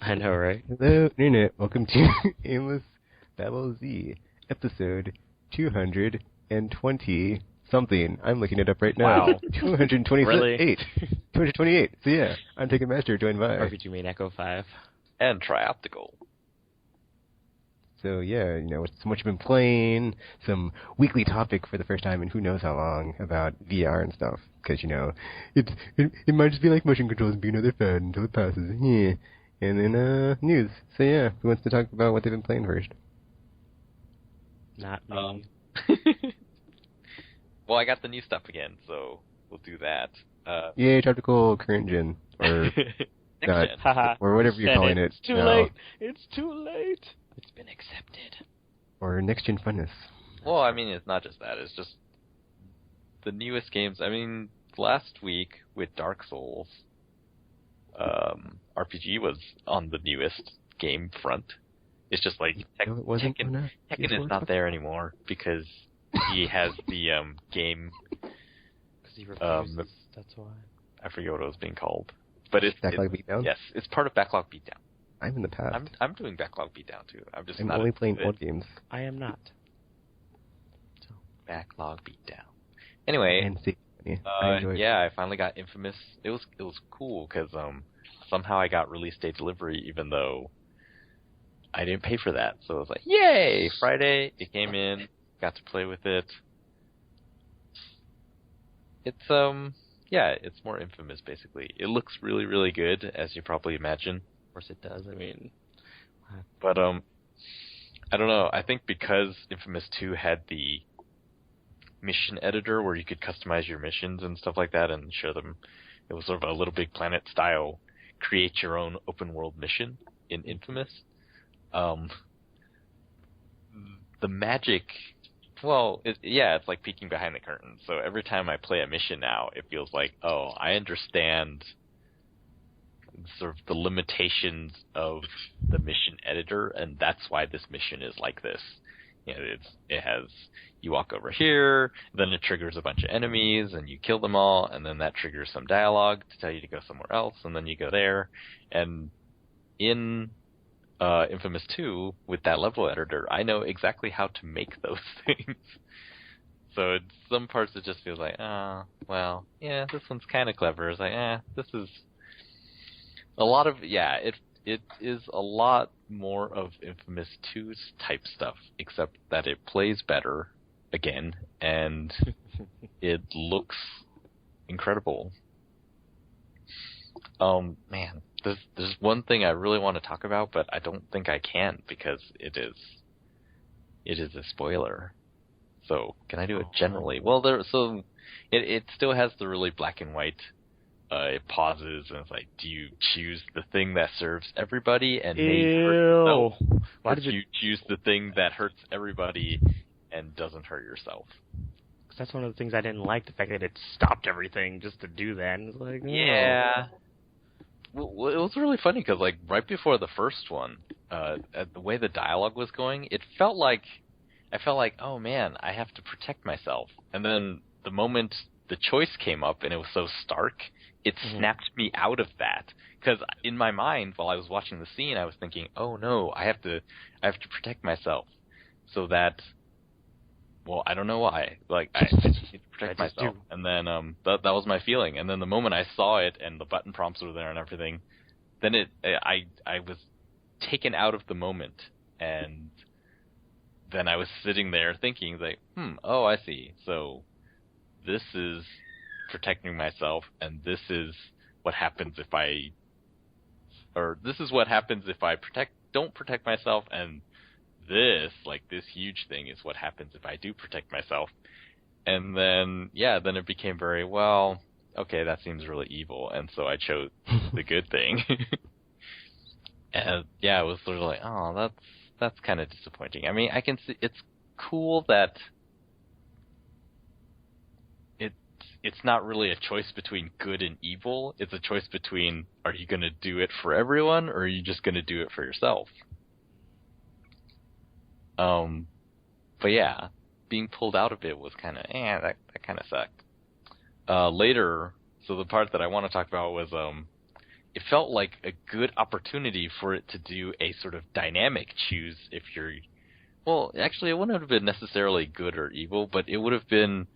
I know, right? Hello, Internet. Welcome to Aimless Babble Z, episode 220 something. I'm looking it up right now. Wow. 228. Really? 228. So yeah, I'm taking Master, joined by RPG Main Echo 5. And Trioptical. So yeah, so much you've been playing, some weekly topic for the first time in who knows how long about VR and stuff. Because, it might just be like motion controls and be another fad until it passes. Yeah. And then, news. So yeah, who wants to talk about what they've been playing first? Not me. Well, I got the new stuff again, so we'll do that. Yay, Tropical Current Gen. Or not, or whatever you're calling it. It's too late. It's too late. It's been accepted. Or Next Gen Funness. Well, I mean, it's not just that. It's just the newest games. I mean, last week with Dark Souls, RPG was on the newest game front. It's just like Tekken is not there anymore because he has the game. Because he refuses. That's why. I forget what it was being called, but it's Backlog Beatdown. Yes, it's part of Backlog Beatdown. I'm in the past. I'm doing Backlog Beatdown too. I'm not only playing old games. I am not. So Backlog Beatdown. Anyway, I finally got Infamous. It was cool because somehow I got release date delivery even though I didn't pay for that. So it was like, yay! Friday, it came in, got to play with it. It's it's more Infamous basically. It looks really, really good, as you probably imagine. Of course it does. I mean, but I don't know. I think because Infamous 2 had the mission editor where you could customize your missions and stuff like that and share them. It was sort of a Little Big Planet style, create your own open world mission in Infamous. The magic, it's like peeking behind the curtain. So every time I play a mission now, it feels like, oh, I understand sort of the limitations of the mission editor, and that's why this mission is like this. It has, you walk over here, then it triggers a bunch of enemies, and you kill them all, and then that triggers some dialogue to tell you to go somewhere else, and then you go there. And in Infamous 2, with that level editor, I know exactly how to make those things. So in some parts it just feels like, this one's kind of clever. It's like, this is a lot of, it is a lot more of Infamous 2's type stuff, except that it plays better, again, and it looks incredible. Man, there's one thing I really want to talk about, but I don't think I can because it is a spoiler. So can I do it generally? Well, it still has the really black and white. It pauses and it's like, do you choose the thing that serves everybody and may hurt yourself? Why did you choose the thing that hurts everybody and doesn't hurt yourself? Because that's one of the things I didn't like, the fact that it stopped everything just to do that. And it's like, yeah. Well, it was really funny because like right before the first one, the way the dialogue was going, I felt like, oh man, I have to protect myself. And then the moment the choice came up and it was so stark, it snapped me out of that. Because in my mind, while I was watching the scene, I was thinking, oh no, I have to protect myself. So that, well, I don't know why. Like, I need to protect myself. And then that was my feeling. And then the moment I saw it and the button prompts were there and everything, then I was taken out of the moment. And then I was sitting there thinking, like, oh, I see. So this is protecting myself, and this is what happens if I don't protect myself, and this huge thing is what happens if I do protect myself. And then then it became very, well, okay, that seems really evil, and so I chose the good thing. And it was sort of like, oh, that's kind of disappointing. I mean, I can see it's cool that it's not really a choice between good and evil. It's a choice between, are you going to do it for everyone, or are you just going to do it for yourself? But yeah, being pulled out of it was kind of, that kind of sucked. Later, so the part that I want to talk about was, it felt like a good opportunity for it to do a sort of dynamic choose if you're... Well, actually, it wouldn't have been necessarily good or evil, but it would have been...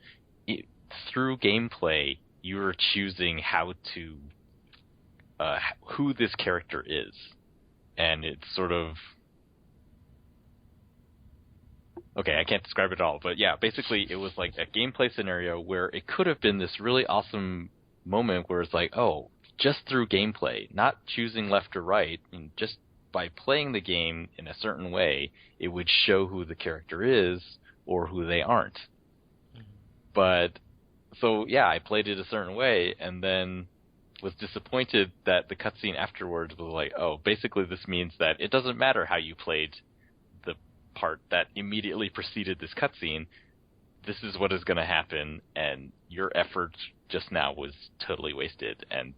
through gameplay, you were choosing how to... who this character is. And it's sort of... Okay, I can't describe it all, but yeah, basically it was like a gameplay scenario where it could have been this really awesome moment where it's like, oh, just through gameplay, not choosing left or right, and just by playing the game in a certain way, it would show who the character is or who they aren't. But, so yeah, I played it a certain way, and then was disappointed that the cutscene afterwards was like, oh, basically this means that it doesn't matter how you played the part that immediately preceded this cutscene. This is what is going to happen, and your effort just now was totally wasted. And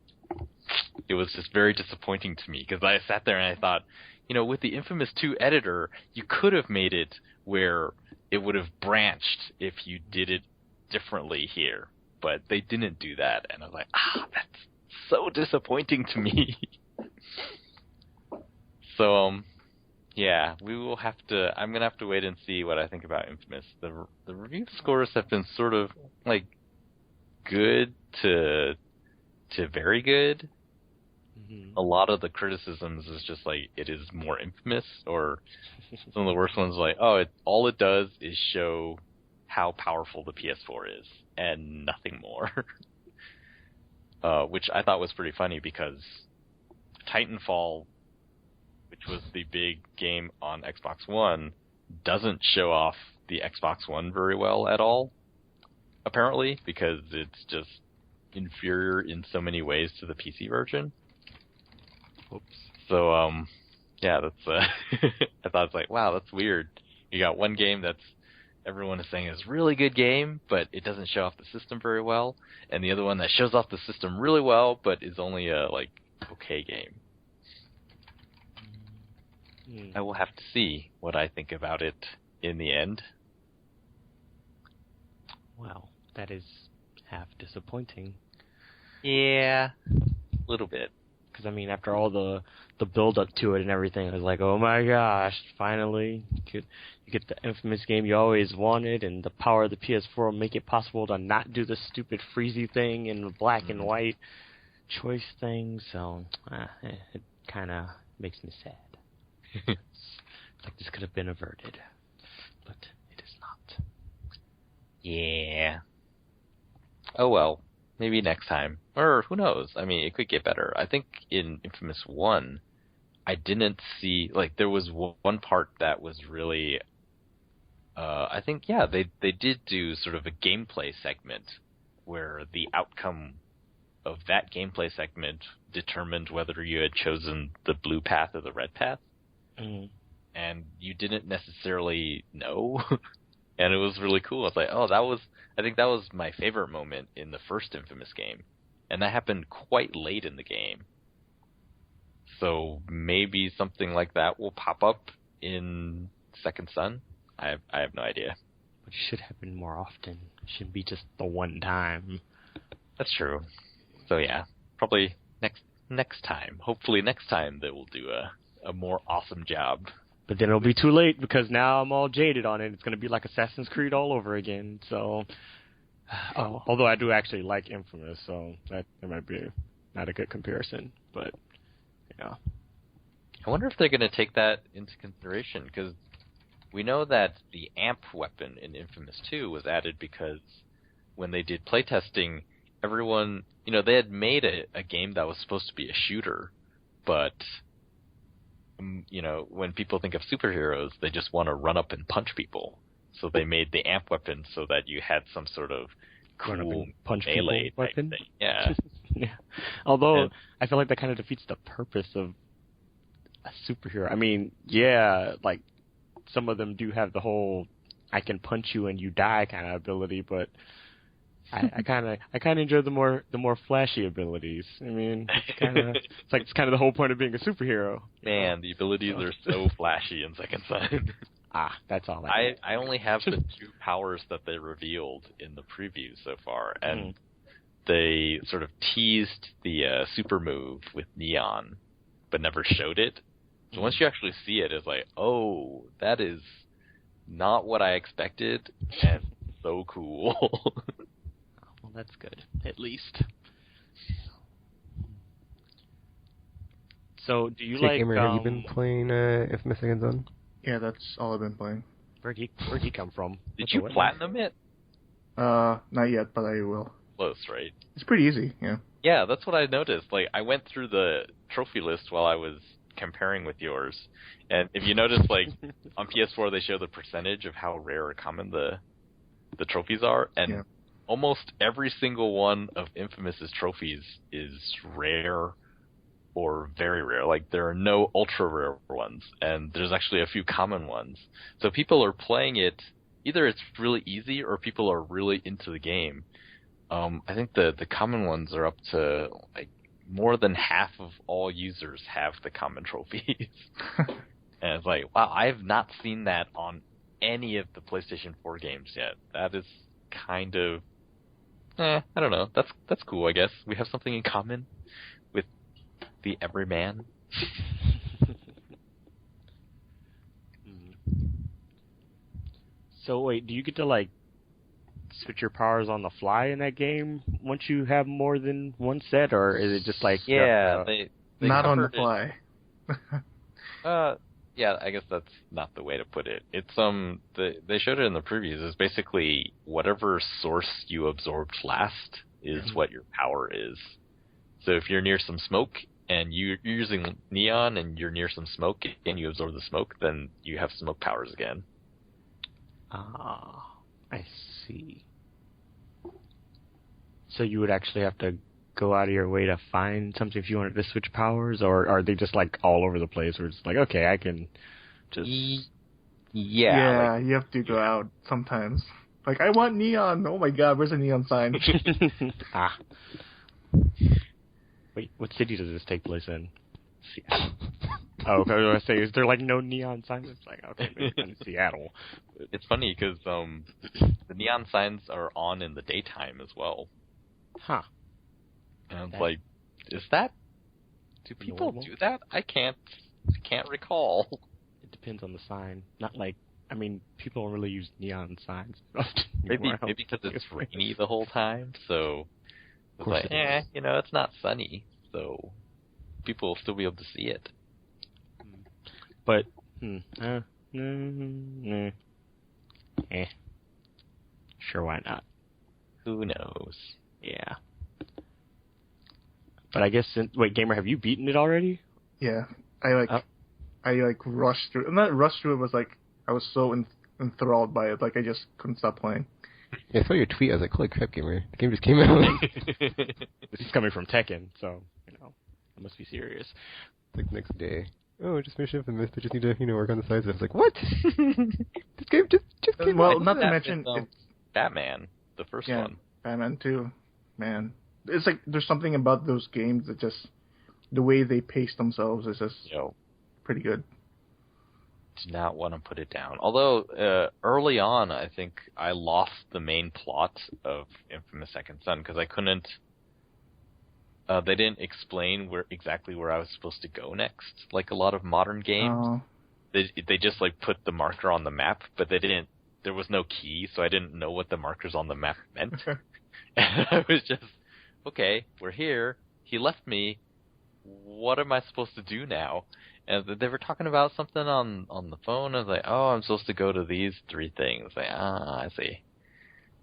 it was just very disappointing to me, because I sat there and I thought, with the Infamous 2 editor, you could have made it where it would have branched if you did it differently here. But they didn't do that, and I was like, that's so disappointing to me. So, yeah, I'm going to have to wait and see what I think about Infamous. The review scores have been sort of, like, good to very good. Mm-hmm. A lot of the criticisms is just, like, it is more Infamous, or some of the worst ones like, all it does is show how powerful the PS4 is, and nothing more. Which I thought was pretty funny, because Titanfall, which was the big game on Xbox One, doesn't show off the Xbox One very well at all, apparently, because it's just inferior in so many ways to the PC version. Oops. So, yeah, that's, I thought it's like, wow, that's weird. You got one game that's everyone is saying is a really good game, but it doesn't show off the system very well, and the other one that shows off the system really well, but is only a, okay game. I will have to see what I think about it in the end. Well, that is half disappointing. Yeah, a little bit. Because, after all the build-up to it and everything, I was like, oh my gosh, finally, you get the Infamous game you always wanted, and the power of the PS4 will make it possible to not do the stupid freezy thing and the black and white choice thing, so it kind of makes me sad. It's like this could have been averted, but it is not. Yeah. Oh well, maybe next time. Or who knows? It could get better. I think in Infamous 1, I didn't see, there was one part that was really, I think, yeah, they did do sort of a gameplay segment where the outcome of that gameplay segment determined whether you had chosen the blue path or the red path. Mm-hmm. And you didn't necessarily know. And it was really cool. I was like, I think that was my favorite moment in the first Infamous game. And that happened quite late in the game. So maybe something like that will pop up in Second Son? I have no idea. It should happen more often. It shouldn't be just the one time. That's true. So yeah, probably next time. Hopefully next time they will do a more awesome job. But then it'll be too late, because now I'm all jaded on it. It's going to be like Assassin's Creed all over again. So, although I do actually like Infamous, so that might be not a good comparison. But, yeah. I wonder if they're going to take that into consideration, because we know that the amp weapon in Infamous 2 was added because when they did playtesting, everyone, they had made a game that was supposed to be a shooter, but when people think of superheroes, they just want to run up and punch people. So they made the amp weapon so that you had some sort of cool punch melee weapon. Thing. Yeah. Yeah. Although I feel like that kind of defeats the purpose of a superhero. Yeah, some of them do have the whole I can punch you and you die kind of ability, but I kind of enjoy the more flashy abilities. It's kind of the whole point of being a superhero. Man, the abilities are so flashy in Second Son. That's all I only have the 2 powers that they revealed in the preview so far, and they sort of teased the super move with Neon, but never showed it. So once you actually see it, it's like, oh, that is not what I expected, and so cool. Well, that's good, at least. So, do you like... Gamer, have you been playing Infamous Second Son? Yeah, that's all I've been playing. Where'd he come from? Did you platinum it? Not yet, but I will. Close, right? It's pretty easy, yeah. Yeah, that's what I noticed. Like, I went through the trophy list while I was comparing with yours, and if you notice, like, on PS4 they show the percentage of how rare or common the trophies are, and almost every single one of Infamous's trophies is rare or very rare. Like, there are no ultra rare ones, and there's actually a few common ones. So people are playing it, either it's really easy or people are really into the game. I think the common ones are up to, like, more than half of all users have the common trophies. And it's like, wow, I have not seen that on any of the PlayStation 4 games yet. That is kind of, I don't know. That's cool, I guess. We have something in common with the everyman. So wait, do you get to like switch your powers on the fly in that game once you have more than one set, or is it just like they not on the fly? Yeah, I guess that's not the way to put it. It's they showed it in the previews. It's basically whatever source you absorbed last is what your power is. So if you're near some smoke and you're using Neon and you're near some smoke and you absorb the smoke, then you have smoke powers again. Ah, I see. So you would actually have to go out of your way to find something if you wanted to switch powers, or are they just like all over the place? Or it's like, okay, I can just yeah, you have to go out sometimes. Like, I want Neon. Oh my God, where's the neon sign? Wait, what city does this take place in? Seattle. Oh, okay, I was going to say, is there like no neon signs? It's like, okay, maybe it's in Seattle. It's funny because the neon signs are on in the daytime as well. Huh. And it's like, do people do that? I can't recall. It depends on the sign. Not like, I mean, people don't really use neon signs. Maybe because it's rainy the whole time, so it's like, it's not sunny, so people will still be able to see it. But, sure, why not? Who knows? Yeah. But I guess, wait, Gamer, have you beaten it already? Yeah, I rushed through. Not rushed through. It was like I was so enthralled by it, like I just couldn't stop playing. Yeah, I saw your tweet. I was like, "Holy crap, Gamer! The game just came out." This is coming from Tekken, so it must be serious. Like next day. Oh, I just finished up the myth. I just need to, work on the sides. I was like, "What? This game just came out." Well, not to mention it's Batman, the first one. Batman 2, man. It's like there's something about those games that just the way they pace themselves is just pretty good. Do not want to put it down. Although early on, I think I lost the main plot of Infamous Second Son because I couldn't. They didn't explain exactly where I was supposed to go next. Like a lot of modern games, they just like put the marker on the map, but they didn't. There was no key, so I didn't know what the markers on the map meant. And I was just, okay, we're here. He left me. What am I supposed to do now? And they were talking about something on the phone. I was like, oh, I'm supposed to go to these 3 things. Like, I see.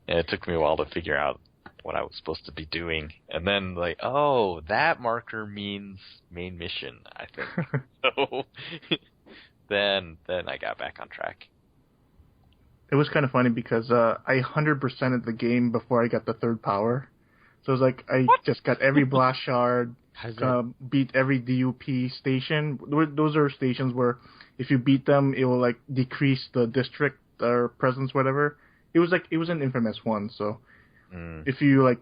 And it took me a while to figure out what I was supposed to be doing. And then, like, oh, that marker means main mission, I think. So then I got back on track. It was kind of funny because I 100%ed the game before I got the 3rd power. So it was like I just got every blast shard, beat every DUP station. Those are stations where if you beat them, it will like decrease the district or presence, whatever. It was an Infamous one. So if you like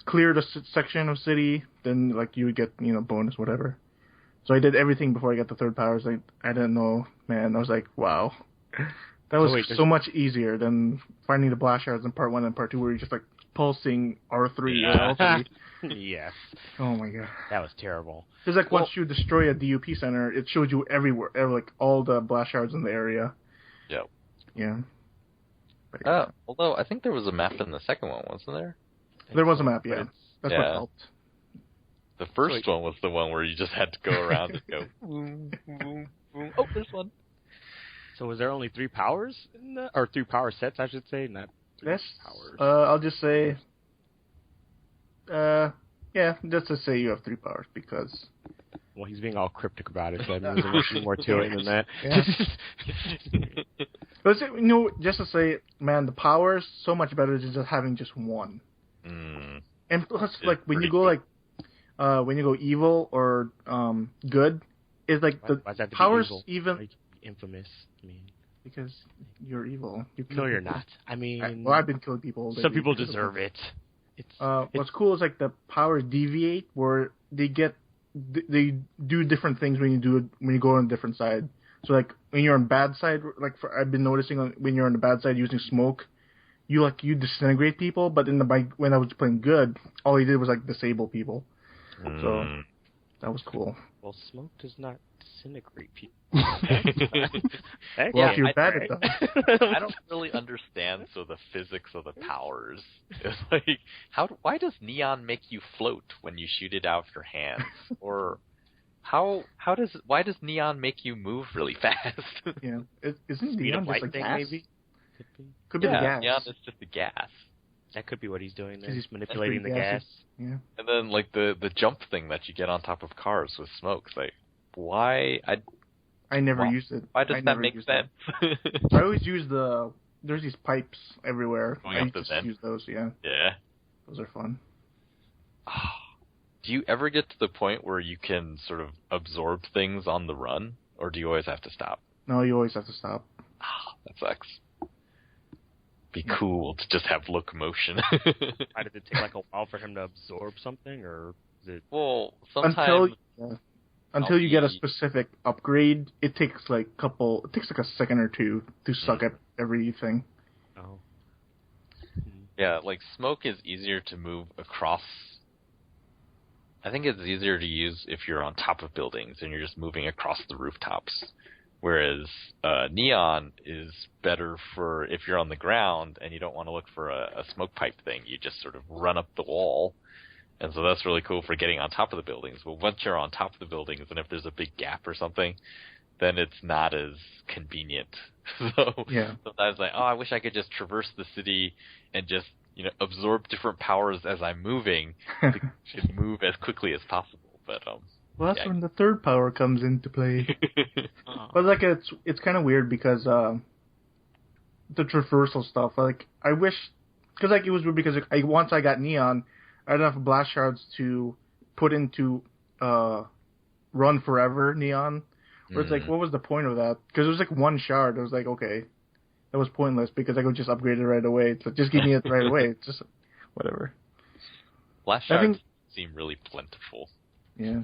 clear the section of city, then like you would get bonus whatever. So I did everything before I got the 3rd powers. I didn't know, man. I was like, wow. That was so much easier than finding the blast shards in part 1 and part 2 where you just like pulsing R3 Yeah. or L3. Yes, Oh my god. that was terrible. It's like once you destroy a DUP center, it shows you everywhere, like all the blast shards in the area. Yep. Yeah. Although I think there was a map in the second one, wasn't there? There was a map, yeah. That's what Yeah. helped. The first one was the one where you just had to go around and go boom, boom, boom. Oh, there's one. So was there only 3 powers or 3 power sets, I should say, not 3 Yes. powers? I'll just say, yeah, just to say you have 3 powers because. Well, he's being all cryptic about it, so there's much more to it than that. Yeah. But just to say, man, the power is so much better than just having just one. Mm. And plus, It's like when you pretty go when you go evil or good, it's like the Why's that to be powers evil? even Like, infamous. I mean, because you're evil. You no, you're not. I mean, I've been killing people. some people deserve it. What's cool is like the powers deviate where they do different things when you go on a different side. So like when you're on bad side, like I've been noticing when you're on the bad side using smoke, you disintegrate people. But when I was playing good, all he did was like disable people. So that was cool. Well, smoke does not disintegrate people. Well, if you're bad at that. I don't really understand the physics of the powers. It's like why does neon make you float when you shoot it out of your hands? Or why does neon make you move really fast? Yeah, isn't Speed neon of just light like thing, gas? maybe? Could be the gas. Neon is just the gas. That could be what he's doing there. 'Cause He's he's manipulating the pretty gas. gassy. Yeah. And then like the jump thing that you get on top of cars with smoke. It's like why I never used it. Why does that make sense? I always use there's these pipes everywhere. Going I up the just vent? use those, yeah. Yeah. Those are fun. Do you ever get to the point where you can sort of absorb things on the run, or do you always have to stop? No, you always have to stop. That sucks. Be cool to just have locomotion. Why did it take like a while for him to absorb something, or is it? Well, sometimes Until you get a specific upgrade, it takes like a second or two to suck up everything. Oh. Yeah, like smoke is easier to move across. I think it's easier to use if you're on top of buildings and you're just moving across the rooftops. Whereas neon is better for if you're on the ground and you don't want to look for a smoke pipe thing. You just sort of run up the wall. And so that's really cool for getting on top of the buildings. But once you're on top of the buildings and if there's a big gap or something, then it's not as convenient. So sometimes like, I wish I could just traverse the city and just, absorb different powers as I'm moving to move as quickly as possible. But well, that's when the third power comes into play. But like it's kind of weird because the traversal stuff. Like I wish, because like it was weird because once I got neon, I had enough blast shards to put into run forever neon. Where it's like, what was the point of that? Because it was like one shard. I was like, okay, that was pointless because I could just upgrade it right away. So just give me it right away. It's just whatever. Blast shards seem really plentiful. Yeah.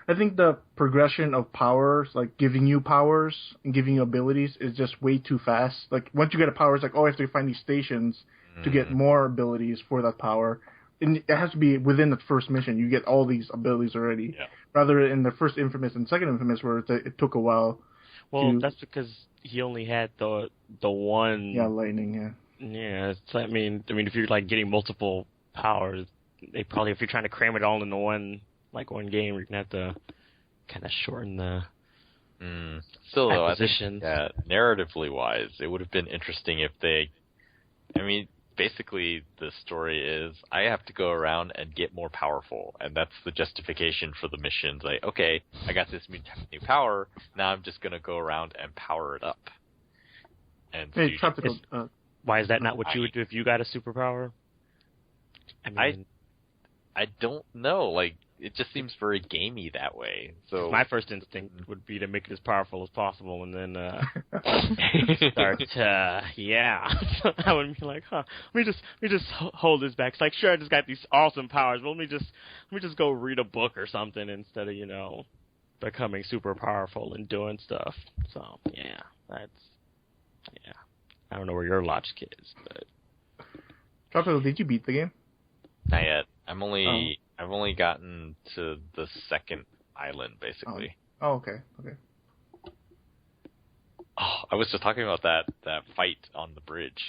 I think the progression of powers, like giving you powers and giving you abilities, is just way too fast. Like once you get a power, it's like, I have to find these stations to get more abilities for that power. And it has to be within the first mission. You get all these abilities already. Yeah. Rather in the first Infamous and second Infamous, where it took a while. Well, that's because he only had the one. Yeah, lightning. Yeah. Yeah. I mean, if you're like getting multiple powers, they probably, if you're trying to cram it all into one game, you're gonna have to kind of shorten the Still, though, acquisitions. I think, narratively wise, it would have been interesting if they. I mean, basically, the story is I have to go around and get more powerful, and that's the justification for the missions. Like, okay, I got this new power, now I'm just gonna go around and power it up. And so why is that not what you would do if you got a superpower? I don't know. Like, it just seems very gamey that way. So my first instinct would be to make it as powerful as possible, and then start. I would be like, let me just hold this back. It's like, sure, I just got these awesome powers, but let me just go read a book or something instead of becoming super powerful and doing stuff. So I don't know where your logic is, but. Tropical, did you beat the game? Not yet. I've only gotten to the second island, basically. Oh, okay. Oh, I was just talking about that fight on the bridge.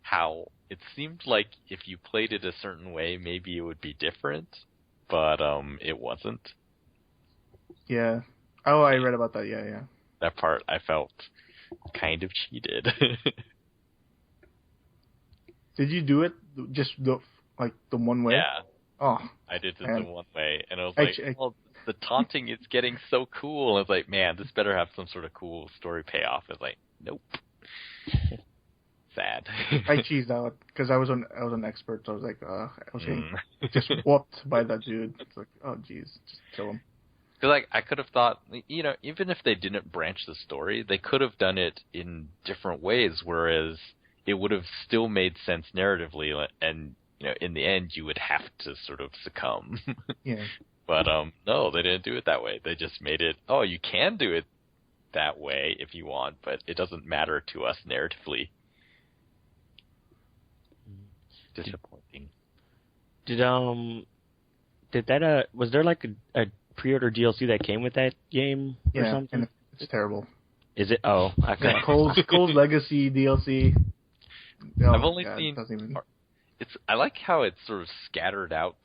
How it seemed like if you played it a certain way, maybe it would be different, but it wasn't. Yeah. Oh, I read about that. Yeah. That part I felt kind of cheated. Did you do it just the one way? Yeah. Oh. I did it man. the one way, and I was like, well, the taunting is getting so cool. I was like, man, this better have some sort of cool story payoff. I was like, nope. Sad. I cheesed out because I was an expert, so I was like, I was getting just whooped by that dude. It's like, oh jeez, just kill him. Because I could have thought, even if they didn't branch the story, they could have done it in different ways, whereas it would have still made sense narratively, and in the end, you would have to sort of succumb. Yeah. But no, they didn't do it that way. They just made it, you can do it that way if you want, but it doesn't matter to us narratively. Disappointing. Did that was there like a pre-order DLC that came with that game or something? And it's terrible. Is it? Oh, okay. Cole's Legacy DLC. Oh, I've only seen. I like how it's sort of scattered out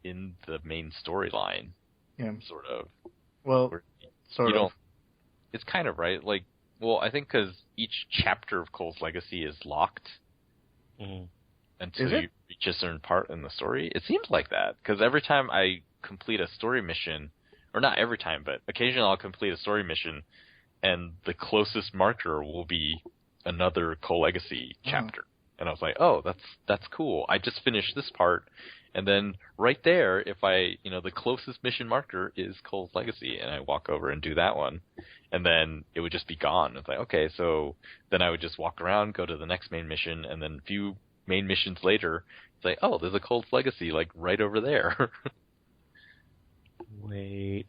in the main storyline. Yeah. Sort of. Well, sort of. It's kind of right. Like, well, I think because each chapter of Cole's Legacy is locked until you reach a certain part in the story. It seems like that because every time I complete a story mission, or not every time, but occasionally I'll complete a story mission, and the closest marker will be another Cole Legacy chapter. And I was like, oh, that's cool. I just finished this part, and then right there, if the closest mission marker is Cole's Legacy, and I walk over and do that one, and then it would just be gone. It's like, okay, so then I would just walk around, go to the next main mission, and then a few main missions later, it's like, oh, there's a Cole's Legacy, like, right over there. Which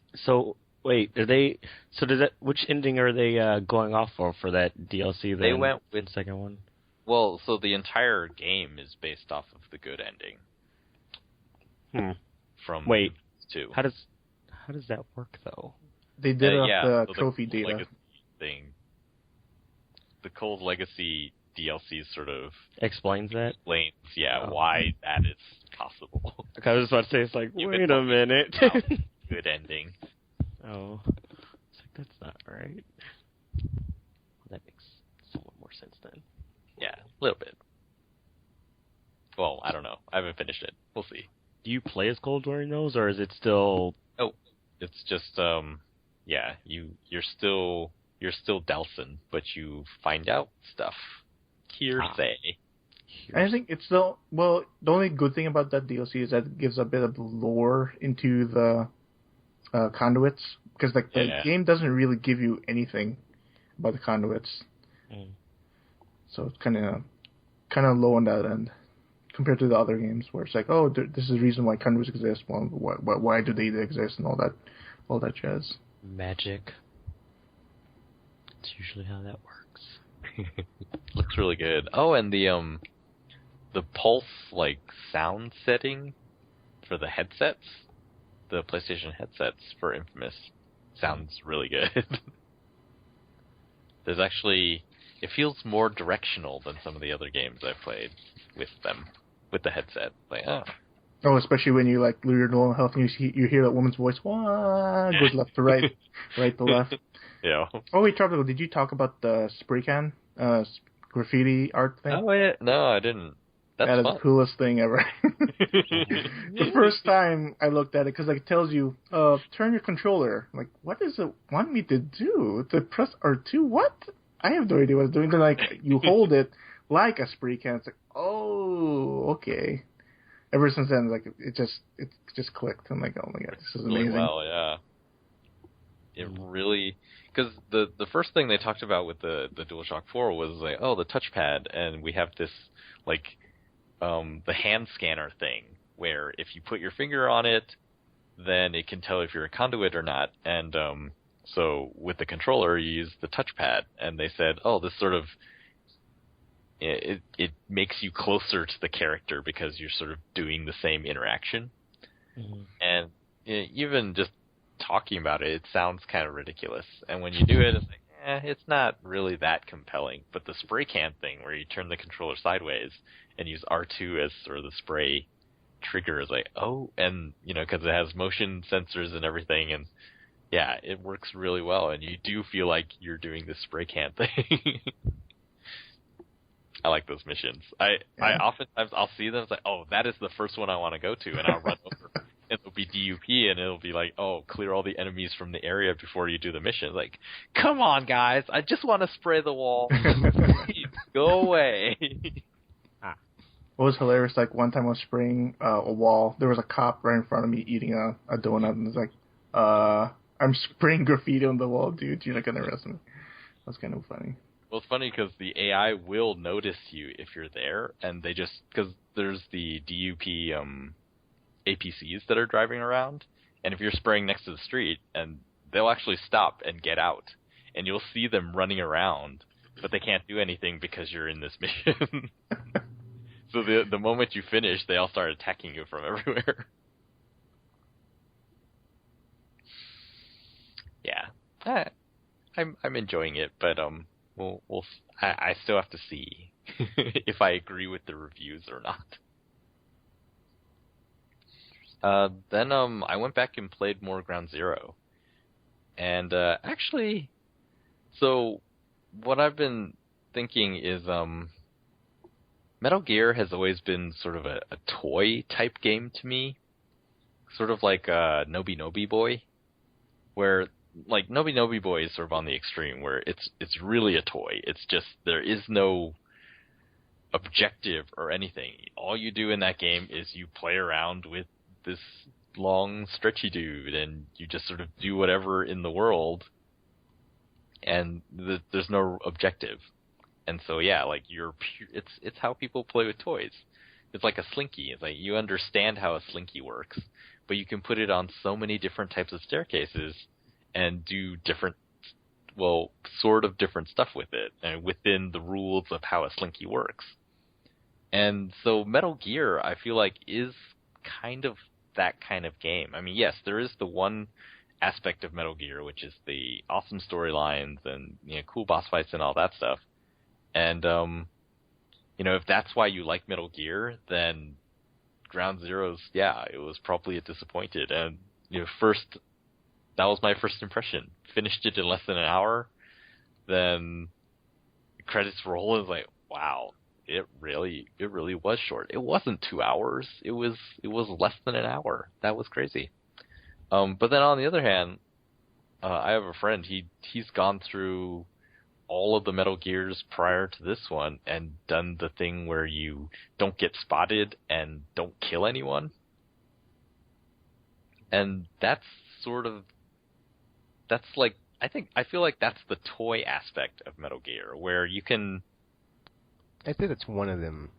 ending are they going off for that DLC then? They went with the second one. Well, so the entire game is based off of the good ending. From 2. How does that work though? They did it off the trophy data thing. The Cold Legacy DLC sort of explains that. Why that is possible. Okay, I was about to say, it's like, wait a minute. Good ending. Oh, it's like that's not right. Well, that makes somewhat more sense then. Yeah, a little bit. Well, I don't know. I haven't finished it. We'll see. Do you play as Cole during those, or is it still? Oh, it's just you're still Delson, but you find out stuff. Hearsay. I think it's the only good thing about that DLC is that it gives a bit of lore into the conduits, because the game doesn't really give you anything about the conduits. So it's kind of low on that end compared to the other games where it's like, oh, this is the reason why conduits exist. Well, why do they exist and all that jazz. Magic. That's usually how that works. Looks really good. Oh, and the pulse sound setting for the headsets, the PlayStation headsets for Infamous, sounds really good. There's actually. It feels more directional than some of the other games I've played with them, with the headset. Oh, especially when you lose your normal health and you hear that woman's voice. Wah, goes left to right, right to left. Yeah. Oh wait, Tropical, did you talk about the spray can graffiti art thing? Oh yeah, no, I didn't. That is the coolest thing ever. The first time I looked at it, because it tells you, turn your controller. I'm like, what does it want me to do? To press R2? What? I have no idea what it's doing. Then you hold it like a spray can. It's like, oh, okay. Ever since then, it just clicked. I'm like, oh my god, this is amazing. Really well, yeah. It really, because the first thing they talked about with the DualShock 4 was the touchpad, and we have this the hand scanner thing where if you put your finger on it, then it can tell if you're a conduit or not, and so with the controller, you use the touchpad, and they said, oh, this sort of it makes you closer to the character because you're sort of doing the same interaction. Mm-hmm. And even just talking about it, it sounds kind of ridiculous. And when you do it, it's like, it's not really that compelling. But the spray can thing, where you turn the controller sideways and use R2 as sort of the spray trigger, is like, oh, and, because it has motion sensors and everything, and yeah, it works really well, and you do feel like you're doing the spray can thing. I like those missions. I oftentimes I'll see them, it's like, oh, that is the first one I want to go to, and I'll run over. And it'll be DUP, and it'll be like, oh, clear all the enemies from the area before you do the mission. Like, come on, guys, I just want to spray the wall. Please, go away. What was hilarious, like one time I was spraying a wall, there was a cop right in front of me eating a donut, and it's like, I'm spraying graffiti on the wall, dude, you're not going to arrest me. That's kind of funny. Well, it's funny because the AI will notice you if you're there, and they just, because there's the DUP APCs that are driving around, and if you're spraying next to the street, and they'll actually stop and get out, and you'll see them running around, but they can't do anything because you're in this mission. So the moment you finish, they all start attacking you from everywhere. Yeah, I'm enjoying it, but I still have to see if I agree with the reviews or not. Then I went back and played more Ground Zero, and actually, so what I've been thinking is Metal Gear has always been sort of a toy type game to me, sort of like Nobi Nobi Boy, where like Nobi Nobi Boy is sort of on the extreme where it's really a toy. It's just there is no objective or anything. All you do in that game is you play around with this long stretchy dude and you just sort of do whatever in the world, and there's no objective. And so yeah, like it's how people play with toys. It's like a Slinky. It's like you understand how a Slinky works, but you can put it on so many different types of staircases and do different, well, sort of different stuff with it, and within the rules of how a Slinky works. And so Metal Gear, I feel like, is kind of that kind of game. I mean, yes, there is the one aspect of Metal Gear, which is the awesome storylines and cool boss fights and all that stuff. And, if that's why you like Metal Gear, then Ground Zero's, yeah, it was probably a disappointed. And, that was my first impression. Finished it in less than an hour. Then credits roll, and was like, wow, it really was short. It wasn't 2 hours. It was less than an hour. That was crazy. But then on the other hand, I have a friend, he's gone through all of the Metal Gears prior to this one and done the thing where you don't get spotted and don't kill anyone. And I feel like that's the toy aspect of Metal Gear, where you can... I'd say that's one of them.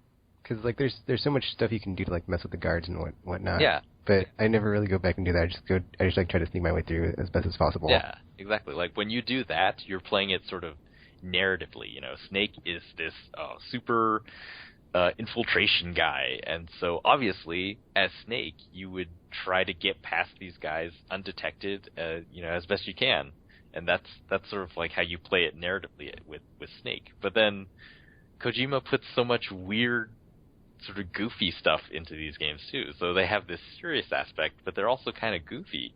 Because, like, there's so much stuff you can do to, like, mess with the guards and whatnot. Yeah. But I never really go back and do that. I just try to sneak my way through as best as possible. Yeah, exactly. Like, when you do that, you're playing it sort of narratively. Snake is this super infiltration guy, and so obviously, as Snake, you would try to get past these guys undetected, as best you can, and that's sort of like how you play it narratively with Snake. But then Kojima puts so much weird, sort of goofy stuff into these games too. So they have this serious aspect, but they're also kind of goofy.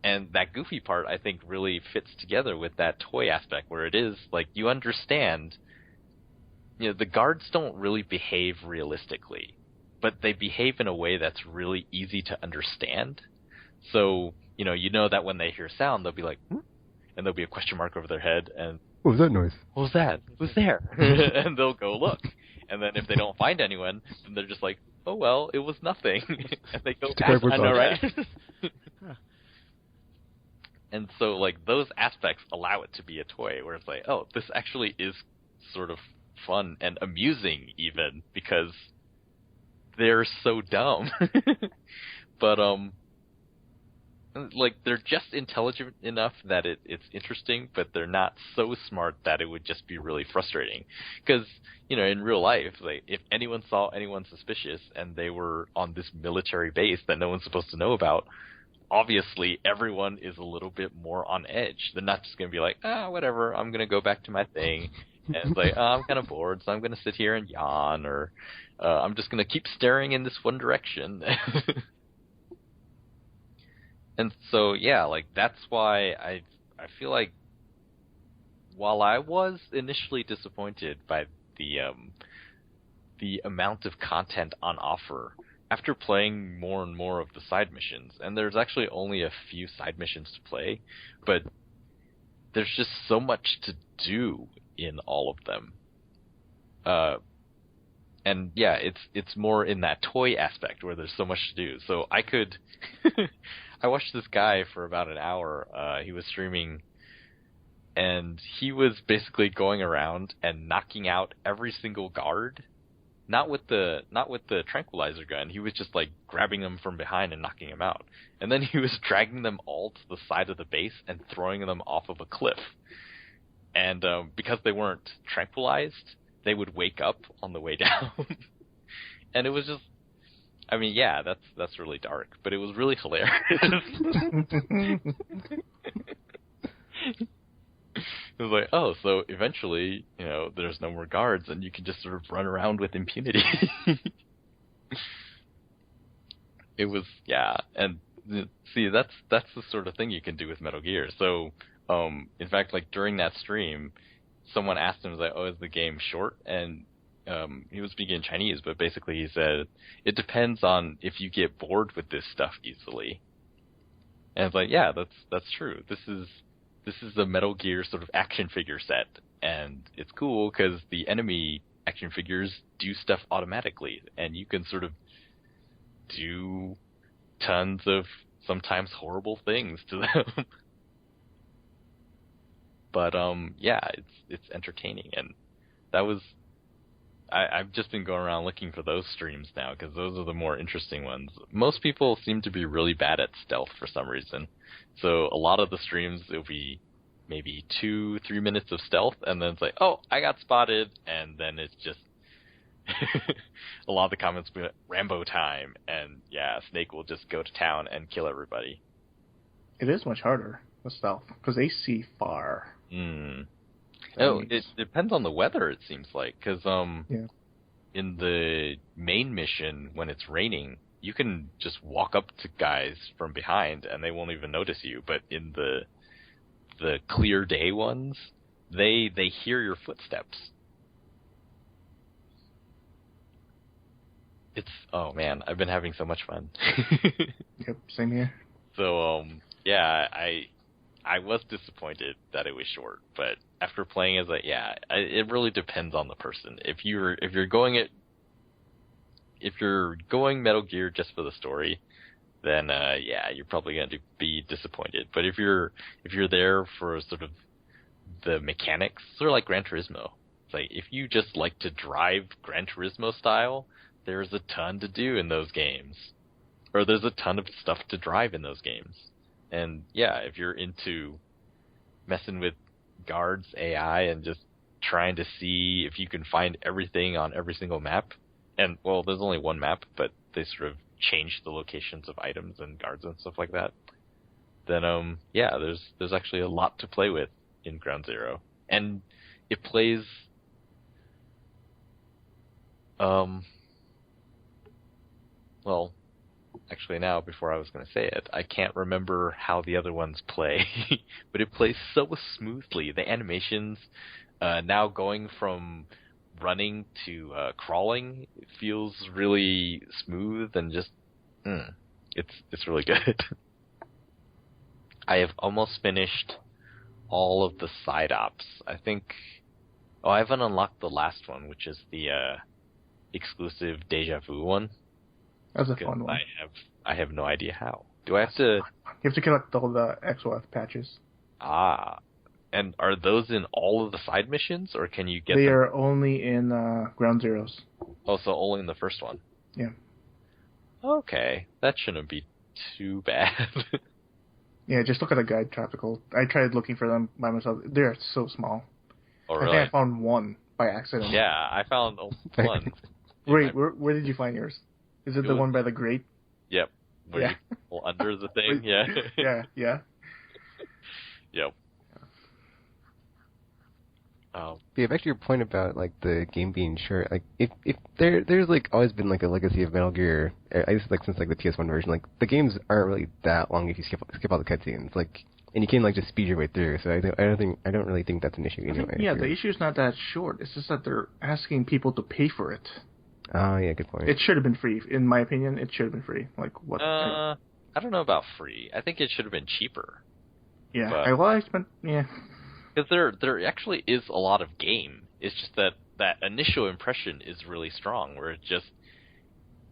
And that goofy part, I think, really fits together with that toy aspect, where it is, like, you understand, the guards don't really behave realistically, but they behave in a way that's really easy to understand. So, that when they hear sound, they'll be like, hmm? And there'll be a question mark over their head, and... What was that noise? What was that? Who's there? And they'll go look. And then if they don't find anyone, then they're just like, oh, well, it was nothing. And they go past. I know, right? And so, like, those aspects allow it to be a toy, where it's like, oh, this actually is sort of fun and amusing, even, because they're so dumb. But, like they're just intelligent enough that it's interesting, but they're not so smart that it would just be really frustrating. Because in real life, like if anyone saw anyone suspicious and they were on this military base that no one's supposed to know about, obviously everyone is a little bit more on edge. They're not just going to be like, whatever, I'm going to go back to my thing. And it's like, I'm kind of bored, so I'm going to sit here and yawn, or I'm just going to keep staring in this one direction. And so, yeah, like that's why I feel like while I was initially disappointed by the amount of content on offer, after playing more and more of the side missions, and there's actually only a few side missions to play, but there's just so much to do in all of them. And yeah, it's more in that toy aspect where there's so much to do. So I could I watched this guy for about an hour. He was streaming, and he was basically going around and knocking out every single guard. Not with the tranquilizer gun. He was just like grabbing them from behind and knocking them out. And then he was dragging them all to the side of the base and throwing them off of a cliff. And because they weren't tranquilized, they would wake up on the way down. And it was just, I mean, yeah, that's really dark, but it was really hilarious. It was like, oh, so eventually, there's no more guards, and you can just sort of run around with impunity. It was, yeah, and see, that's the sort of thing you can do with Metal Gear. So, in fact, like during that stream, someone asked him, like, oh, is the game short? And he was speaking in Chinese, but basically he said, it depends on if you get bored with this stuff easily. And it's like, yeah, that's true. This is a Metal Gear sort of action figure set, and it's cool because the enemy action figures do stuff automatically, and you can sort of do tons of sometimes horrible things to them. But yeah, it's entertaining, and that was I've just been going around looking for those streams now because those are the more interesting ones. Most people seem to be really bad at stealth for some reason, so a lot of the streams it'll be maybe 2-3 minutes of stealth, and then it's like, oh, I got spotted, and then it's just a lot of the comments will be like, Rambo time, and yeah, Snake will just go to town and kill everybody. It is much harder with stealth because they see far. Oh, it depends on the weather, it seems like, because yeah. In the main mission, when it's raining, you can just walk up to guys from behind and they won't even notice you. But in the clear day ones, they hear your footsteps. Oh man, I've been having so much fun. Yep, same here. So yeah, I was disappointed that it was short, but after playing, it's like, yeah, it really depends on the person. If you're going Metal Gear just for the story, then yeah, you're probably going to be disappointed. But if you're there for sort of the mechanics, sort of like Gran Turismo. It's like if you just like to drive Gran Turismo style, there's a ton to do in those games, or there's a ton of stuff to drive in those games. And yeah, if you're into messing with guards, AI, and just trying to see if you can find everything on every single map, and well, there's only one map, but they sort of change the locations of items and guards and stuff like that, then yeah, there's actually a lot to play with in Ground Zero. And it plays well, actually now, before I was going to say it, I can't remember how the other ones play, but it plays so smoothly. The animations, now going from running to crawling, it feels really smooth and just, it's really good. I have almost finished all of the side ops. I think, I haven't unlocked the last one, which is the exclusive Deja Vu one. That's a fun one. I have no idea how. Do I have to... You have to collect all the XOF patches. Ah. And are those in all of the side missions, or can you get They them? are only in Ground Zeroes. Oh, so only in the first one? Yeah. Okay. That shouldn't be too bad. Yeah, just look at a guide, Tropical. I tried looking for them by myself. They're so small. Oh, I really? think I found one by accident. Yeah, I found one. Wait, where did you find yours? Is it the one by the grate? Yep. Where Yeah. you pull under the thing? Yeah. yeah. Yep. Yeah, back to your point about like the game being short. Like, if there's like always been like a legacy of Metal Gear. I guess like since like the PS1 version, like the games aren't really that long if you skip all the cutscenes. Like, and you can like just speed your way through. So I don't really think that's an issue anyway. Yeah, the issue is not that short. It's just that they're asking people to pay for it. Oh yeah, good point. It should have been free, in my opinion. It should have been free. Like what? I don't know about free. I think it should have been cheaper. Yeah, But, I spent. Yeah. Because there actually is a lot of game. It's just that initial impression is really strong, where it's just,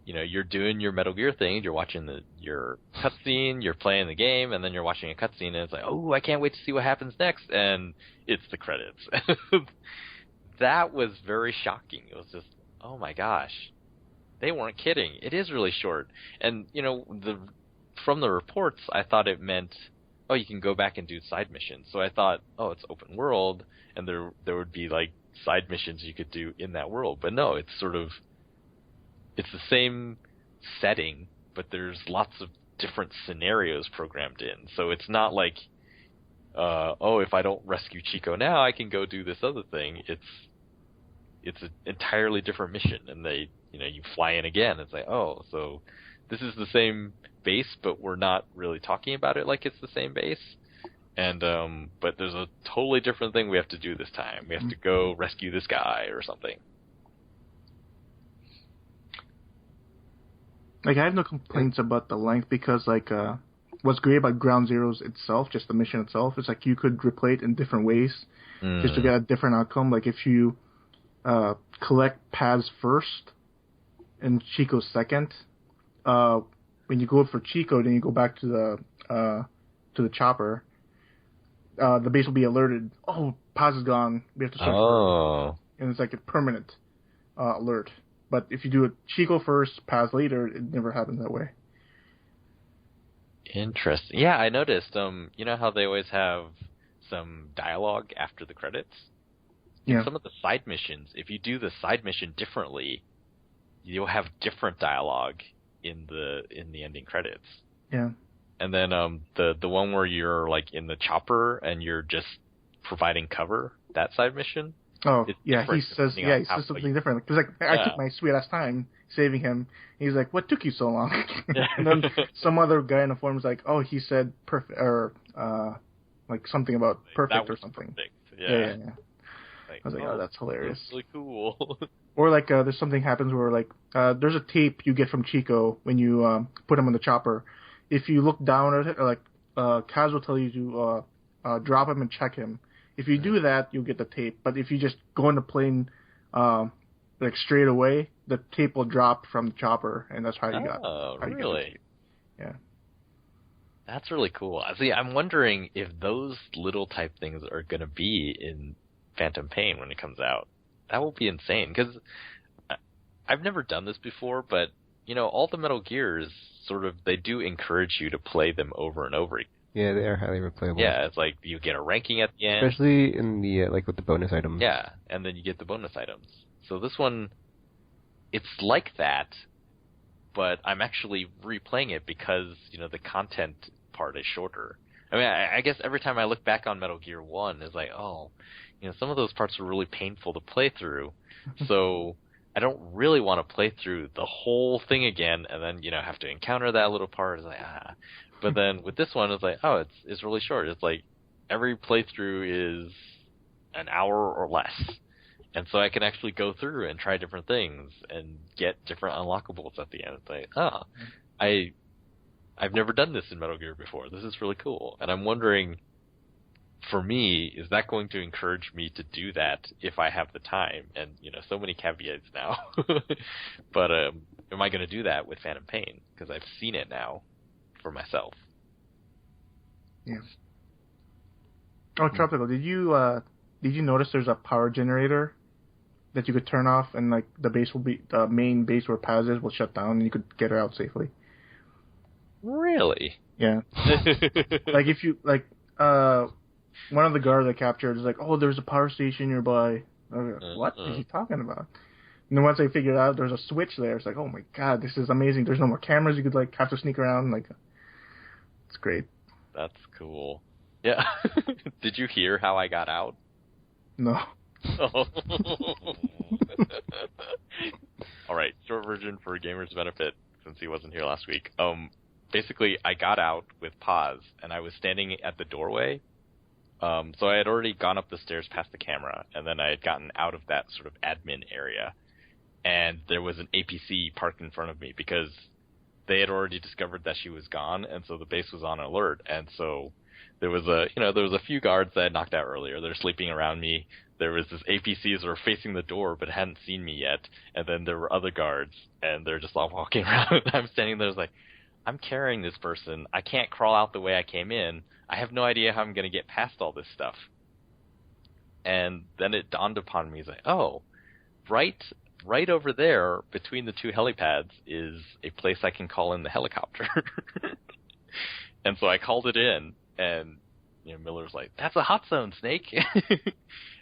you're doing your Metal Gear thing, you're watching your cutscene, you're playing the game, and then you're watching a cutscene, and it's like, oh, I can't wait to see what happens next, and it's the credits. That was very shocking. It was just, oh my gosh, they weren't kidding. It is really short. And, from the reports, I thought it meant, oh, you can go back and do side missions. So I thought, oh, it's open world, and there would be like side missions you could do in that world. But no, it's the same setting, but there's lots of different scenarios programmed in. So it's not like, oh, if I don't rescue Chico now, I can go do this other thing. It's an entirely different mission, and you fly in again. It's like, oh, so this is the same base, but we're not really talking about it like it's the same base. And but there's a totally different thing we have to do this time. We have to go rescue this guy or something. Like, I have no complaints about the length because, like, what's great about Ground Zeroes itself, just the mission itself, is like you could replay it in different ways just to get a different outcome. Like, if you collect Paz first and Chico second, when you go for Chico, then you go back to the chopper. The base will be alerted. Oh, Paz is gone. We have to search. Oh. And it's like a permanent alert. But if you do it Chico first, Paz later, it never happens that way. Interesting. Yeah, I noticed. You know how they always have some dialogue after the credits? Yeah. In some of the side missions, if you do the side mission differently, you'll have different dialogue in the ending credits. Yeah. And then the one where you're like in the chopper and you're just providing cover, that side mission. Oh yeah, he says something different. Because like I took my sweet ass time saving him. He's like, "What took you so long?" And then some other guy in the forum's like, "Oh, he said perfect or like something about perfect or something." Perfect. Yeah. Like, I was like, "Oh, that's hilarious." That's really cool. Or like there's something happens where like there's a tape you get from Chico when you put him on the chopper. If you look down at it, like Kaz will tell you to drop him and check him. If you do that, you'll get the tape. But if you just go in the plane like straight away, the tape will drop from the chopper, and that's how you got. Oh, really? Yeah. That's really cool. See, I'm wondering if those little type things are going to be in Phantom Pain when it comes out. That will be insane, because I've never done this before, but, all the Metal Gears, sort of, they do encourage you to play them over and over again. Yeah, they are highly replayable. Yeah, it's like you get a ranking at the end. Especially in the, like, with the bonus items. Yeah, and then you get the bonus items. So this one, it's like that, but I'm actually replaying it because, the content part is shorter. I mean, I guess every time I look back on Metal Gear 1, it's like, oh, some of those parts are really painful to play through. So I don't really want to play through the whole thing again and then, have to encounter that little part. It's like, But then with this one, it's like, oh, it's really short. It's like every playthrough is an hour or less. And so I can actually go through and try different things and get different unlockables at the end. It's like, I've never done this in Metal Gear before. This is really cool. And I'm wondering, for me, is that going to encourage me to do that if I have the time? And, so many caveats now. But am I going to do that with Phantom Pain? Because I've seen it now for myself. Yeah. Oh, Tropical, did you notice there's a power generator that you could turn off and like the main base where Paz is will shut down and you could get her out safely? Really? Yeah. Like if you one of the guards I captured is like, oh, there's a power station nearby. What is he talking about? And then once I figured out there's a switch there, it's like, oh my god, this is amazing. There's no more cameras. You could like have to sneak around. Like, it's great. That's cool. Yeah. Did you hear how I got out? No. Oh. All right, short version for Gamer's benefit, since he wasn't here last week. Basically, I got out with pause, and I was standing at the doorway. So I had already gone up the stairs past the camera, and then I had gotten out of that sort of admin area, and there was an APC parked in front of me because they had already discovered that she was gone, and so the base was on alert, and so there was a few guards that I had knocked out earlier. They're sleeping around me. There was this APCs that were facing the door but hadn't seen me yet, and then there were other guards, and they're just all walking around. I'm standing there, like, I'm carrying this person. I can't crawl out the way I came in. I have no idea how I'm going to get past all this stuff. And then it dawned upon me, like, oh, right over there between the two helipads is a place I can call in the helicopter. And so I called it in, and Miller's like, that's a hot zone, Snake.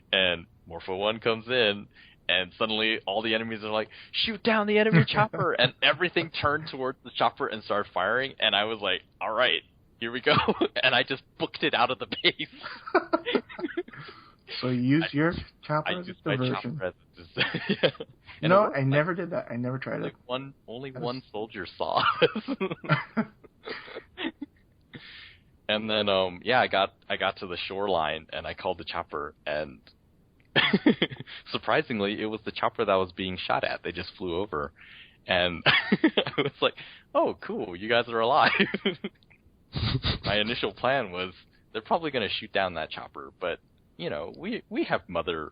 And Morpho 1 comes in, and suddenly all the enemies are like, shoot down the enemy chopper! And everything turned towards the chopper and started firing, and I was like, all right, here we go. And I just booked it out of the base. So you use your chopper as a diversion. Yeah. No, I never did that. I never tried it. Only one soldier saw us. And then, I got to the shoreline, and I called the chopper, and surprisingly, it was the chopper that was being shot at. They just flew over, and I was like, oh, cool, you guys are alive. My initial plan was they're probably going to shoot down that chopper, but we have mother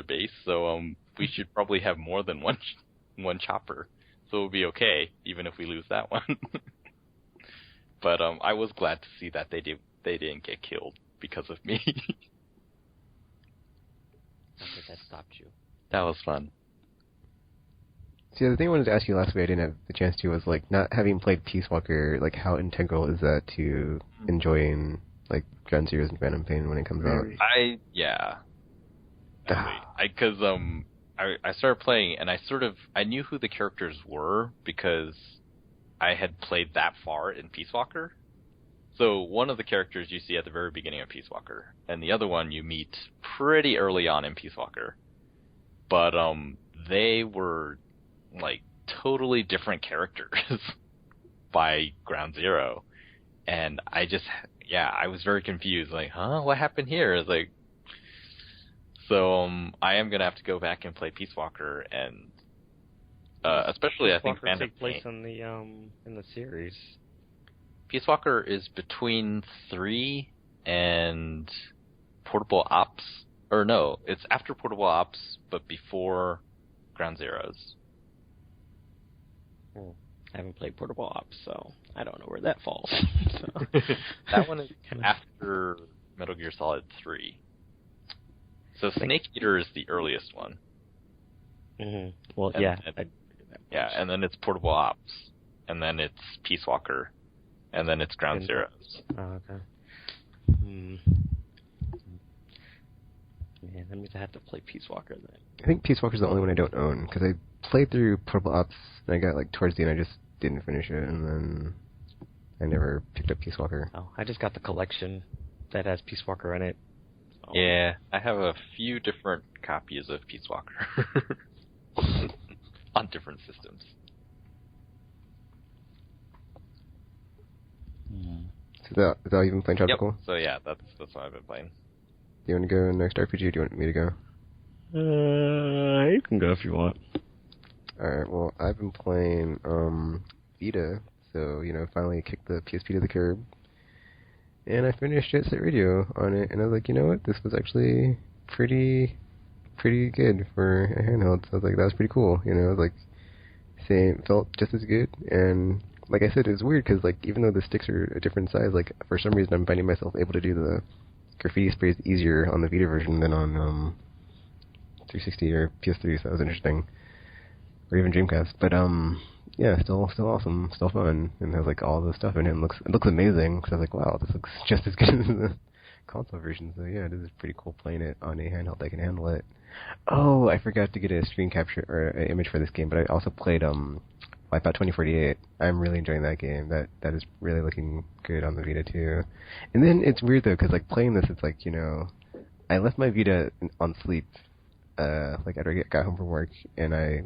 base, so we should probably have more than one chopper, so it'll be okay even if we lose that one. But I was glad to see that they didn't get killed because of me. I think that stopped you. That was fun. See, the thing I wanted to ask you last week I didn't have the chance to was, like, not having played Peace Walker, like, how integral is that to enjoying, like, Ground Zeroes and Phantom Pain when it comes out? Because I started playing, and I knew who the characters were because I had played that far in Peace Walker. So one of the characters you see at the very beginning of Peace Walker, and the other one you meet pretty early on in Peace Walker. But they were like totally different characters by Ground Zero, and I was very confused. Like, huh, what happened here? It's like, so I am gonna have to go back and play Peace Walker, and especially Peace I think Walker take place in the series. Peace Walker is between 3 and Portable Ops. Or no, it's after Portable Ops, but before Ground Zeroes. I haven't played Portable Ops, so I don't know where that falls. So. That one is after Metal Gear Solid 3. So Snake Eater is the earliest one. Mm-hmm. Well, and then it's Portable Ops, and then it's Peace Walker, and then it's Ground Zeroes. Oh, okay. Man, that means I have to play Peace Walker then. I think Peace Walker's the only one I don't own, because I played through Portable Ops, and I got, like, towards the end, I just didn't finish it, and then I never picked up Peace Walker. Oh, I just got the collection that has Peace Walker in it. So. Yeah, I have a few different copies of Peace Walker. On different systems. So is that you've been playing Tropical? Yep. So yeah, that's what I've been playing. Do you want to go next RPG, or do you want me to go? You can go if you want. Alright, well, I've been playing Vita, so, finally kicked the PSP to the curb. And I finished Jet Set Radio on it, and I was like, you know what, this was actually pretty good for a handheld. So I was like, that was pretty cool, It was like, felt just as good, and like I said, it was weird, because, like, even though the sticks are a different size, like, for some reason I'm finding myself able to do the graffiti sprays easier on the Vita version than on 360 or PS3, so that was interesting. Or even Dreamcast. But yeah, still awesome, still fun, and has like all the stuff in it. It looks amazing. Because I was like, wow, this looks just as good as the console version. So yeah, this is pretty cool playing it on a handheld that can handle it. Oh, I forgot to get a screen capture or an image for this game, but I also played Wipeout 2048. I'm really enjoying that game. That is really looking good on the Vita too. And then it's weird though, because like playing this, it's like I left my Vita on sleep, like after I got home from work, and I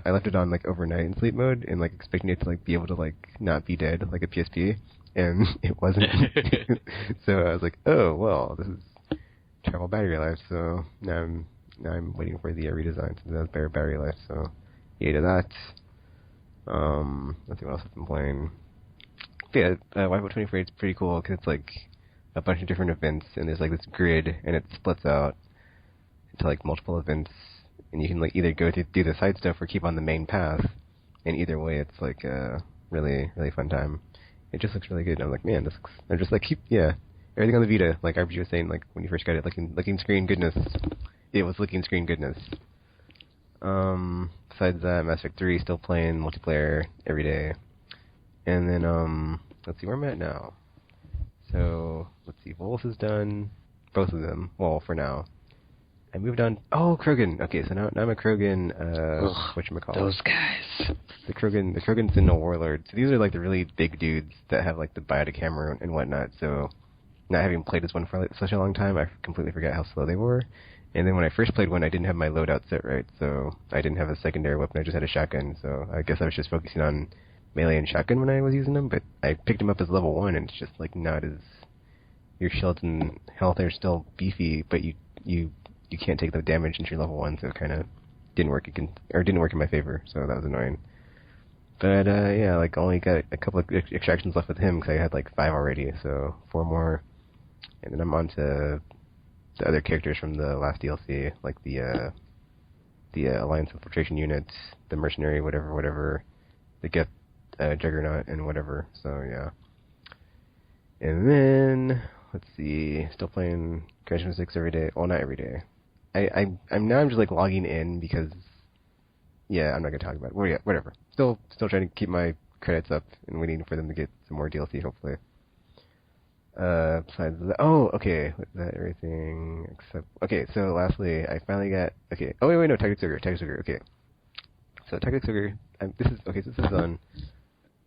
left it on like overnight in sleep mode, and like expecting it to like be able to like not be dead like a PSP, and it wasn't. So I was like, oh well, this is terrible battery life. So now I'm waiting for the redesign to have better battery life. So yay to that. Let's see what else I've been playing. Yeah, Wipeout 24 is pretty cool because it's like a bunch of different events, and there's like this grid, and it splits out into like multiple events, and you can like either go to do the side stuff or keep on the main path, and either way, it's like a really fun time. It just looks really good. And I'm like, man, this looks. I'm just like, everything on the Vita, like RBG was saying, like when you first got it, looking screen goodness. It was looking screen goodness. Besides that, Mass Effect 3 still playing multiplayer every day. And then, let's see where I'm at now. So, let's see, Volus is done. Both of them. Well, for now. I moved on. Oh, Krogan. Okay, so now I'm a Krogan, whatchamacallit. Those guys. The Krogan Sentinel Warlord. So these are like the really big dudes that have like the biotic hammer and whatnot. So, not having played this one for like, such a long time, I completely forgot how slow they were. And then when I first played one, I didn't have my loadout set right, so I didn't have a secondary weapon, I just had a shotgun, so I guess I was just focusing on melee and shotgun when I was using them, but I picked them up as level 1, and it's just like not as... Your shields and health are still beefy, but you can't take the damage into your level 1, so it kind of didn't work in my favor, so that was annoying. But yeah, like only got a couple of extractions left with him, because I had like 5 already, so 4 more, and then I'm on to the other characters from the last DLC, like the Alliance Infiltration Unit, the Mercenary, whatever, the Geth Juggernaut, and whatever. So yeah. And then let's see, still playing Crash 6 every day. Well, not every day. I'm just like logging in because I'm not gonna talk about it. Well, yeah, whatever. Still trying to keep my credits up and waiting for them to get some more DLC, hopefully. Besides that, okay, was that everything except, okay, so lastly, I finally got, okay, oh wait, no, Tactics Ogre, okay. So Tactics Ogre, this is on,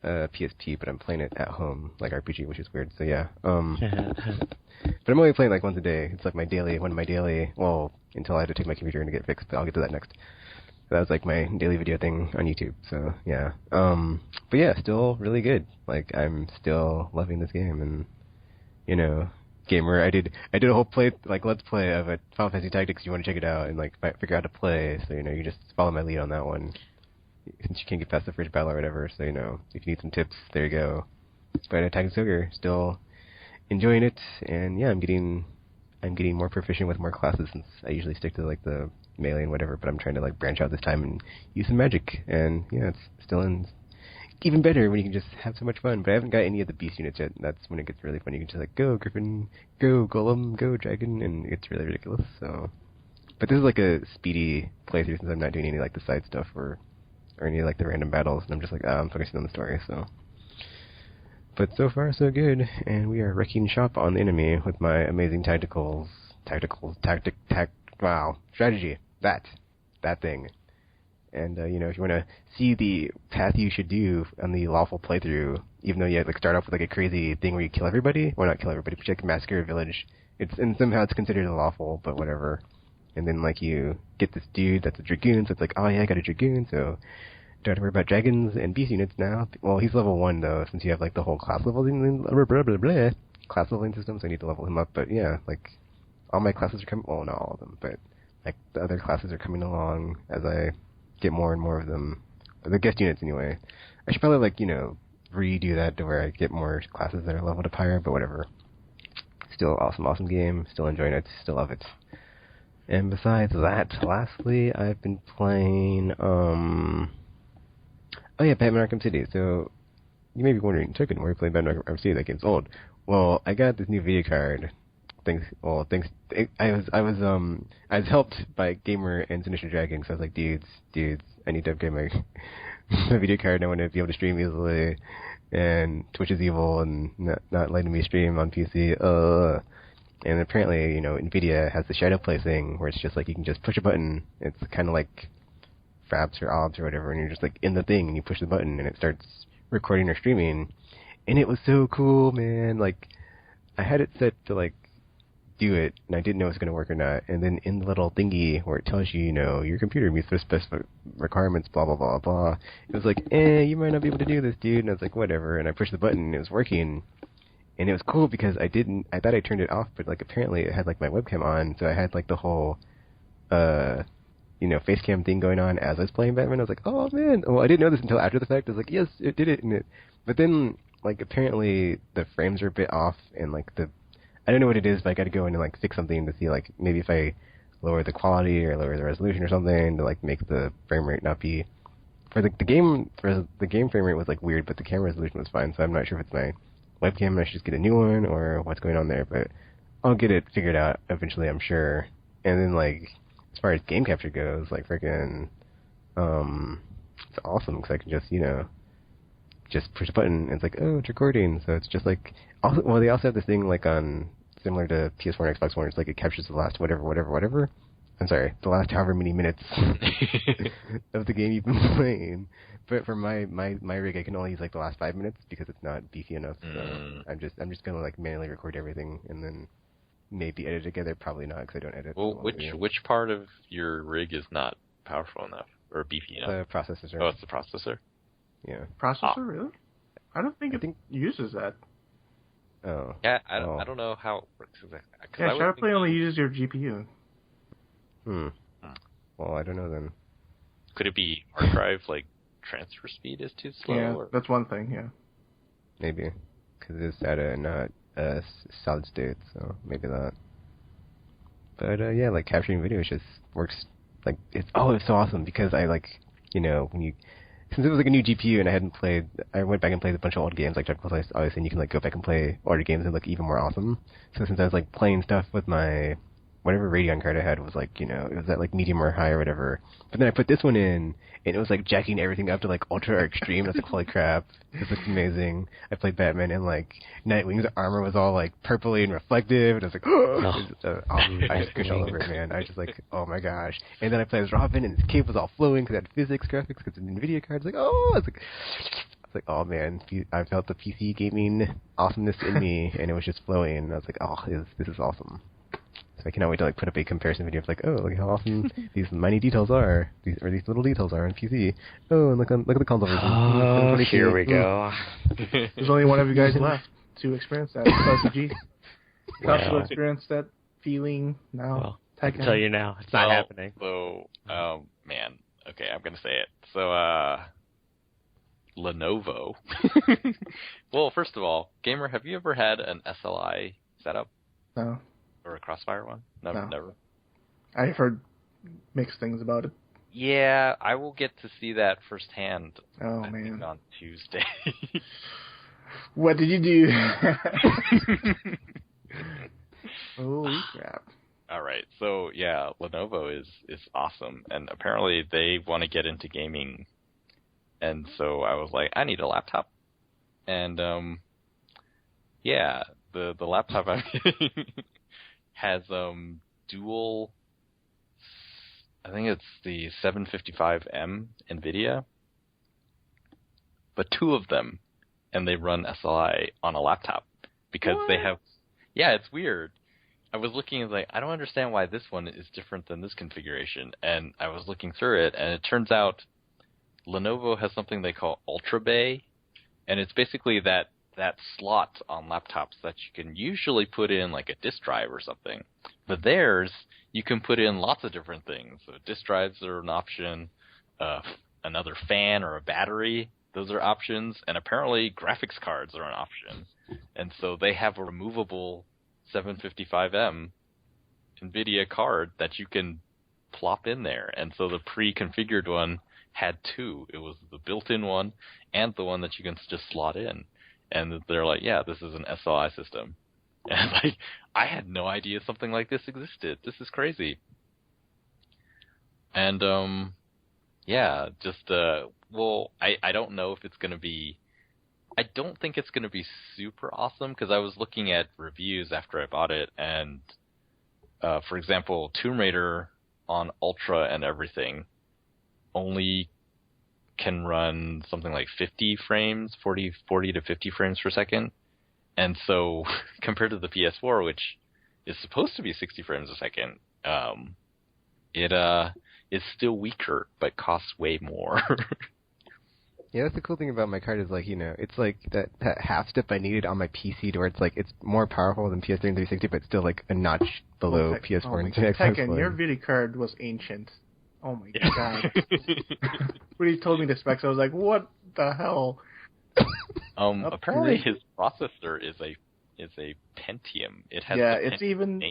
PSP, but I'm playing it at home, like RPG, which is weird, so yeah, but I'm only playing like once a day. It's like one of my daily, well, until I had to take my computer in to get fixed, but I'll get to that next. That was like my daily video thing on YouTube, so yeah. But yeah, still really good. Like, I'm still loving this game, and gamer, I did a whole let's play of a Final Fantasy Tactics. You want to check it out and like figure out how to play, so you just follow my lead on that one. Since you can't get past the first battle or whatever, so if you need some tips, there you go. But Tactics Ogre, still enjoying it, and yeah, I'm getting more proficient with more classes since I usually stick to like the melee and whatever, but I'm trying to like branch out this time and use some magic, and yeah, it's still even better when you can just have so much fun. But I haven't got any of the beast units yet, and that's when it gets really fun. You can just like, go Griffin, go Golem, go Dragon, and it's really ridiculous. So, but this is like a speedy playthrough since I'm not doing any like the side stuff or any like the random battles, and I'm just like, I'm focusing on the story, so. But so far so good, and we are wrecking shop on the enemy with my amazing strategy, that thing. And, if you want to see the path you should do on the lawful playthrough, even though you like start off with like a crazy thing where you kill everybody, or not kill everybody, but you like massacre a village, and somehow it's considered lawful, but whatever. And then like you get this dude that's a Dragoon, so it's like, oh yeah, I got a Dragoon, so don't have to worry about dragons and beast units now. Well, he's level 1 though, since you have like the whole class leveling, class leveling system, so I need to level him up, but yeah, like, all my classes are coming, well, not all of them, but like the other classes are coming along as I get more and more of them. The guest units, anyway. I should probably, like, redo that to where I get more classes that are leveled up higher, but whatever. Still awesome game. Still enjoying it. Still love it. And besides that, lastly, I've been playing, Batman Arkham City. So, you may be wondering, Chicken, why are you playing Batman Arkham City? That game's old. Well, I got this new video card. I was helped by Gamer and Sinister Dragon, so I was like, dudes, I need to upgrade my my video card and I want to be able to stream easily, and Twitch is evil and not letting me stream on PC. And apparently, NVIDIA has the shadow play thing where it's just like you can just push a button. It's kind of like Fraps or OBS or whatever, and you're just like in the thing and you push the button and it starts recording or streaming. And it was so cool, man. Like, I had it set to like do it, and I didn't know if it was going to work or not. And then in the little thingy where it tells you, your computer meets the specific requirements, blah, blah, blah, blah, it was like, you might not be able to do this, dude. And I was like, whatever. And I pushed the button, and it was working. And it was cool because I thought I turned it off, but, like, apparently it had, like, my webcam on, so I had, like, the whole, face cam thing going on as I was playing Batman. I was like, oh, man. Well, I didn't know this until after the fact. I was like, yes, it did it. But then, like, apparently the frames are a bit off, and, like, I don't know what it is, but I got to go in and like fix something to see like maybe if I lower the quality or lower the resolution or something to like make the frame rate not be for the game frame rate was like weird, but the camera resolution was fine. So I'm not sure if it's my webcam and I should just get a new one or what's going on there, but I'll get it figured out eventually, I'm sure. And then like as far as game capture goes, like freaking it's awesome because I can just push a button and it's like, oh, it's recording. So it's just like, they also have this thing like on, similar to PS4 and Xbox One, it's like it captures the last whatever. I'm sorry, the last however many minutes of the game you've been playing. But for my rig, I can only use like the last 5 minutes because it's not beefy enough. So I'm just gonna like manually record everything and then maybe edit it together. Probably not because I don't edit. Well, which part of your rig is not powerful enough or beefy enough? The processor. Oh, it's the processor. Yeah. Processor, really? I don't think it uses that. Oh. Yeah, I don't know how it works exactly. Yeah, ShadowPlay only uses your GPU. Well, I don't know then. Could it be hard drive, like, transfer speed is too slow? Yeah, that's one thing, yeah. Maybe. Because it's SATA and not solid state, so maybe that. But, yeah, like, capturing video just works, like, it's so awesome because I, like, since it was like a new GPU and I went back and played a bunch of old games like Jungle Slice, obviously, and you can like go back and play older games and look even more awesome. So since I was like playing stuff with my whatever Radeon card I had was like, it was at like medium or high or whatever. But then I put this one in and it was like jacking everything up to like ultra or extreme. I was like, holy crap, this looks amazing. I played Batman and like Nightwing's armor was all like purpley and reflective, and I was like, I just pushed all over it, man. I was just like, oh my gosh. And then I played as Robin and his cape was all flowing because it had physics graphics because it's an NVIDIA card. I was like, oh man, I felt the PC gaming awesomeness in me, and it was just flowing. And I was like, oh, this is awesome. So I cannot wait to like put up a comparison video of like, oh, look how awesome these little details are on PC. Oh, and look at the console version. Oh, here we go. There's only one of you guys left to experience that. G. Wow. Experience that feeling now. Well, I can tell you now, it's not happening. So, man, okay, I'm gonna say it. So, Lenovo. Well, first of all, Gamer, have you ever had an SLI setup? No. Or a Crossfire one? No, never. I've heard mixed things about it. Yeah, I will get to see that firsthand. Oh, man. On Tuesday. What did you do? Holy crap. All right, so yeah, Lenovo is awesome, and apparently they want to get into gaming, and so I was like, I need a laptop, and yeah, the laptop I'm getting has dual, I think it's the 755M NVIDIA, but two of them, and they run SLI on a laptop because they have, yeah, it's weird. I was looking and like, I don't understand why this one is different than this configuration, and I was looking through it, and it turns out Lenovo has something they call Ultra Bay, and it's basically that slot on laptops that you can usually put in like a disk drive or something. But theirs, you can put in lots of different things. So disk drives are an option, another fan or a battery, those are options, and apparently graphics cards are an option. And so they have a removable 755M NVIDIA card that you can plop in there. And so the pre-configured one had two. It was the built-in one and the one that you can just slot in. And they're like, yeah, this is an SLI system. And like, I had no idea something like this existed. This is crazy. And Yeah, just well, I don't know if it's going to be. I don't think it's going to be super awesome because I was looking at reviews after I bought it, and for example, Tomb Raider on Ultra and everything only can run something like 50 frames, 40 to 50 frames per second, and so compared to the PS4, which is supposed to be 60 frames a second, it is still weaker but costs way more. Yeah, that's the cool thing about my card is, like, it's like that half step I needed on my PC to where it's like it's more powerful than PS3 and 360, but still like a notch below PS4 and Xbox Tekken, One. your video card was ancient. Oh my god. When he told me the specs, I was like, what the hell? Apparently his processor is a Pentium. It has it's even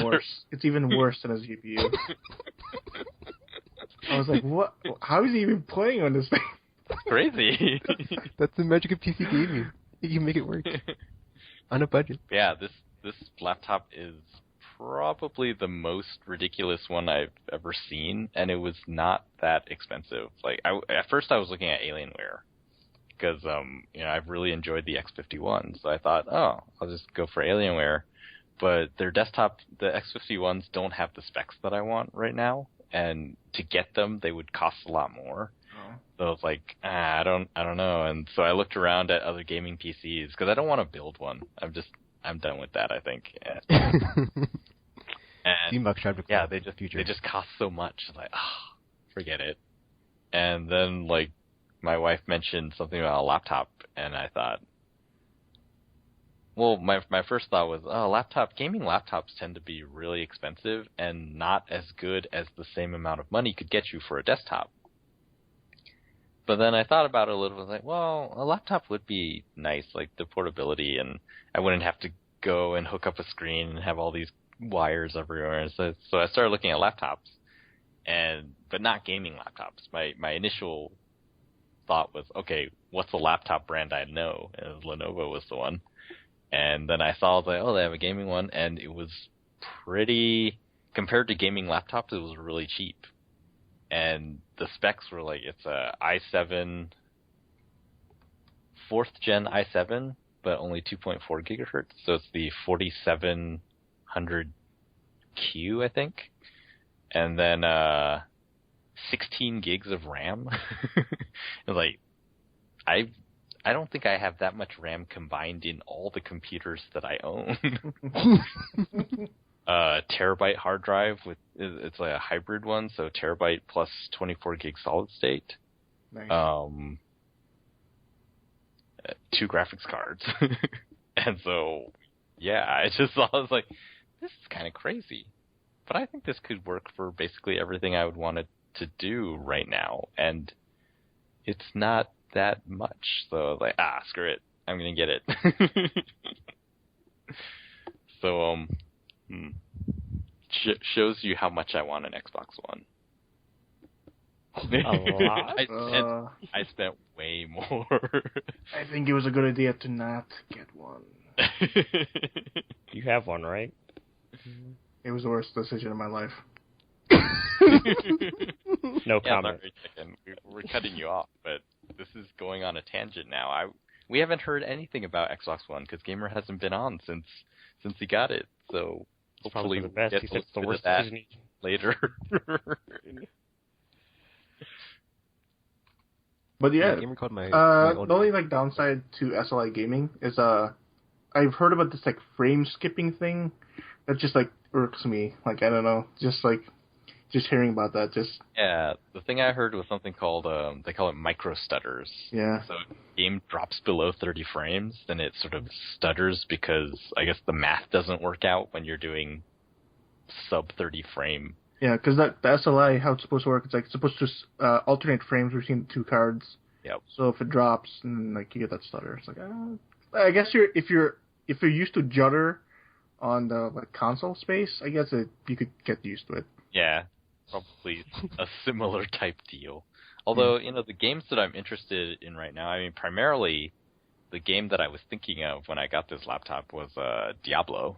worse. It's even worse than a GPU. I was like, what? How is he even playing on this thing? It's crazy. That's the magic of PC gaming. You can make it work on a budget. Yeah, this laptop is probably the most ridiculous one I've ever seen, and it was not that expensive. Like, at first I was looking at Alienware because I've really enjoyed the X51, so I thought, oh, I'll just go for Alienware. But their desktop, the X51s don't have the specs that I want right now, and to get them, they would cost a lot more. So I was like, I don't know. And so I looked around at other gaming PCs because I don't want to build one. I'm done with that, I think. And yeah, they just cost so much. Like, forget it. And then like my wife mentioned something about a laptop, and I thought, well, my first thought was, gaming laptops tend to be really expensive and not as good as the same amount of money could get you for a desktop. But then I thought about it a little bit, like, well, a laptop would be nice, like the portability, and I wouldn't have to go and hook up a screen and have all these wires everywhere. And so I started looking at laptops, but not gaming laptops. My initial thought was, okay, what's a laptop brand I know? And Lenovo was the one. And then I saw, like, oh, they have a gaming one, and it was pretty, compared to gaming laptops, it was really cheap. And the specs were like, it's a i7, 4th gen i7, but only 2.4 gigahertz. So it's the 4700Q, I think. And then 16 gigs of RAM. Like, I don't think I have that much RAM combined in all the computers that I own. Terabyte hard drive it's like a hybrid one, so terabyte plus 24 gig solid state. Nice. 2 graphics cards. And so, yeah, I was like, this is kind of crazy. But I think this could work for basically everything I would want it to do right now. And it's not that much. So I was like, screw it. I'm going to get it. So, shows you how much I want an Xbox One. A lot? I spent way more. I think it was a good idea to not get one. You have one, right? It was the worst decision of my life. No comment. Sorry, we're cutting you off, but this is going on a tangent now. We haven't heard anything about Xbox One because Gamer hasn't been on since he got it. So It's hopefully probably the best. we'll He get said it's the to worst that decision. later. But yeah, Gamer called my the only like downside to SLI gaming is I've heard about this like frame skipping thing that just like irks me. Like, I don't know, just hearing about that Yeah, the thing I heard was something called they call it micro stutters. Yeah. So if the game drops below 30 frames, then it sort of stutters because I guess the math doesn't work out when you're doing sub 30 frame. Yeah, because the SLI, how it's supposed to work, it's like it's supposed to alternate frames between the two cards. Yep. So if it drops, and like you get that stutter, it's like I guess if you're used to judder on the like console space, I guess you could get used to it. Yeah, probably a similar type deal. Although the games that I'm interested in right now, I mean, primarily the game that I was thinking of when I got this laptop was Diablo.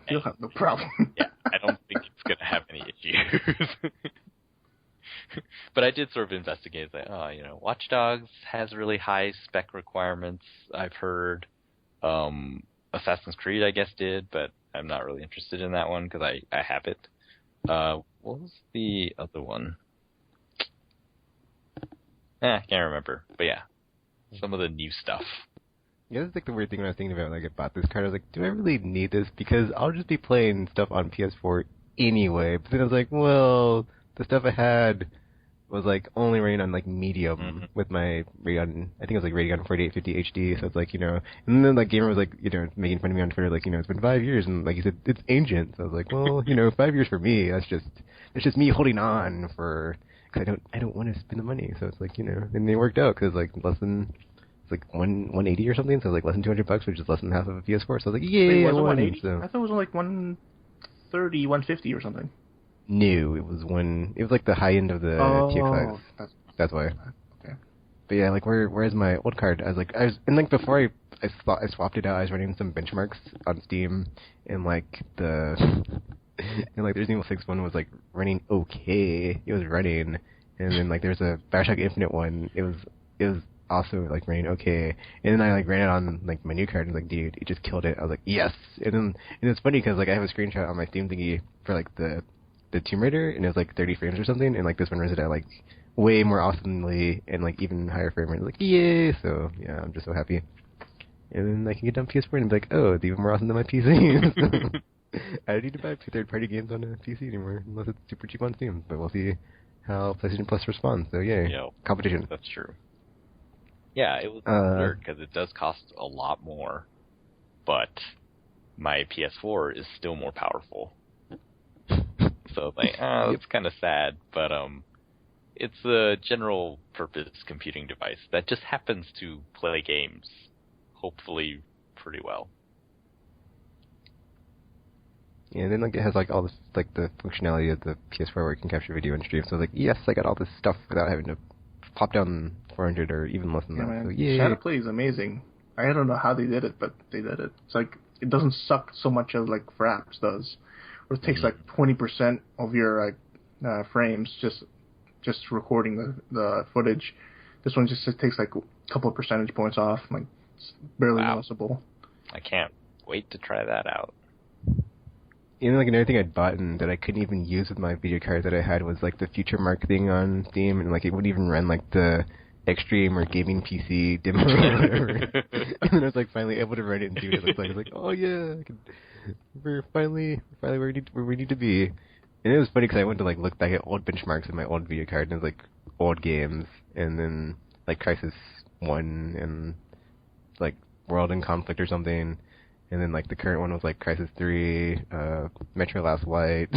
You'll have no problem. Yeah, I don't think it's going to have any issues. But I did sort of investigate. Like, Watch Dogs has really high spec requirements, I've heard. Assassin's Creed, I guess, did, but I'm not really interested in that one because I have it. What was the other one? I can't remember. But yeah, some of the new stuff. Yeah, that's like the weird thing when I was thinking about, like, I bought this card. I was like, do I really need this? Because I'll just be playing stuff on PS4 anyway. But then I was like, well, the stuff I had was, like, only running on, like, medium with my Radeon, I think it was, like, Radeon 4850 HD. So it's like, and then, like, Gamer was, like, making fun of me on Twitter, like, it's been 5 years. And, like, he said, it's ancient. So I was like, well, 5 years for me, that's just me holding on for, because I don't want to spend the money. So it's like, and it worked out because, like, it's like 180 or something, so it's like less than $200, which is less than half of a PS4. So I was like, Wait, yeah, was it I won. 180? So. I thought it was like 130, 150 or something. No, it was like the high end of the TX5. That's why. Okay. But yeah, like where's my old card? And like before I swapped it out, I was running some benchmarks on Steam, and like and like the Resident Evil 6 one was like running okay. It was running, and then like there's a Bioshock Infinite one. It was also like running okay, and then I like ran it on like my new card and was like, dude, it just killed it. I was like, yes. And it's funny because like I have a screenshot on my Steam thingy for like the Tomb Raider, and it was like 30 frames or something, and like this one runs it at like way more awesomely and like even higher frame rate. Like, yay! So yeah, I'm just so happy. And then I can get down PS4 and be like, oh, it's even more awesome than my PC. I don't need to buy third-party games on a PC anymore unless it's super cheap on Steam. But we'll see how PlayStation Plus responds. So yay, competition. That's true. Yeah, it was weird because it does cost a lot more, but my PS4 is still more powerful. So like, it's kind of sad, but it's a general purpose computing device that just happens to play games, hopefully pretty well. Yeah, and then like it has like all this like the functionality of the PS4 where it can capture video and stream. So like, yes, I got all this stuff without having to pop down 400 or even less than that. Man. So yeah, Shadow Play is amazing. I don't know how they did it, but they did it. It's like it doesn't suck so much as like Fraps does, where it takes like 20% of your frames just recording the footage. This one just takes like a couple of percentage points off, like it's barely noticeable. I can't wait to try that out. You know, like another thing I'd bought and that I couldn't even use with my video card that I had was like the Future Mark thing on Steam, and like it wouldn't even run like the Extreme or Gaming PC demo or whatever. And then I was like finally able to run it and see what it looks like. I was like, oh yeah, we're finally where we need to be. And it was funny because I went to like look back at old benchmarks of my old video card, and it was like old games, and then like Crisis 1 and like World in Conflict or something. And then, like, the current one was, like, Crisis 3, Metro Last Light,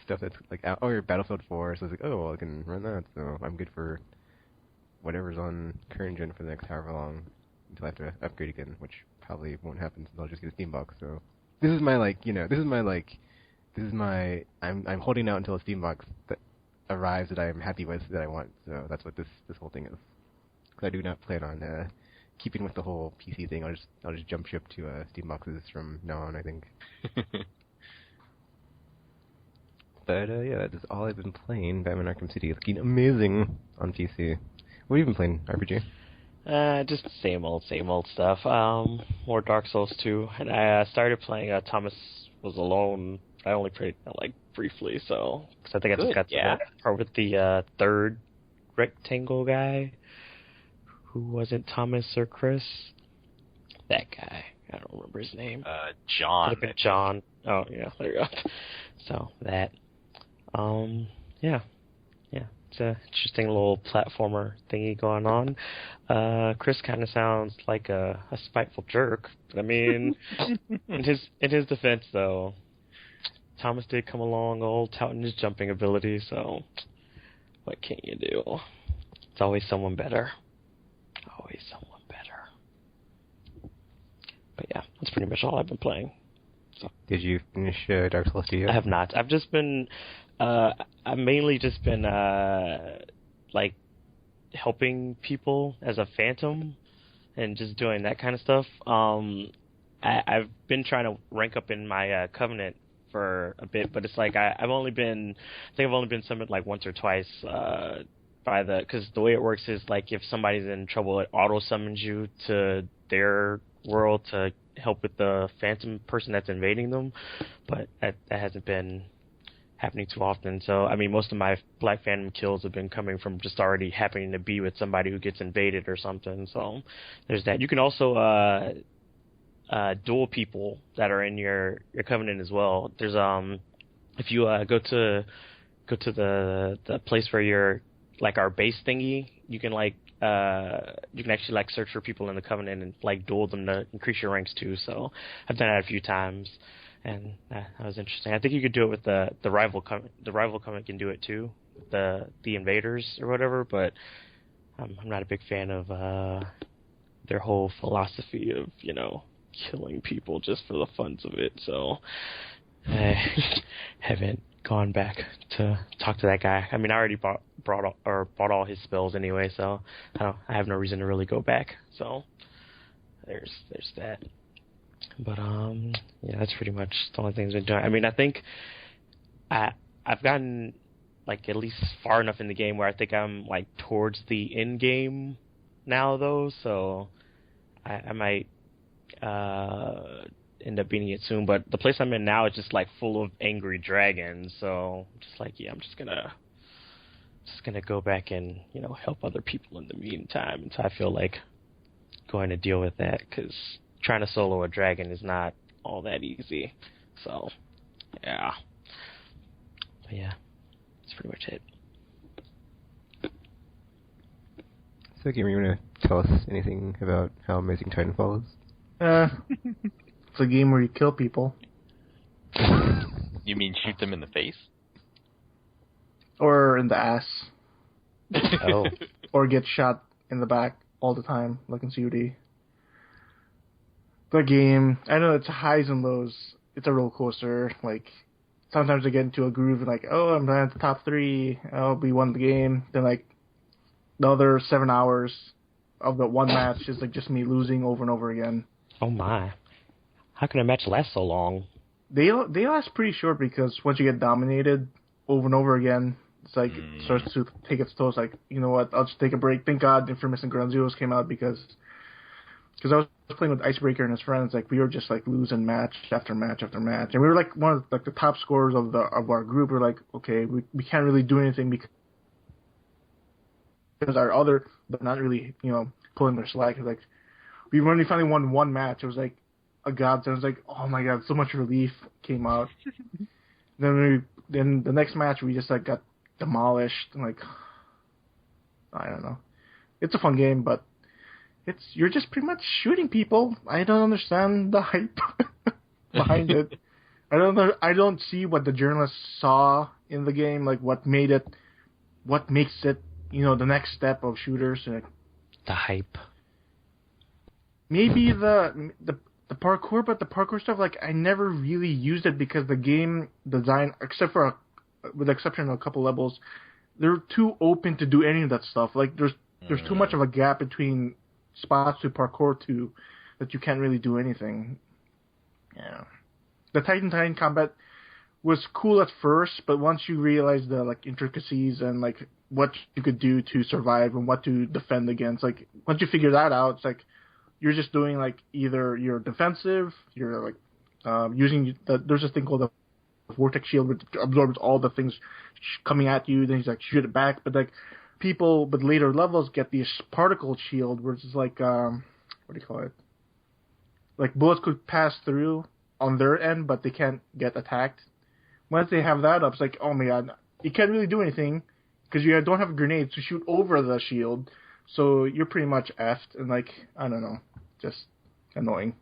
stuff that's, like, out, or Battlefield 4. So I was like, oh, well, I can run that. So I'm good for whatever's on current gen for the next however long until I have to upgrade again, which probably won't happen since I'll just get a Steam box. So this is my, like, I'm holding out until a Steam box that arrives that I am happy with, that I want. So that's what this whole thing is. Because I do not plan on, keeping with the whole PC thing. I'll just jump ship to Steam boxes from now on, I think. But yeah, that's all I've been playing. Batman Arkham City, looking amazing on PC. What have you been playing, RPG? Just same old stuff. More Dark Souls 2, and I started playing Thomas Was Alone. I only played like briefly, so because I think I just got to the part with the third rectangle guy. Who wasn't Thomas or Chris? That guy. I don't remember his name. John. Could have been John. Oh, yeah. There you go. So, that. Yeah. It's an interesting little platformer thingy going on. Chris kind of sounds like a spiteful jerk. But, I mean, in his defense, though, Thomas did come along all touting his jumping ability, so what can you do? It's always someone better. Always someone better. But yeah, that's pretty much all I've been playing. So. Did you finish Dark Souls 2 yet? I have not. I've just been, I've mainly just been, like, helping people as a phantom and just doing that kind of stuff. I've been trying to rank up in my Covenant for a bit, but it's like I think I've only been summoned like once or twice because the way it works is like if somebody's in trouble, it auto summons you to their world to help with the phantom person that's invading them, but that hasn't been happening too often. So I mean, most of my Black Phantom kills have been coming from just already happening to be with somebody who gets invaded or something. So there's that. You can also duel people that are in your covenant as well. There's if you go to the place where you're like our base thingy, you can actually like search for people in the covenant and like duel them to increase your ranks too. So I've done that a few times, and that was interesting. I think you could do it with the rival covenant. The rival covenant can do it too, the invaders or whatever. But I'm not a big fan of their whole philosophy of killing people just for the funs of it. So I haven't gone back to talk to that guy. I mean, I already bought all his spells anyway, so I have no reason to really go back. So there's that. But yeah, that's pretty much the only things I've been doing. I mean, I think I've gotten like at least far enough in the game where I think I'm like towards the end game now, though. So I might end up beating it soon. But the place I'm in now is just like full of angry dragons. So just like, yeah, I'm just gonna go back and help other people in the meantime until I feel like going to deal with that, because trying to solo a dragon is not all that easy. So yeah, but yeah, that's pretty much it. So, Gamer, you want to tell us anything about how amazing Titanfall is? It's a game where you kill people. You mean shoot them in the face? Or in the ass. Oh. Or get shot in the back all the time, like in COD. The game, I know it's highs and lows. It's a roller coaster. Like, sometimes I get into a groove and like, oh, I'm at the top 3. We won the game. Then like, the other 7 hours of the one match is like just me losing over and over again. Oh my. How can a match last so long? They last pretty short, because once you get dominated over and over again, it's like it starts to take its toll. It's like, you know what, I'll just take a break. Thank God Infamous and Ground Zeroes came out, because I was playing with Icebreaker and his friends. Like, we were just like losing match after match after match, and we were like one of like the top scorers of our group. We're like, okay, we can't really do anything because our other, but not really, pulling their slack. It's like we finally won one match. It was like a godsend. It was like, oh my God, so much relief came out. Then the next match we just like got demolished. And like, I don't know. It's a fun game, but you're just pretty much shooting people. I don't understand the hype behind it. I don't see what the journalists saw in the game, like what makes it, the next step of shooters. And the hype. Maybe the parkour, but the parkour stuff, like, I never really used it because the game design, with the exception of a couple levels, they're too open to do any of that stuff. Like, there's too much of a gap between spots to parkour to that you can't really do anything. Yeah. The Titan combat was cool at first, but once you realize the like intricacies and like what you could do to survive and what to defend against, like once you figure that out, it's like you're just doing like either you're defensive, you're like using there's this thing called the vortex shield, which absorbs all the things coming at you. Then he's like shoot it back, but like people with later levels get this particle shield, which is like what do you call it? Like bullets could pass through on their end, but they can't get attacked. Once they have that up, it's like, oh my God, you can't really do anything because you don't have grenades to shoot over the shield, so you're pretty much effed. And like, I don't know, just annoying.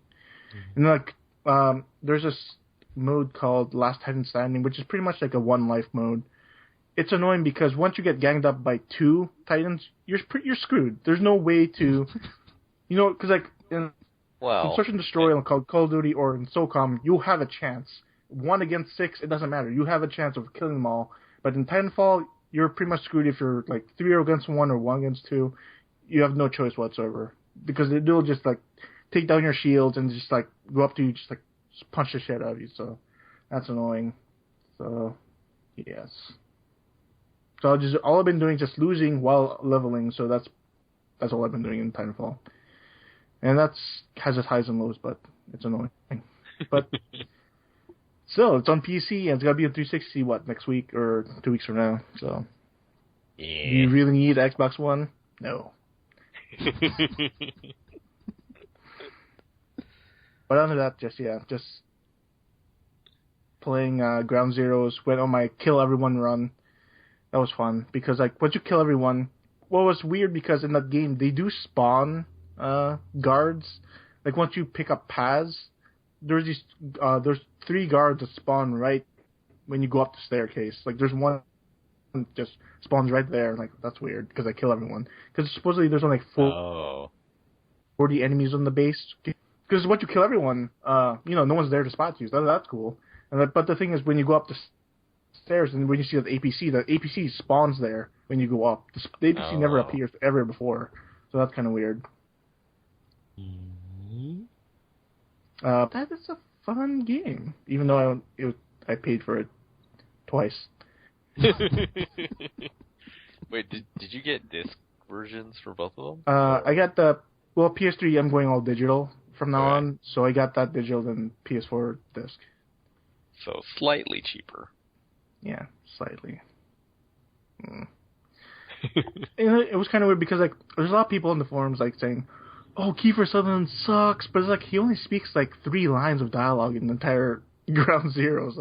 Mm-hmm. And like, there's this mode called Last Titan Standing, which is pretty much like a one life mode. It's annoying because once you get ganged up by 2 Titans, you're screwed. There's no way to, because like in Search and Destroy on Call of Duty or in SOCOM, you have a chance. 1 against 6, it doesn't matter. You have a chance of killing them all. But in Titanfall, you're pretty much screwed if you're like 3 against 1 or 1 against 2. You have no choice whatsoever because they'll just like take down your shields and just like go up to you, just like punch the shit out of you. So That's annoying. So, yes. So all I've been doing is just losing while leveling. So that's all I've been doing in Titanfall. And has its highs and lows, but it's annoying. But still, it's on PC and it's gonna be on 360. Next week or 2 weeks from now? So, Yeah. do you really need Xbox One? No. But other than that, just playing Ground Zeroes. Went on my kill everyone run. That was fun because once you kill everyone, what was weird because in that game they do spawn guards. Like once you pick up Paz, there's 3 guards that spawn right when you go up the staircase. Like there's one just spawns right there. Like that's weird because I kill everyone. Because supposedly there's only 40 enemies on the base. Because once you kill everyone, no one's there to spot you. So that's cool. But the thing is, when you go up the stairs and when you see the APC spawns there when you go up. The APC never appears ever before. So that's kind of weird. Mm-hmm. That is a fun game, even though I paid for it twice. Wait, did you get disc versions for both of them? I got PS3. I'm going all digital from now on, so I got that digital and PS4 disc. So slightly cheaper. Yeah, slightly. It was kind of weird because there's a lot of people in the forums saying, "Oh, Kiefer Sutherland sucks," but it's he only speaks 3 lines of dialogue in the entire Ground Zeroes.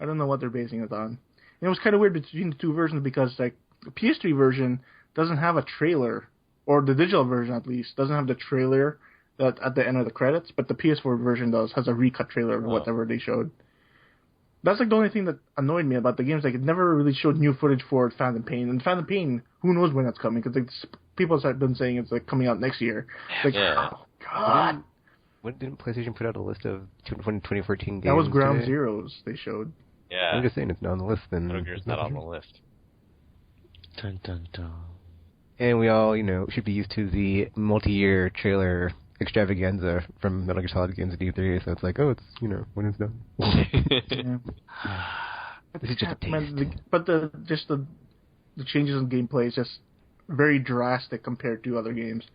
I don't know what they're basing it on. And it was kind of weird between the 2 versions because the PS3 version doesn't have a trailer, or the digital version at least doesn't have the trailer that at the end of the credits, but the PS4 version has a recut trailer of whatever they showed. That's the only thing that annoyed me about the game is it never really showed new footage for Phantom Pain. And Phantom Pain, who knows when that's coming? Because people have been saying it's coming out next year. Oh God! When didn't PlayStation put out a list of 2014 games? That was Ground today? Zeroes they showed. Yeah. I'm just saying it's not on the list. Then Ogre's not on the list. Dun dun dun. And we all, should be used to the multi-year trailer extravaganza from Metal Gear Solid games at E3. So it's when it's done. This is just a taste. But the changes in gameplay is just very drastic compared to other games.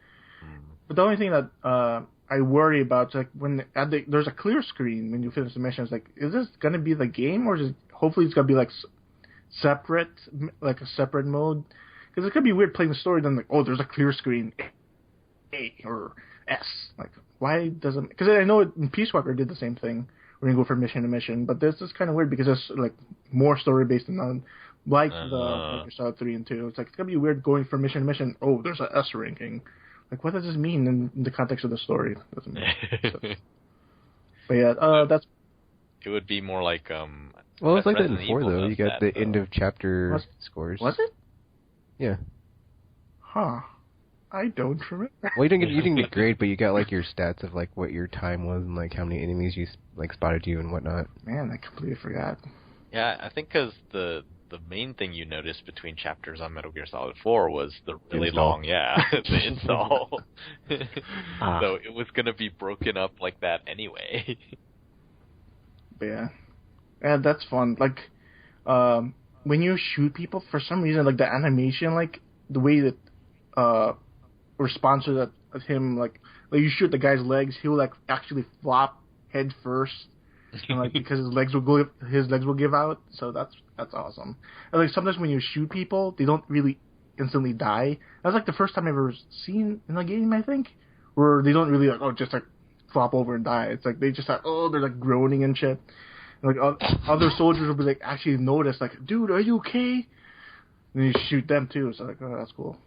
But the only thing that I worry about is when there's a clear screen when you finish the mission. It's is this gonna be the game, or hopefully it's gonna be separate, a separate mode? Because it could be weird playing the story, then there's a clear screen, A or S. Why doesn't? Because I know in Peace Walker did the same thing when you go from mission to mission. But this is kind of weird because it's more story based than the Metal Gear Solid 3 and 2. It's gonna be weird going from mission to mission. Oh, there's a S ranking. What does this mean in the context of the story? It doesn't make sense. But yeah, that's. It would be more like Well, it's like that in Resident 4 Evil though. You got the end of chapter scores. Was it? Yeah. Huh. I don't remember. Well, you didn't get grade, but you got your stats of what your time was and how many enemies you spotted you and whatnot. Man, I completely forgot. Yeah, I think because the main thing you noticed between chapters on Metal Gear Solid 4 was the really long, the install. So it was going to be broken up like that anyway. But yeah, that's fun. When you shoot people, for some reason, the animation, the way that responds to that of him, you shoot the guy's legs, he will actually flop head first, and, because his legs will give out. So that's awesome. And sometimes when you shoot people, they don't really instantly die. That's the first time I've ever seen in a game, I think, where they don't really just flop over and die. It's they just they're groaning and shit. And, other soldiers will be actually notice dude, are you okay? And then you shoot them too. So oh, that's cool.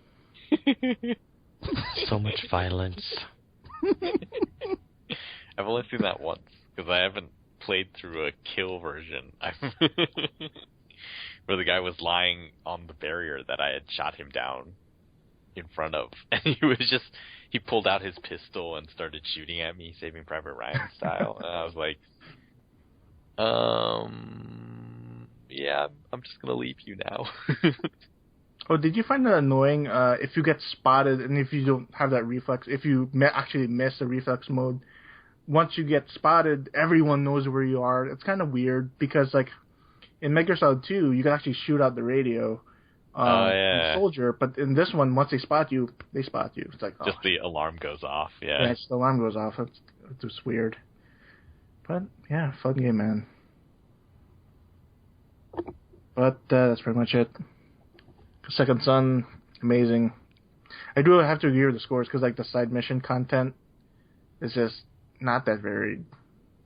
So much violence. I've only seen that once because I haven't played through a kill version. Where the guy was lying on the barrier that I had shot him down in front of, and he pulled out his pistol and started shooting at me, Saving Private Ryan style, and I was like, yeah, I'm just gonna leave you now. Oh, did you find it annoying if you get spotted and if you don't have that reflex, if you actually miss the reflex mode, once you get spotted, everyone knows where you are. It's kind of weird because like in Metal Gear Solid 2, you can actually shoot out the radio. The soldier, but in this one, once they spot you, they spot you. It's like just the alarm goes off. Yeah, yeah, just the alarm goes off. It's just weird. But yeah, fun game, man. But that's pretty much it. Second Son, amazing. I do have to agree with the scores because like the side mission content is just not that varied.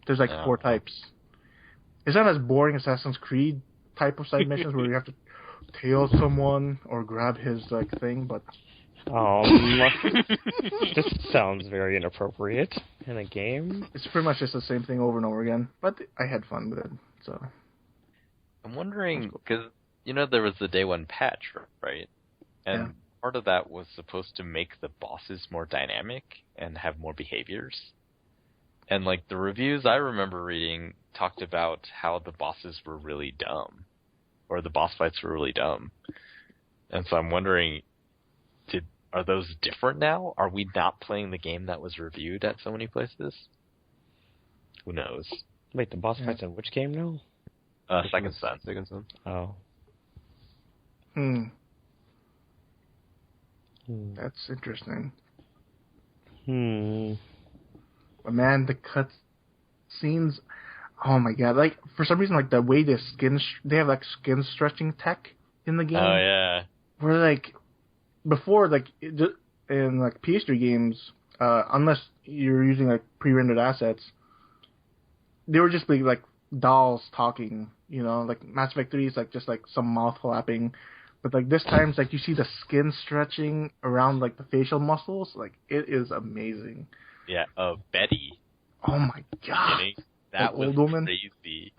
There's like 4 types. It's not as boring as Assassin's Creed type of side missions where you have to tail someone or grab his like thing, but this sounds very inappropriate in a game. It's pretty much just the same thing over and over again, but I had fun with it. So I'm wondering because there was the day 1 patch, right? And part of that was supposed to make the bosses more dynamic and have more behaviors. And like the reviews I remember reading talked about how the bosses were really dumb. Or the boss fights were really dumb. And so I'm wondering, are those different now? Are we not playing the game that was reviewed at so many places? Who knows? Wait, the boss fights in which game now? Second Son. Oh. That's interesting. But man, the cut scenes... Oh my god! Like for some reason, like the way they have like skin stretching tech in the game. Oh yeah. Where like before, like in like PS3 games, unless you're using like pre-rendered assets, they were just like dolls talking. Like Mass Effect 3 is like just like some mouth flapping, but like this time, it's like you see the skin stretching around like the facial muscles. Like it is amazing. Yeah. Betty. Oh my god. That was crazy.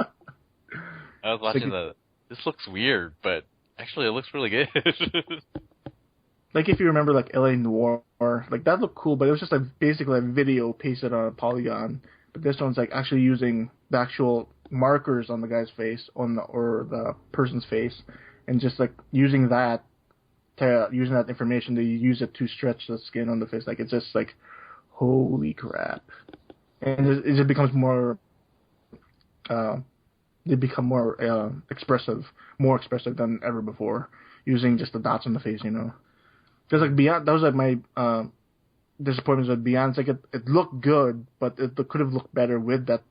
I was watching this looks weird, but actually it looks really good. Like if you remember like L.A. Noire, like that looked cool, but it was just like basically a video pasted on a polygon. But this one's like actually using the actual markers on the guy's face, or the person's face, and just like using that information to use it to stretch the skin on the face. Like it's just like, holy crap. And it just becomes more... they become more expressive than ever before, using just the dots on the face, Because like Beyond, that was like my disappointments with Beyond. Like it looked good, but it could have looked better with that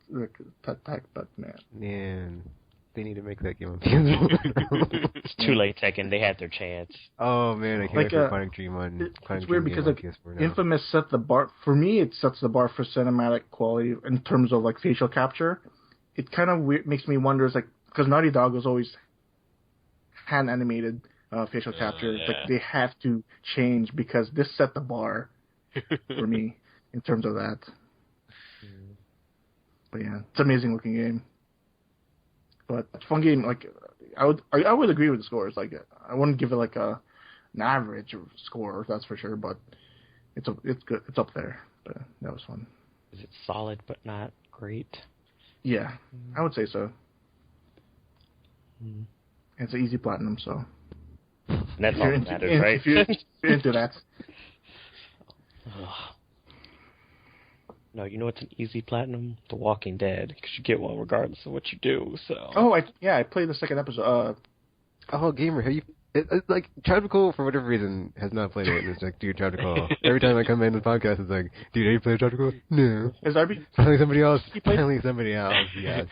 tech. But man, they need to make that game on PS4. It's too late, Tekken. They had their chance. Oh man, I can't wait for Quantic Dream on. It's weird because like Infamous set the bar for me. It sets the bar for cinematic quality in terms of like facial capture. It kind of makes me wonder, is like because Naughty Dog was always hand animated facial capture. It's like they have to change because this set the bar for me in terms of that. But yeah, it's an amazing looking game. But it's a fun game. Like I would agree with the scores. Like I wouldn't give it like an average score, that's for sure. But it's good. It's up there. But that was fun. Is it solid but not great? Yeah, I would say so. It's an easy platinum, so. And that's all that matters, right? If you're into that. No, you know what's an easy platinum? The Walking Dead, because you get one regardless of what you do. So. Oh, I played the second episode. Gamer, have you? It's like Tropical, for whatever reason, has not played it, and it's like, dude, Tropical. Every time I come in the podcast, it's like, dude, have you played Tropical? No. Is RB? Finally somebody else. Yes.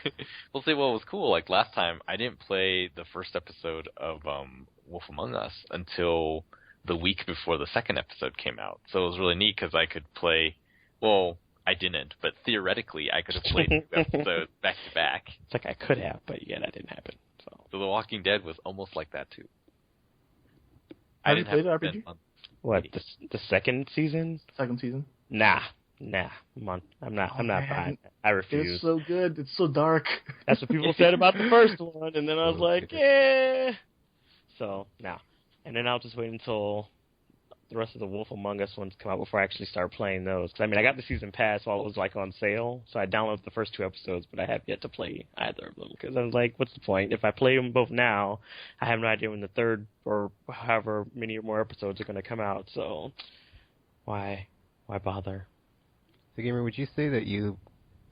Well, see, what was cool, like last time, I didn't play the first episode of Wolf Among Us until the week before the second episode came out. So it was really neat because I could play, well, I didn't, but theoretically I could have played 2 episodes back to back. It's like I could have, but yeah, that didn't happen. So The Walking Dead was almost like that too. Have you played RPG? What, the second season? Second season? Nah. I'm not buying it. I refuse. It's so good. It's so dark. That's what people said about the first one, and then I was like, yeah. So, nah. And then I'll just wait until the rest of the Wolf Among Us ones come out before I actually start playing those. Because, I got the season pass while it was, like, on sale, so I downloaded the first 2 episodes, but I have yet to play either of them. Because I was like, what's the point? If I play them both now, I have no idea when the third or however many more episodes are going to come out, so why bother? So, Gamer, would you say that you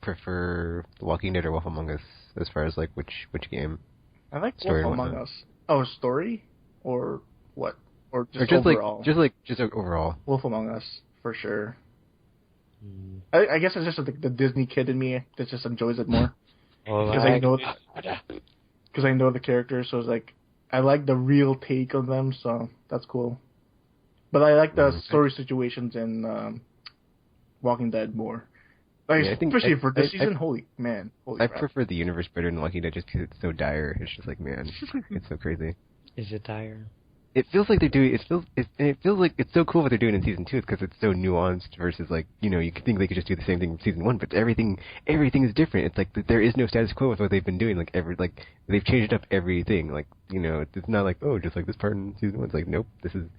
prefer The Walking Dead or Wolf Among Us as far as like which game? I like Story Wolf and Among whatnot. Us. Oh, story or what? Or just, Or just overall? just overall. Wolf Among Us for sure. Mm. I guess it's just like the Disney kid in me that just enjoys it more Well, because I know the characters, so it's like I like the real take on them, so that's cool. But I like the story situations in Walking Dead more. Like, Yeah, I think especially for this I season, holy I crap. prefer the universe better than Walking Dead just because it's so dire. It's just like, man, it's so crazy. Is it dire? It feels like they're doing. It feels like it's so cool what they're doing in season 2 because it's so nuanced versus like you could think they could just do the same thing in season 1, but everything is different. It's like there is no status quo with what they've been doing. Like they've changed up everything. Like it's not like just like this part in season 1. It's like nope, this is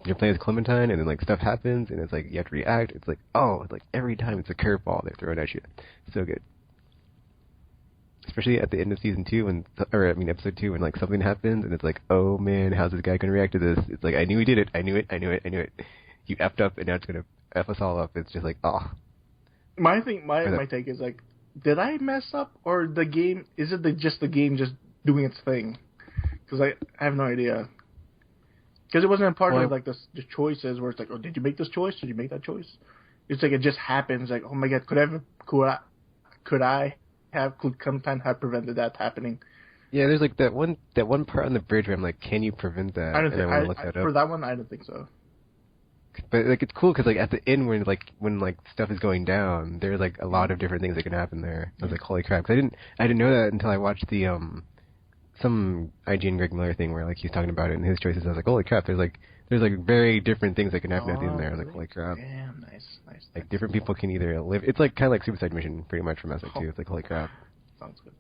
you're playing as Clementine and then like stuff happens and it's like you have to react. It's like it's like every time it's a curveball they're throwing at you. So good. Especially at the end of season 2 episode 2 when like something happens and it's like, oh man, how's this guy gonna react to this? It's like I knew he did it. I knew it. You effed up and now it's gonna F us all up. It's just like My take is like, did I mess up or the game? Is it just the game just doing its thing? Because I have no idea. Because it wasn't a part of like the choices where it's like, oh, did you make this choice? Did you make that choice? It's like it just happens. Like, oh my god, could Clementine have prevented that happening? Yeah, there's like that one part on the bridge where I'm like, can you prevent that? I don't and think I want to look that up. For that one, I don't think so. But like it's cool because like at the end when stuff is going down, there's like a lot of different things that can happen there. I was like, holy crap! 'Cause I didn't know that until I watched the some IGN Greg Miller thing where like he's talking about it and his choices. I was like, holy crap! There's like very different things that can happen at the end there. I was like, holy crap! Damn, nice. Like different people can either live. It's like kind of like Suicide Mission pretty much from Mass Effect 2. It's like holy crap. Sounds good.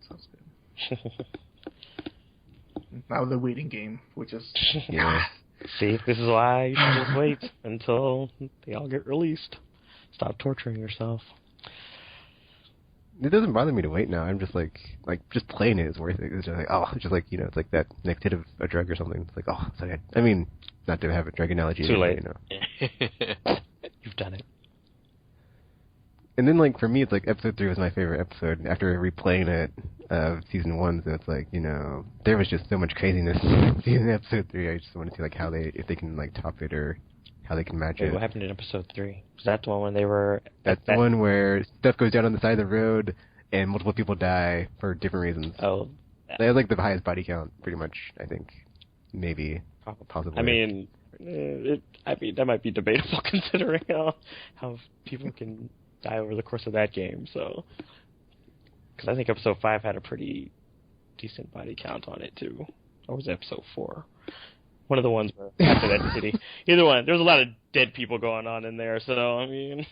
Now the waiting game, which is Yeah. See, this is why you should just wait until they all get released. Stop torturing yourself. It doesn't bother me to wait now. I'm just like just playing it is worth it. It's just like it's just like it's like that next hit of a drug or something. It's like so good. I mean, not to have a drug analogy. Too late. You've done it. And then like for me, it's like episode 3 was my favorite episode. After replaying it season 1, so it's like there was just so much craziness in episode 3. I just want to see like if they can like top it or how they can match it. What happened in episode 3? Was that the one when they were? That's the one where stuff goes down on the side of the road and multiple people die for different reasons. Oh, they have like the highest body count, pretty much. I think, maybe, possibly. I mean, that might be debatable considering how people can die over the course of that game. So, because I think episode 5 had a pretty decent body count on it too. Or was it episode 4? One of the ones where after that city. Either one. There's a lot of dead people going on in there. So I mean,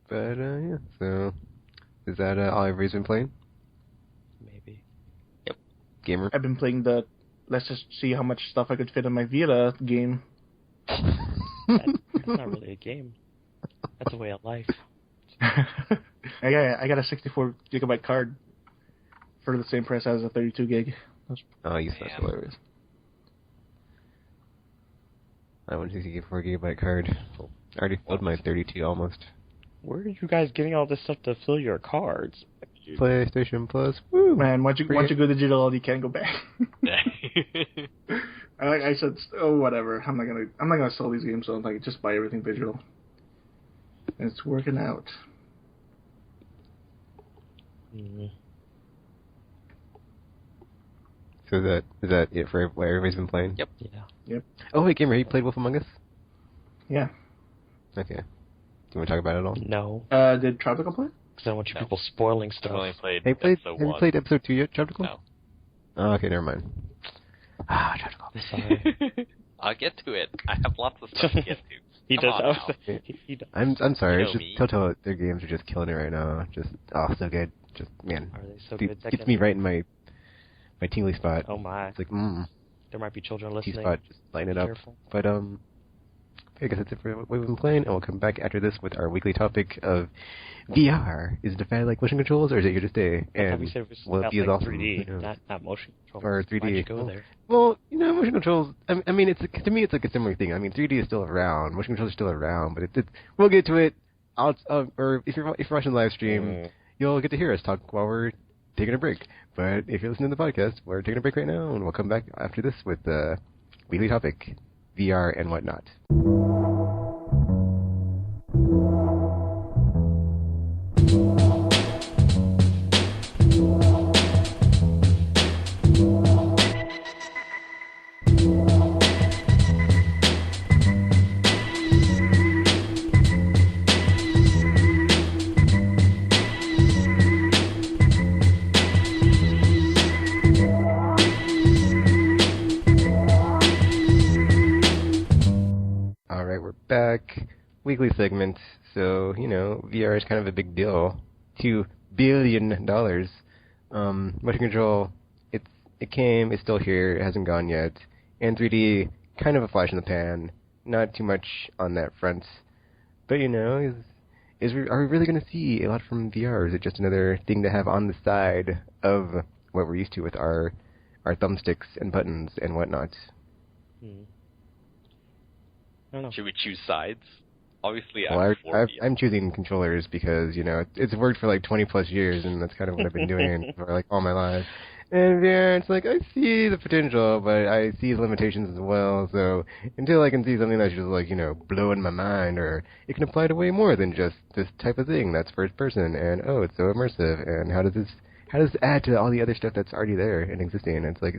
But yeah. So, is that all everybody's been playing? maybe. Gamer. I've been playing the let's just see how much stuff I could fit in my Vita game. That's not really a game. That's a way of life. I got a 64 gigabyte card for the same price as a 32 gig. Oh, you such hilarious. I want a 64 gigabyte card. I already filled my 32 almost. Where are you guys getting all this stuff to fill your cards? PlayStation Plus. Woo! Man, once you go digital, you can't go back. I said, whatever. I'm not gonna sell these games. So I'm like, just buy everything digital. And it's working out. Mm. So is that it for what everybody's been playing? Yep. Yeah. Yep. Oh wait, Gamer, you played Wolf Among Us? Yeah. Okay. Do you want to talk about it at all? No. Did Tropical play? Because I don't want you people spoiling I've stuff. only played Have episode you 1. played episode 2 yet, Tropical? No. Oh, okay, never mind. Tropical. I'm sorry. I'll get to it. I have lots of stuff to get to. He Come does. on now. He does. I'm sorry. You It's know just me. Telltale. Their games are just killing it right now. Just so good. Just man, Are they so it good? gets me right in my tingly spot. Oh my. It's like There might be children listening. T-spot, just lighten it up. Careful. But I guess that's it for what we've been playing, and we'll come back after this with our weekly topic of VR. Is it defined like motion controls, or is it here to stay? And we said it was will it about be as like awesome? 3D, not motion controls. Or 3D. Why'd you go there? Well, motion controls. I mean, to me, it's like a similar thing. I mean, 3D is still around. Motion controls are still around, but we'll get to it. Or if you're watching the live stream, you'll get to hear us talk while we're taking a break. But if you're listening to the podcast, we're taking a break right now, and we'll come back after this with the weekly topic, VR and whatnot. Back, weekly segment. So, VR is kind of a big deal. $2 billion. Motion control, it came, it's still here, it hasn't gone yet. And 3D, kind of a flash in the pan. Not too much on that front. But, are we really going to see a lot from VR? Or is it just another thing to have on the side of what we're used to with our thumbsticks and buttons and whatnot? I don't know. Should we choose sides? Obviously, I'm choosing controllers because, it's worked for like 20 plus years, and that's kind of what I've been doing for like all my life. And VR, it's like, I see the potential, but I see the limitations as well, so until I can see something that's just like, blowing my mind, or it can apply to way more than just this type of thing that's first person, and it's so immersive, and how does this add to all the other stuff that's already there and existing? It's like,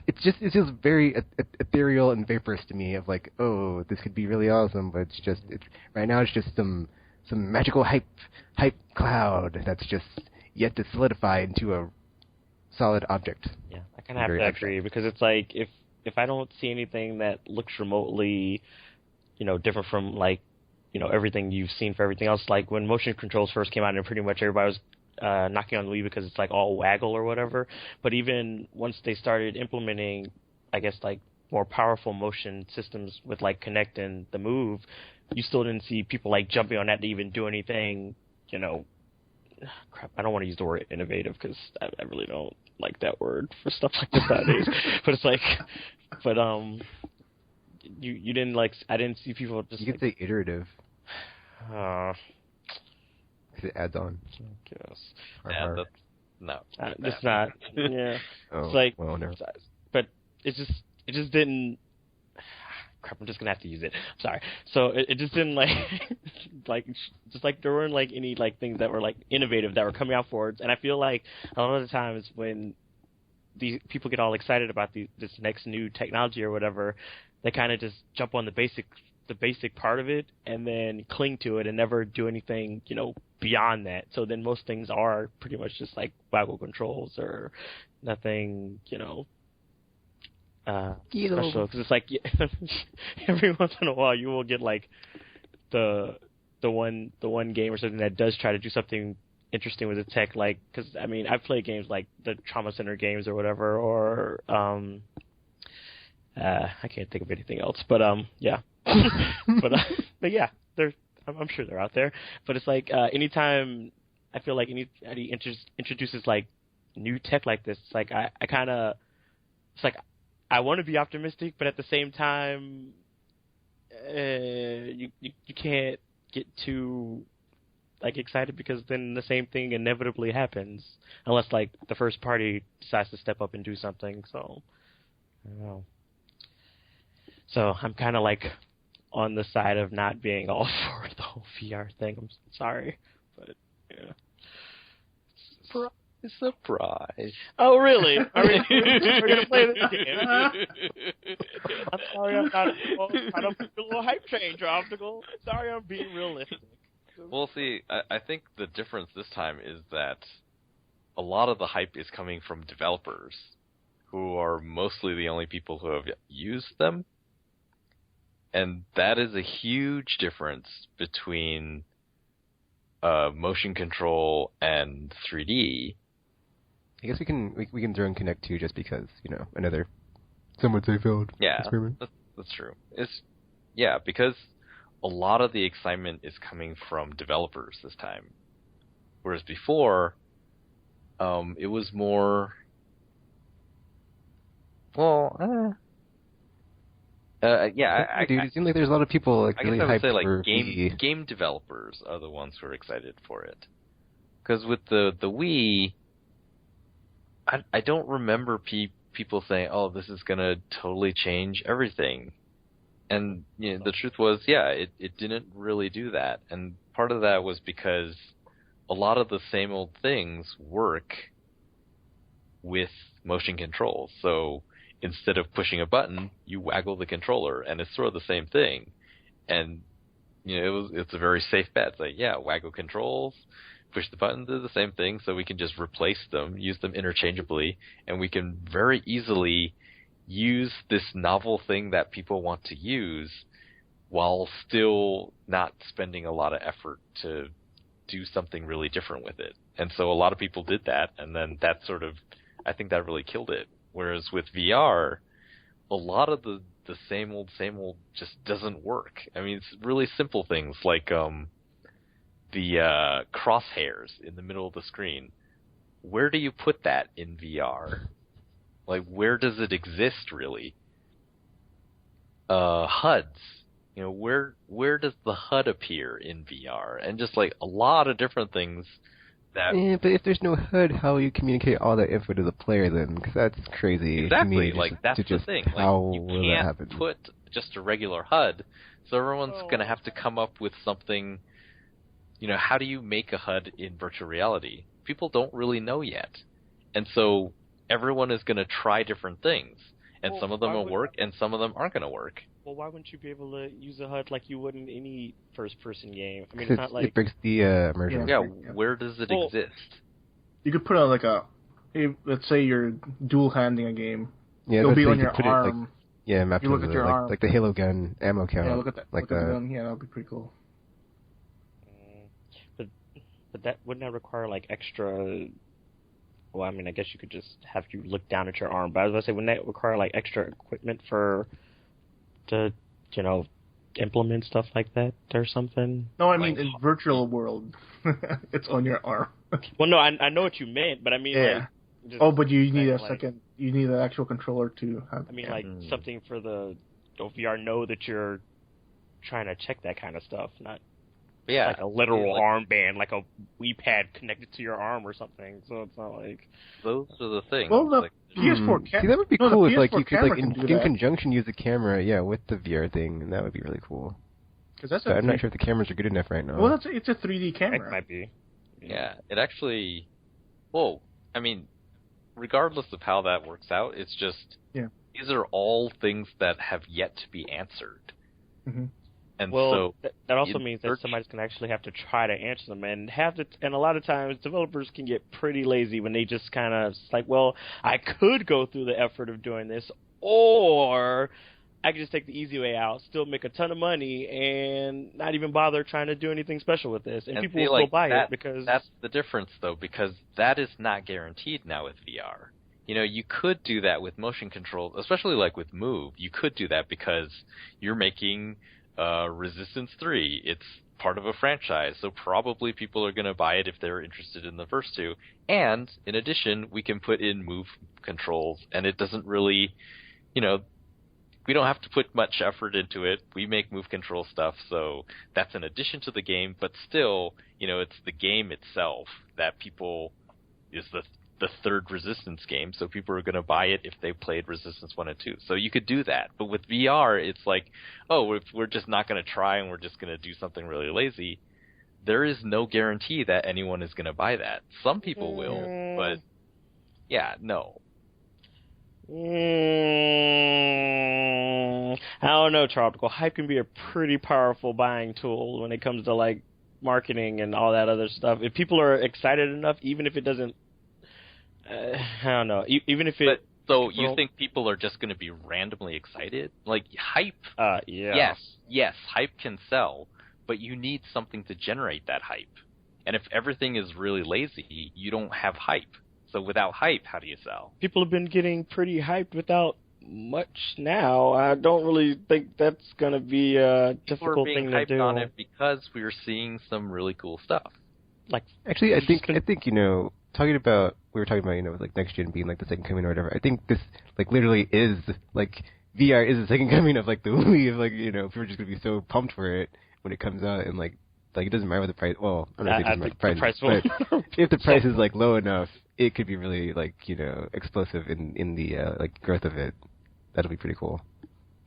it feels very ethereal and vaporous to me. Of like, oh, this could be really awesome, but right now it's just some magical hype cloud that's just yet to solidify into a solid object. Yeah, I kind of have to agree, because it's like if I don't see anything that looks remotely, different from like, everything you've seen for everything else. Like when motion controls first came out, and pretty much everybody was knocking on the Wii because it's like all waggle or whatever. But even once they started implementing, I guess, like more powerful motion systems with like Kinect and the Move, you still didn't see people like jumping on that to even do anything. Crap, I don't want to use the word innovative because I really don't like that word for stuff like this nowadays. But it's like, you didn't like. I didn't see people just. You could say iterative. It adds on. I guess. Yeah, that's, no. It's not. Yeah. Oh, it's like, well, no. But it just didn't. Crap, I'm just gonna have to use it. I'm sorry. So it just didn't just like there weren't like any like things that were like innovative that were coming out forwards. And I feel like a lot of the times when these people get all excited about this next new technology or whatever, they kind of just jump on the basic part of it and then cling to it and never do anything, beyond that. So then most things are pretty much just like waggle controls or nothing, special. Because it's like every once in a while you will get like the one game or something that does try to do something interesting with the tech. Like, because I mean I've played games like the Trauma Center games or whatever, or I can't think of anything else. But yeah. but yeah, I'm sure they're out there. But it's like anytime I feel like anybody introduces like new tech like this, it's like I want to be optimistic, but at the same time, you can't get too like excited, because then the same thing inevitably happens unless like the first party decides to step up and do something. So I don't know. So I'm kind of like on the side of not being all for the whole VR thing. I'm sorry, but yeah. Surprise! Oh, really? We're gonna play this game. I'm sorry, I'm not. I don't put the little hype train, Dropsicle. Sorry, I'm being realistic. Well, see, I think the difference this time is that a lot of the hype is coming from developers, who are mostly the only people who have used them. And that is a huge difference between motion control and 3D. I guess we can throw in Kinect too, just because another, some would say, failed experiment. That's true. Yeah, because a lot of the excitement is coming from developers this time. Whereas before, it was more, yeah, Dude, it seems like there's a lot of people like I really guess I would hyped say like for Wii. game developers are the ones who are excited for it. Because with the Wii, I don't remember people saying, "Oh, this is gonna totally change everything." And the truth was, yeah, it didn't really do that. And part of that was because a lot of the same old things work with motion controls. So instead of pushing a button, you waggle the controller, and it's sort of the same thing. And it's a very safe bet. It's like, yeah, waggle controls, push the button, do the same thing. So we can just replace them, use them interchangeably, and we can very easily use this novel thing that people want to use while still not spending a lot of effort to do something really different with it. And so a lot of people did that, and then that I think that really killed it. Whereas with VR, a lot of the same old just doesn't work. I mean, it's really simple things like the crosshairs in the middle of the screen. Where do you put that in VR? Like, where does it exist, really? HUDs. Where does the HUD appear in VR? And just, like, a lot of different things that... Yeah, but if there's no HUD, how will you communicate all that info to the player, then? Because that's crazy. Exactly, to me, that's the thing. How like, you will that happen? can't put just a regular HUD, so everyone's going to have to come up with something... how do you make a HUD in virtual reality? People don't really know yet. And so everyone is going to try different things. And some of them will work, and some of them aren't going to work. Well, why wouldn't you be able to use a HUD like you would in any first-person game? I mean, Because it's not like... it breaks the immersion. Yeah, where does it exist? You could put on let's say you're dual-handing a game. Yeah, it'll be on you your put arm. Map you to look at your arm. like the Halo gun ammo count. Yeah, look at that. Like look at the gun. Yeah, that would be pretty cool. But that wouldn't that require like extra? Well, I mean, I guess you could just have you look down at your arm. But I was going to say, wouldn't that require like extra equipment to implement stuff like that or something? No, I mean in virtual world, it's on your arm. Well, no, I know what you meant, but I mean, yeah. Like, but you need you need an actual controller to have. I mean, like something for the VR know that you're trying to check that kind of stuff, not. Yeah, like a literal armband, like a Wii pad connected to your arm or something. So it's not like those are the things. Well, the PS4 See, that would be cool if like you could like in that. conjunction use the camera, with the VR thing, and that would be really cool. Because I'm not sure if the cameras are good enough right now. Well, it's a 3D camera. It might be. Yeah, it actually. Well, I mean, regardless of how that works out, it's just these are all things that have yet to be answered. Mm-hmm. And well, so that also means that somebody's going to actually have to try to answer them, and and a lot of times developers can get pretty lazy when they just kind of like, well, I could go through the effort of doing this, or I could just take the easy way out, still make a ton of money, and not even bother trying to do anything special with this, and people will still buy it because that's the difference, though, because that is not guaranteed now with VR. You could do that with motion controls, especially like with Move. You could do that because you're making Resistance 3. It's part of a franchise, so probably people are going to buy it if they're interested in the first two. And in addition, we can put in Move controls, and it doesn't really, we don't have to put much effort into it. We make Move control stuff, so that's an addition to the game, but still, it's the game itself that people is the third Resistance game, so people are going to buy it if they played Resistance 1 and 2. So you could do that. But with VR, it's like, if we're just not going to try and we're just going to do something really lazy, there is no guarantee that anyone is going to buy that. Some people will, but yeah, no. I don't know, Tropical. Hype can be a pretty powerful buying tool when it comes to like marketing and all that other stuff. If people are excited enough, even if it doesn't I don't know. Even if it... So you think people are just going to be randomly excited? Like, hype... yeah. Yes, hype can sell, but you need something to generate that hype. And if everything is really lazy, you don't have hype. So without hype, how do you sell? People have been getting pretty hyped without much now. I don't really think that's gonna be a difficult thing to do. People are being hyped on it because we're seeing some really cool stuff. Like, actually, I think we were talking about with like next gen being like the second coming or whatever. I think this like literally is like VR is the second coming of like the Wii of like people are just gonna be so pumped for it when it comes out and like it doesn't matter what the price. Well, I don't know if it doesn't matter the price, but if the price is like low enough, it could be really like explosive in the like growth of it. That'll be pretty cool.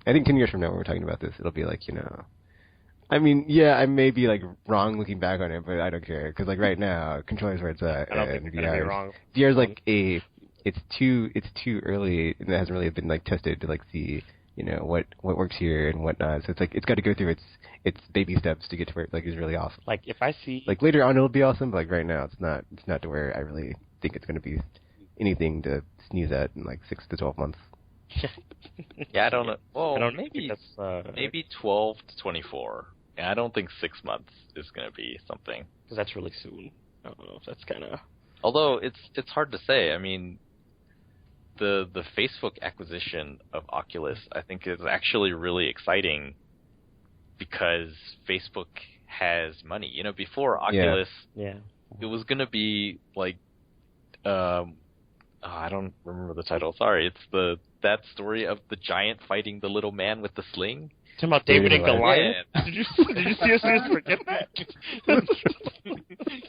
I think 10 years from now when we're talking about this, it'll be like I mean, yeah, I may be like wrong looking back on it, but I don't care because like right now, controller's where it's at. I don't think it's gonna be wrong. VR's like it's too early and it hasn't really been like tested to like see what works here and whatnot. So it's like it's got to go through its baby steps to get to where it like is really awesome. Like if I see like later on it'll be awesome, but like right now it's not to where I really think it's going to be anything to sneeze at in like 6 to 12 months. Yeah, I don't know. Well, maybe 12 to 24. Yeah, I don't think 6 months is going to be something. Because that's really soon. I don't know if that's kind of... Although, it's hard to say. I mean, the Facebook acquisition of Oculus, I think, is actually really exciting because Facebook has money. Before Oculus, it was going to be like... I don't remember the title. Sorry. It's that story of the giant fighting the little man with the sling. Talking about David and Goliath? Yeah. Did you seriously just forget that?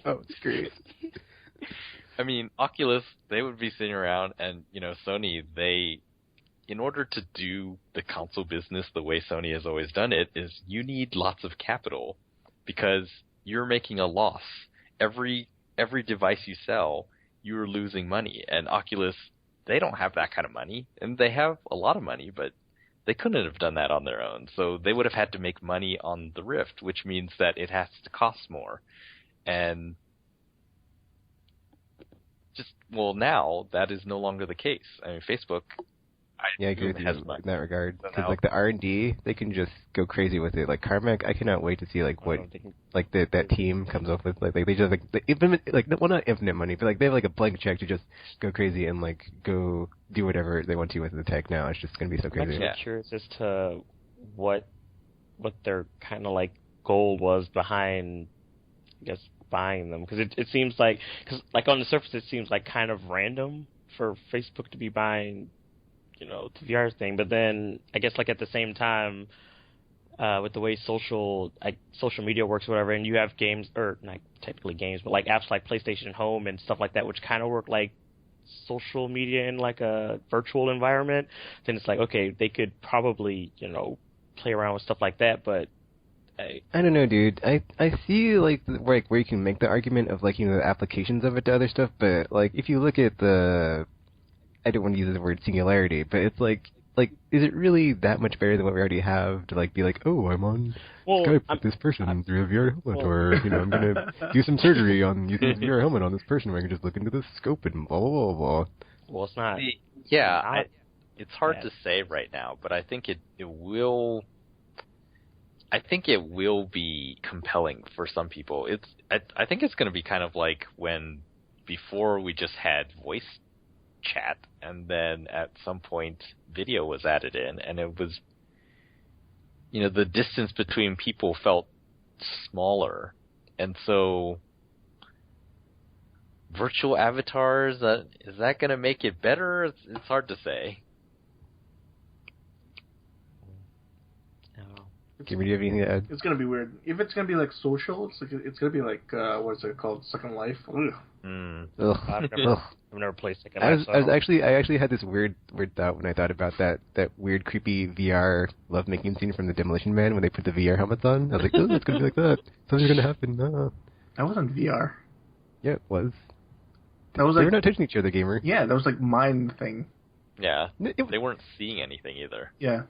Oh, it's great. I mean, Oculus, they would be sitting around, and, Sony, in order to do the console business the way Sony has always done it, is you need lots of capital because you're making a loss. Every device you sell, you're losing money. And Oculus, they don't have that kind of money, and they have a lot of money, but they couldn't have done that on their own. So they would have had to make money on the Rift, which means that it has to cost more. And now that is no longer the case. I mean, Facebook... I agree with you in that regard. Because like the R&D, they can just go crazy with it. Like Carmack, I cannot wait to see like what like that team comes up with. Like they just well, not infinite money, but like they have like a blank check to just go crazy and like go do whatever they want to with the tech. Now it's just gonna be so crazy. I'm actually curious as to what their kind of like goal was behind, I guess, buying them, because it seems like on the surface it seems like kind of random for Facebook to be buying the VR thing, but then I guess like at the same time, with the way social media works or whatever, and you have games, or not technically games, but like apps like PlayStation Home and stuff like that, which kind of work like social media in like a virtual environment, then it's like, okay, they could probably, play around with stuff like that, but I don't know, dude. I see like where you can make the argument of like, the applications of it to other stuff, but like if you look at I don't want to use the word singularity, but it's like, is it really that much better than what we already have to like be like, oh, I'm on Skype with this person through a VR helmet, or I'm gonna do some surgery on using a VR helmet on this person where I can just look into the scope and blah blah blah blah. Well, it's not. Yeah, it's hard to say right now, but I think it will. I think it will be compelling for some people. I think it's going to be kind of like when before we just had voice chat, and then at some point video was added in, and it was, the distance between people felt smaller, and so virtual avatars, is that going to make it better? It's hard to say. Gamer, do you have anything to add? It's gonna be weird. If it's gonna be like social, it's gonna be like what is it called? Second Life. Ugh. I've never played Second Life. I actually had this weird thought when I thought about that weird creepy VR lovemaking scene from the Demolition Man when they put the VR helmets on. I was like, oh, it's gonna be like that. Something's gonna happen. No. That wasn't VR. Yeah, it was. That was they were not touching each other, gamer. Yeah, that was like mind thing. Yeah, they weren't seeing anything either. Yeah.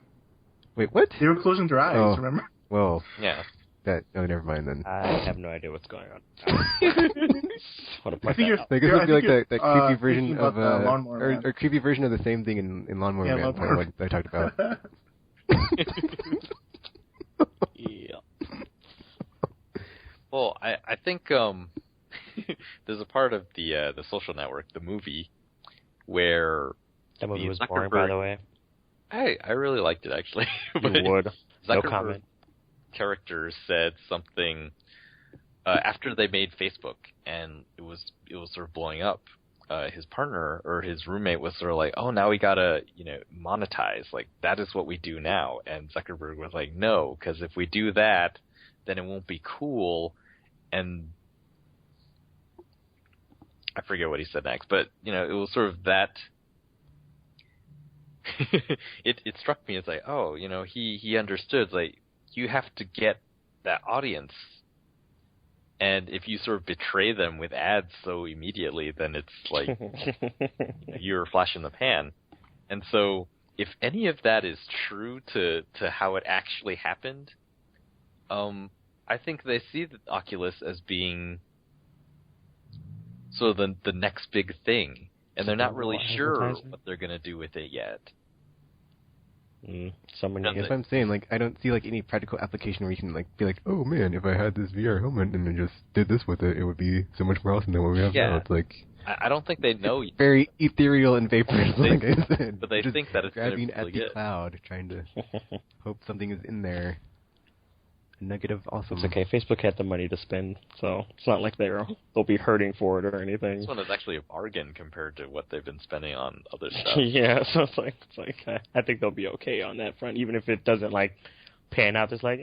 Wait, what? They were closing their eyes, remember? Well, yeah. Never mind then. I have no idea what's going on. I think you're like that creepy version of or creepy version of the same thing in Lawnmower Man. What I talked about. Yeah. Well, I think there's a part of the Social Network, the movie, where that movie was boring, by the way. I really liked it actually. You would. No Zuckerberg's comment. character said something after they made Facebook, and it was sort of blowing up. His partner or his roommate was sort of like, "Oh, now we gotta monetize. Like that is what we do now." And Zuckerberg was like, "No, because if we do that, then it won't be cool." And I forget what he said next, but it was sort of that. it struck me as like, oh, he understood, like, you have to get that audience, and if you sort of betray them with ads so immediately, then it's like you're a flash in the pan. And so if any of that is true to how it actually happened, I think they see the Oculus as being sort of the next big thing, and they're not really sure what they're going to do with it yet. That's what I'm saying. Like, I don't see like any practical application where you can like be like, oh man, if I had this VR helmet and I just did this with it, it would be so much more awesome than what we have now. It's like I don't think they know. Very ethereal and vaporous, like I said. But they just think that it's grabbing really at the good. cloud, trying to hope something is in there. A nugget of awesome. It's okay. Facebook had the money to spend, so it's not like they'll be hurting for it or anything. This one is actually a bargain compared to what they've been spending on other stuff. Yeah, so it's like I think they'll be okay on that front, even if it doesn't like pan out. It's like,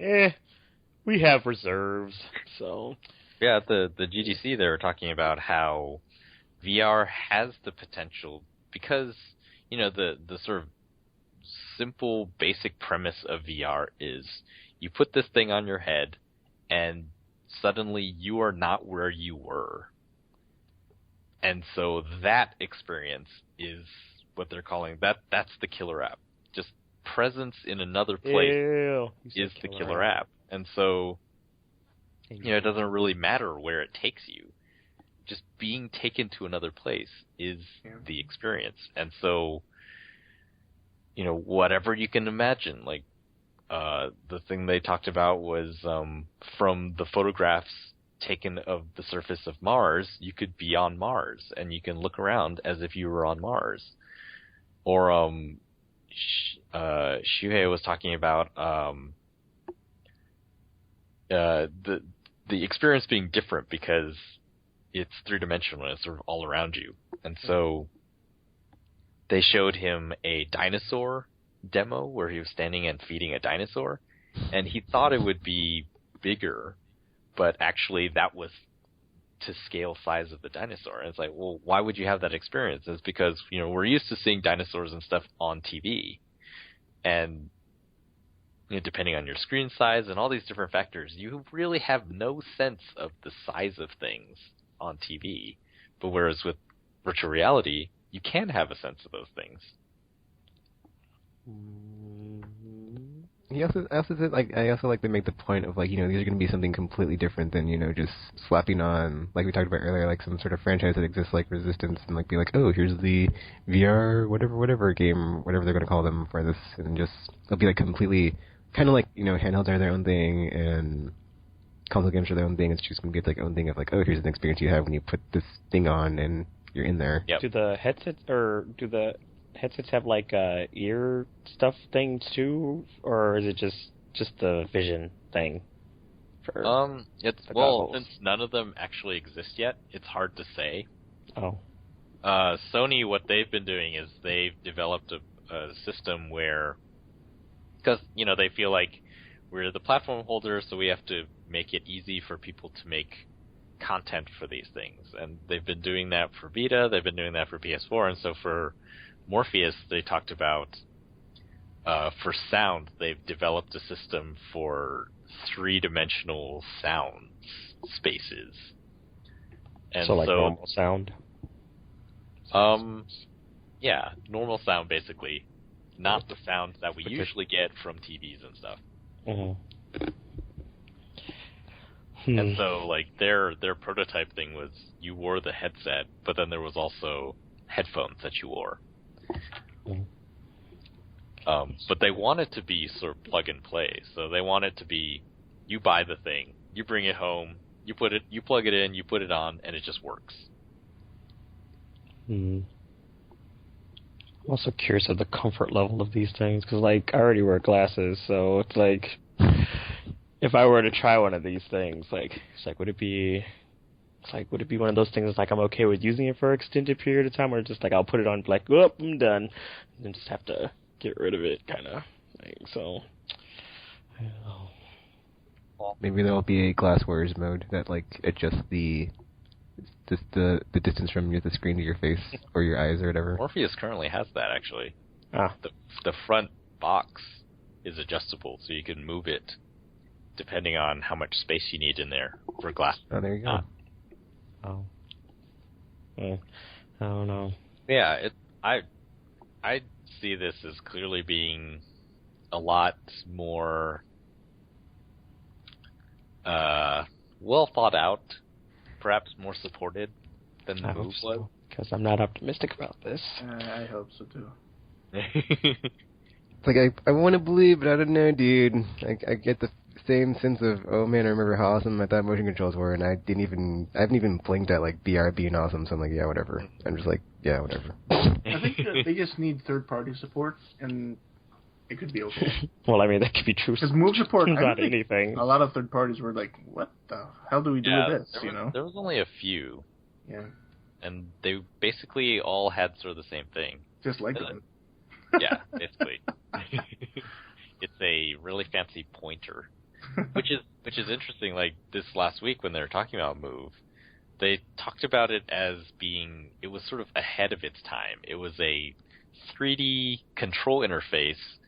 we have reserves. So yeah, at the GDC they were talking about how VR has the potential because the sort of simple basic premise of VR is you put this thing on your head and suddenly you are not where you were. And so that experience is what they're calling that's the killer app. Just presence in another place is the killer app. And so it doesn't really matter where it takes you. Just being taken to another place is the experience. And so whatever you can imagine, like the thing they talked about was from the photographs taken of the surface of Mars, you could be on Mars and you can look around as if you were on Mars. Or Shuhei was talking about the experience being different because it's three-dimensional and it's sort of all around you. And so they showed him a dinosaur demo where he was standing and feeding a dinosaur, and he thought it would be bigger, but actually that was to scale size of the dinosaur. And it's like, well, why would you have that experience? It's because we're used to seeing dinosaurs and stuff on TV, and depending on your screen size and all these different factors, you really have no sense of the size of things on TV. But whereas with virtual reality, you can have a sense of those things. I also said, like, I also like to make the point of, like, these are going to be something completely different than, just slapping on, like we talked about earlier, like some sort of franchise that exists like Resistance, and like be like, oh, here's the VR whatever game, whatever they're going to call them for this, and just it'll be like completely kind of like handhelds are their own thing and console games are their own thing. It's just going to be like own thing of like, oh, here's an experience you have when you put this thing on and you're in there. Yep. Do the headsets have like ear stuff things too, or is it just the vision thing? Since none of them actually exist yet, it's hard to say. Oh. Sony, what they've been doing is they've developed a system where, because they feel like we're the platform holder, so we have to make it easy for people to make content for these things, and they've been doing that for Vita, they've been doing that for PS4, and so for Morpheus, they talked about for sound, they've developed a system for three-dimensional sound spaces. And so normal sound? Yeah, normal sound, basically. Not the sound that we usually get from TVs and stuff. Mm-hmm. And so, like, their prototype thing was you wore the headset, but then there was also headphones that you wore. But they want it to be sort of plug and play. So they want it to be, you buy the thing, you bring it home, you plug it in, you put it on, and it just works. I'm also curious of the comfort level of these things, because, like, I already wear glasses, so it's like, if I were to try one of these things, like, it's like, would it be one of those things that's like I'm okay with using it for an extended period of time, or just like I'll put it on, like, oh, I'm done, and then just have to get rid of it, kind of thing, so, I don't know. Maybe there'll be a glass wearers mode that, like, adjusts the distance from the screen to your face or your eyes or whatever. Morpheus currently has that, actually. Ah. The front box is adjustable, so you can move it depending on how much space you need in there for glass. Oh, there you go. Oh. I don't know. Yeah, I see this as clearly being a lot more well thought out, perhaps more supported than the move was. Because I'm not optimistic about this. I hope so too. It's like I want to believe, but I don't know, dude. I get the same sense of, oh man, I remember how awesome I thought motion controls were, and I haven't even blinked at like VR being awesome. So I'm like, yeah, whatever. I'm just like, yeah, whatever. I think that they just need third-party support, and it could be okay. Well, I mean, that could be true. Because move support, not anything. A lot of third parties were like, what the hell do we do with this? There was only a few. Yeah. And they basically all had sort of the same thing. Just like them. Yeah, basically. It's a really fancy pointer, which is interesting. Like this last week when they were talking about Move, they talked about it as being, it was sort of ahead of its time. It was a 3D control interface,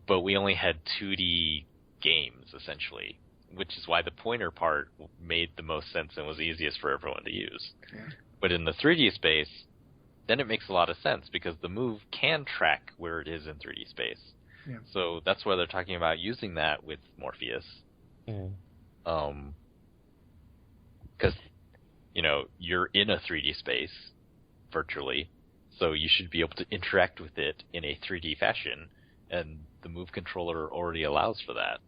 but we only had 2D games essentially, which is why the pointer part made the most sense and was easiest for everyone to use. Yeah. But in the 3D space, then it makes a lot of sense because the Move can track where it is in 3D space. Yeah. So that's why they're talking about using that with Morpheus. Because, you're in a 3D space virtually, so you should be able to interact with it in a 3D fashion, and the Move controller already allows for that.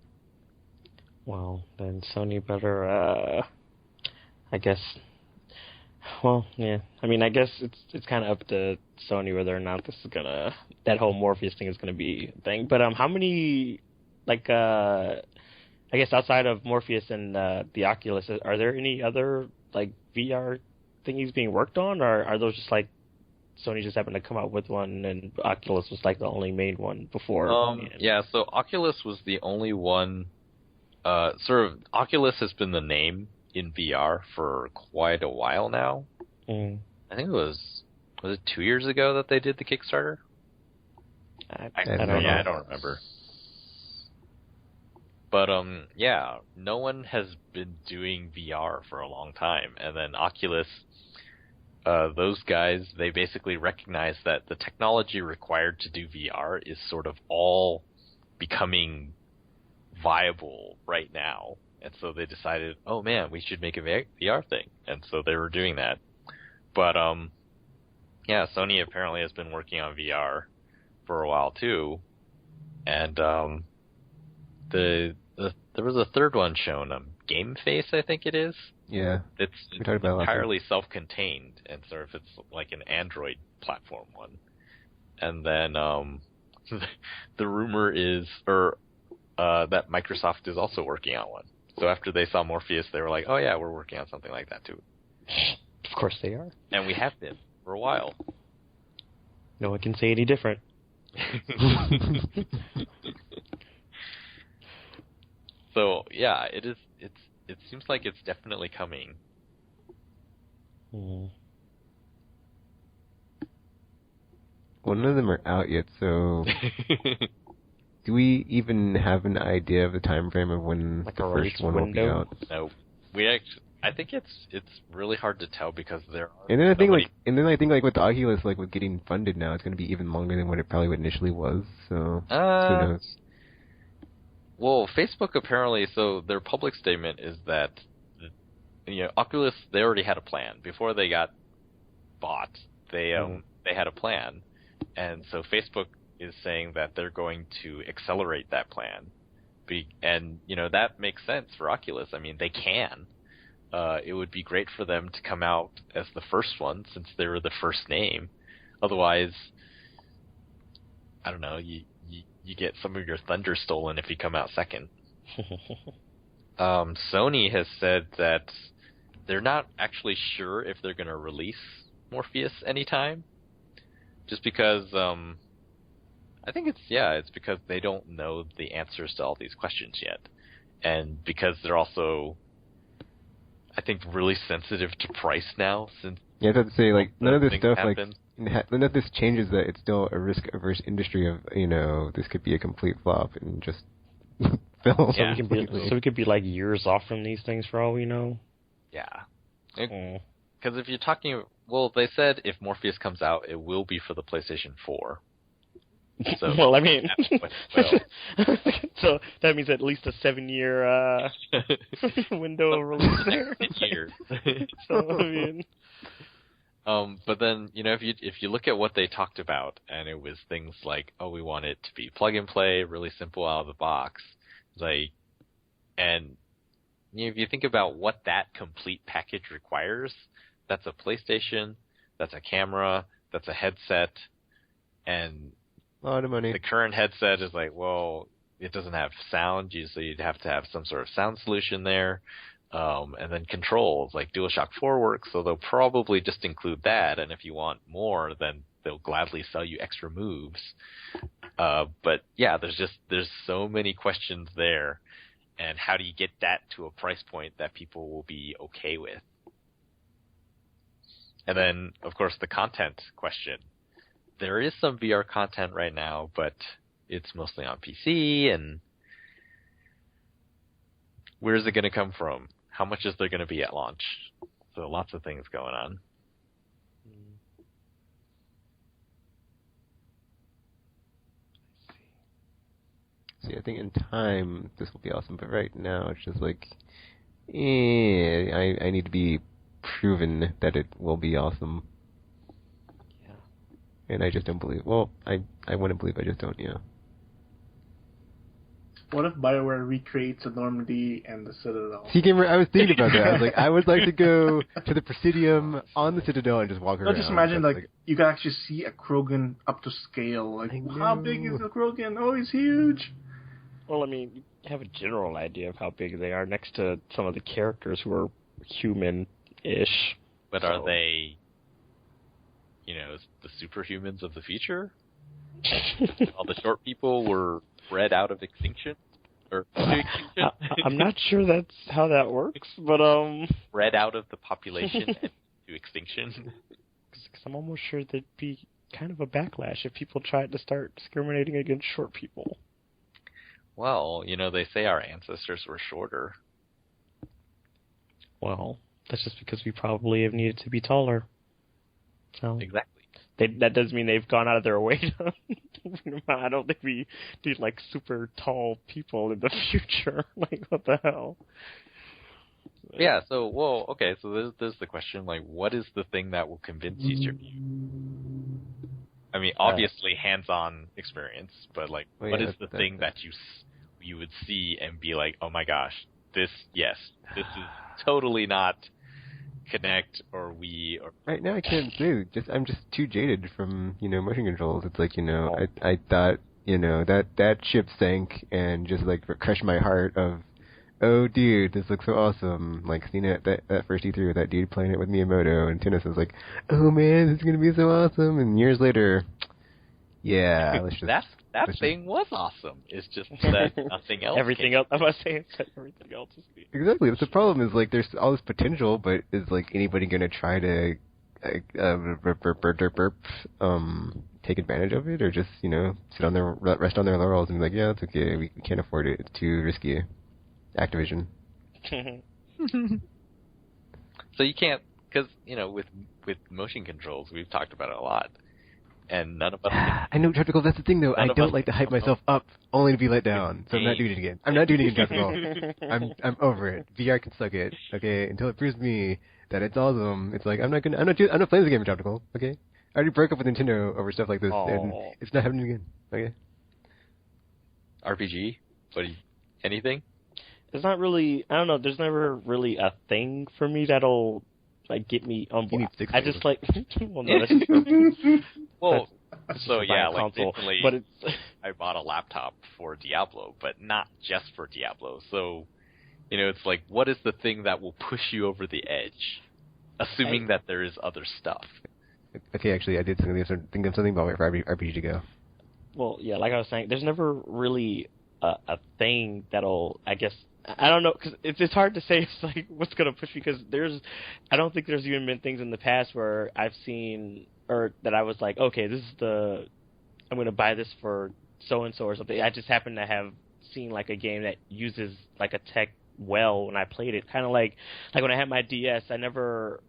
Well, then Sony better, I guess. Well, yeah. I mean, I guess it's kind of up to Sony whether or not this is that whole Morpheus thing is gonna be a thing. But how many, like, I guess outside of Morpheus and the Oculus, are there any other like VR thingies being worked on, or are those just like Sony just happened to come out with one and Oculus was like the only main one before? Yeah. So Oculus was the only one. Oculus has been the name in VR for quite a while now. I think it was it 2 years ago that they did the Kickstarter? I don't know. I don't remember. But no one has been doing VR for a long time, and then Oculus, those guys, they basically recognize that the technology required to do VR is sort of all becoming viable right now. And so they decided, oh man, we should make a VR thing. And so they were doing that. But, Sony apparently has been working on VR for a while too. And, there was a third one shown, Game Face, I think it is. Yeah. It's entirely self-contained, and sort of it's like an Android platform one. And then, the rumor is, that Microsoft is also working on one. So after they saw Morpheus, they were like, oh yeah, we're working on something like that too. Of course they are. And we have been for a while. No one can say any different. So yeah, it seems like it's definitely coming. Well, none of them are out yet, so do we even have an idea of the time frame of when the first one will be out? No, I think it's really hard to tell because there are. And then I think with the Oculus, like with getting funded now, it's going to be even longer than what it probably initially was. So who knows? Well, Facebook apparently, so their public statement is that Oculus, they already had a plan before they got bought. They had a plan, and so Facebook is saying that they're going to accelerate that plan. And, that makes sense for Oculus. I mean, they can. It would be great for them to come out as the first one since they were the first name. Otherwise, I don't know, you get some of your thunder stolen if you come out second. Sony has said that they're not actually sure if they're going to release Morpheus anytime, just because I think it's because they don't know the answers to all these questions yet, and because they're also, I think, really sensitive to price now. Since I was about to say, like, none of this stuff happen. none of this changes that it's still a risk-averse industry of, this could be a complete flop and just fail. Yeah. So we could be like years off from these things for all we know. Yeah. Because if you're talking, well, they said if Morpheus comes out, it will be for the PlayStation 4. So, well, I mean, well. so that means at least a 7-year window of release there. Years. So I mean, but then if you look at what they talked about, and it was things like, oh, we want it to be plug and play, really simple out of the box, and if you think about what that complete package requires, that's a PlayStation, that's a camera, that's a headset, and a lot of money. The current headset is like, well, it doesn't have sound, so you'd have to have some sort of sound solution there. And then controls, like DualShock 4 works, so they'll probably just include that, and if you want more, then they'll gladly sell you extra moves. But yeah, there's so many questions there, and how do you get that to a price point that people will be okay with? And then, of course, the content question. There is some VR content right now, but it's mostly on PC, and where's it going to come from? How much is there going to be at launch? So lots of things going on. See, I think in time this will be awesome, but right now it's just like, I need to be proven that it will be awesome. yeah. And I just don't believe. Well, I want to believe, I just don't. Yeah. What if BioWare recreates the Normandy and the Citadel? See, Gamer, I was thinking about that. I was like, I would like to go to the Presidium on the Citadel and just walk around. Just imagine, like, you can actually see a Krogan up to scale. Like, how big is the Krogan? Oh, he's huge. Well, I mean, you have a general idea of how big they are next to some of the characters who are human-ish. But are they, the superhumans of the future? All the short people were bred out of extinction? Or extinction? I'm not sure that's how that works, but bred out of the population and to extinction? Because I'm almost sure there'd be kind of a backlash if people tried to start discriminating against short people. Well, they say our ancestors were shorter. Well, that's just because we probably have needed to be taller. So exactly. That doesn't mean they've gone out of their way to... I don't think we need, like, super tall people in the future. Like, what the hell? Yeah, so, so there's the question, like, what is the thing that will convince you to view? I mean, obviously hands-on experience, but, like, what is the thing that you would see and be like, oh my gosh, this is totally not Connect or Wii or... Right now I can't say. I'm just too jaded from, motion controls. It's like, I thought, that ship sank and just, like, crushed my heart of, oh, dude, this looks so awesome. Like, seeing it that first E3 with that dude playing it with Miyamoto, and Tennis was like, oh, man, this is going to be so awesome. And years later, yeah, let's just... That thing was awesome. It's just that nothing else. Everything else, I must say, everything else is good. Exactly. That's the problem. Is like there's all this potential, but is like anybody gonna try to take advantage of it, or just rest on their laurels and be like, yeah, it's okay. We can't afford it. It's too risky. Activision. So you can't, because with motion controls, we've talked about it a lot. And none of us... I know, Tropical, that's the thing, though. I don't like to hype myself up only to be let down. So I'm not doing it again. I'm not doing it again, Tropical. I'm over it. VR can suck it, okay? Until it proves to me that it's awesome. It's like, I'm not playing this game, Tropical, okay? I already broke up with Nintendo over stuff like this, and it's not happening again, okay? RPG? Anything? There's not really... I don't know, there's never really a thing for me that'll... like, get me on board. I just, like... well, no, that's true. Well, So yeah, like console, recently, but it's I bought a laptop for Diablo, but not just for Diablo. So, it's like, what is the thing that will push you over the edge? Assuming that there is other stuff. Okay, actually, I did think of something about wait for RPG to go. Well, yeah, like I was saying, there's never really a thing that'll, I guess, I don't know, because it's hard to say it's like what's going to push me, because I don't think there's even been things in the past where I've seen, or that I was like, okay, I'm going to buy this for so-and-so or something. I just happen to have seen like a game that uses like a tech well when I played it. Kind of like when I had my DS, I never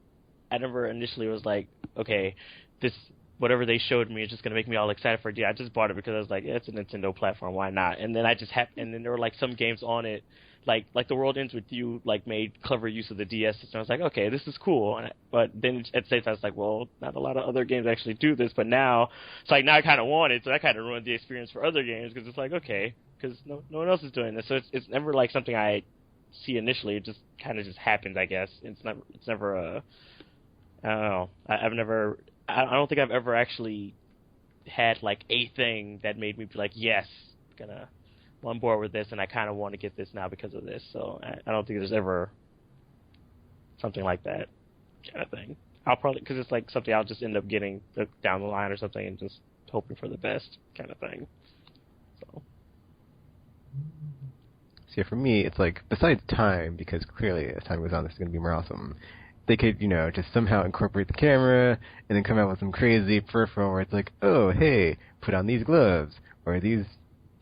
initially was like, okay, this whatever they showed me is just gonna make me all excited for it. Yeah, I just bought it because I was like, yeah, it's a Nintendo platform, why not? And then and then there were like some games on it, like The World Ends With You, like made clever use of the DS system. I was like, okay, this is cool. But then at the same time, I was like, well, not a lot of other games actually do this. But now it's like I kind of want it, so that kind of ruined the experience for other games because it's like, okay, because no one else is doing this, so it's never like something I see initially. It just kind of just happens, I guess. It's never a I don't know. I don't think I've ever actually had like a thing that made me be like, yes, I'm on board with this, and I kind of want to get this now because of this. So I don't think there's ever something like that kind of thing. I'll probably, because it's like something I'll just end up getting down the line or something and just hoping for the best kind of thing. So yeah, for me, it's like, besides time, because clearly as time goes on, this is going to be more awesome, they could, just somehow incorporate the camera and then come out with some crazy peripheral where it's like, oh, hey, put on these gloves, or these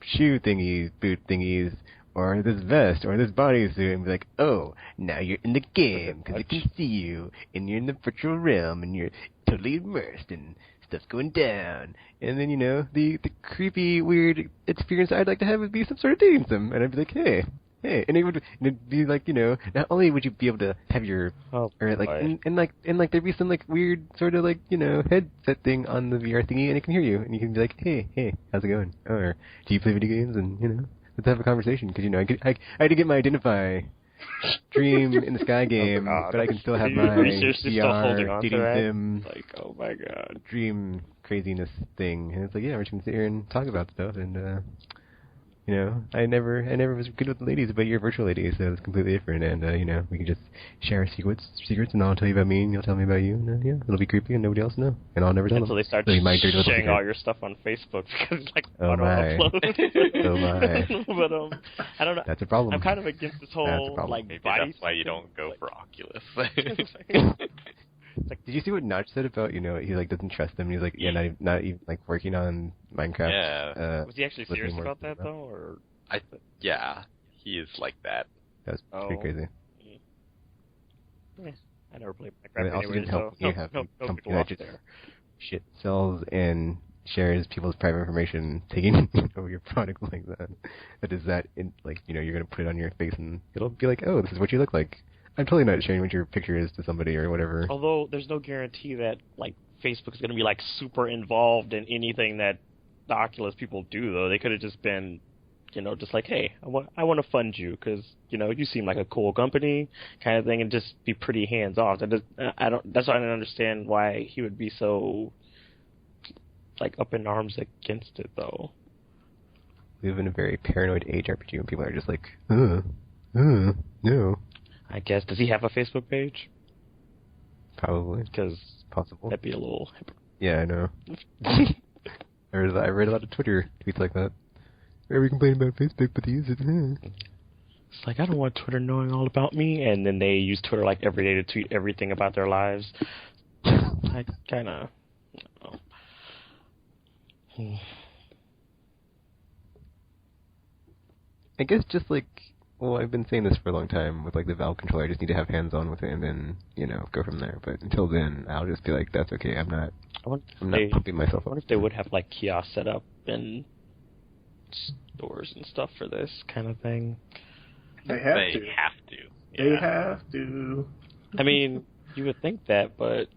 shoe thingies, boot thingies, or this vest, or this bodysuit, and be like, oh, now you're in the game, because it can see you, and you're in the virtual realm, and you're totally immersed, and stuff's going down. And then, the creepy, weird experience I'd like to have would be some sort of dating sim, and I'd be like, hey, and it'd be like, not only would you be able to have your, or like, and like there'd be some like weird sort of like, headset thing on the VR thingy, and it can hear you, and you can be like, hey, how's it going? Or do you play video games? And let's have a conversation, because I had to get my Identify Dream in the Sky game, but I can still have my VR dating sim, like, oh my god, dream craziness thing, and it's like, yeah, we're just gonna sit here and talk about stuff, and I never was good with the ladies, but you're a virtual lady, so it's completely different. And we can just share our secrets, and I'll tell you about me, and you'll tell me about you. And yeah, it'll be creepy, and nobody else will know, and I'll never tell them. Until they start sharing all your stuff on Facebook because it's like oh my, oh my. But I don't know. That's a problem. I'm kind of against this whole like maybe body. That's why you don't go for Oculus. Did you see what Notch said about, he like doesn't trust them, and he's like, yeah, not even like working on Minecraft. Yeah. Was he actually serious about that though, or? Yeah, he is like that. That's pretty crazy. Yeah. I never played Minecraft also anyway, didn't help so you have no company that just shit sells and shares people's private information, taking over your product like that. That is that in like you're gonna put it on your face and it'll be like, oh, this is what you look like. I'm totally not sharing what your picture is to somebody or whatever. Although there's no guarantee that like Facebook's going to be like super involved in anything that the Oculus people do. Though they could have just been, just like, hey, I want to fund you because you seem like a cool company kind of thing, and just be pretty hands off. That's why I don't understand why he would be so like up in arms against it though. We live in a very paranoid age RPG when people are just like, no. I guess. Does he have a Facebook page? Probably. Because possible. That'd be a little... Yeah, I know. I read a lot of Twitter tweets like that. Everybody complaining about Facebook, but they use it. It's like, I don't want Twitter knowing all about me, and then they use Twitter like every day to tweet everything about their lives. I kind of... I guess just like... Well, I've been saying this for a long time with like the Valve controller. I just need to have hands-on with it, and then go from there. But until then, I'll just be like, that's okay. I'm not pumping myself up. I wonder if they would have like kiosks set up in stores and stuff for this kind of thing. They have to. Yeah. They have to. I mean, you would think that, but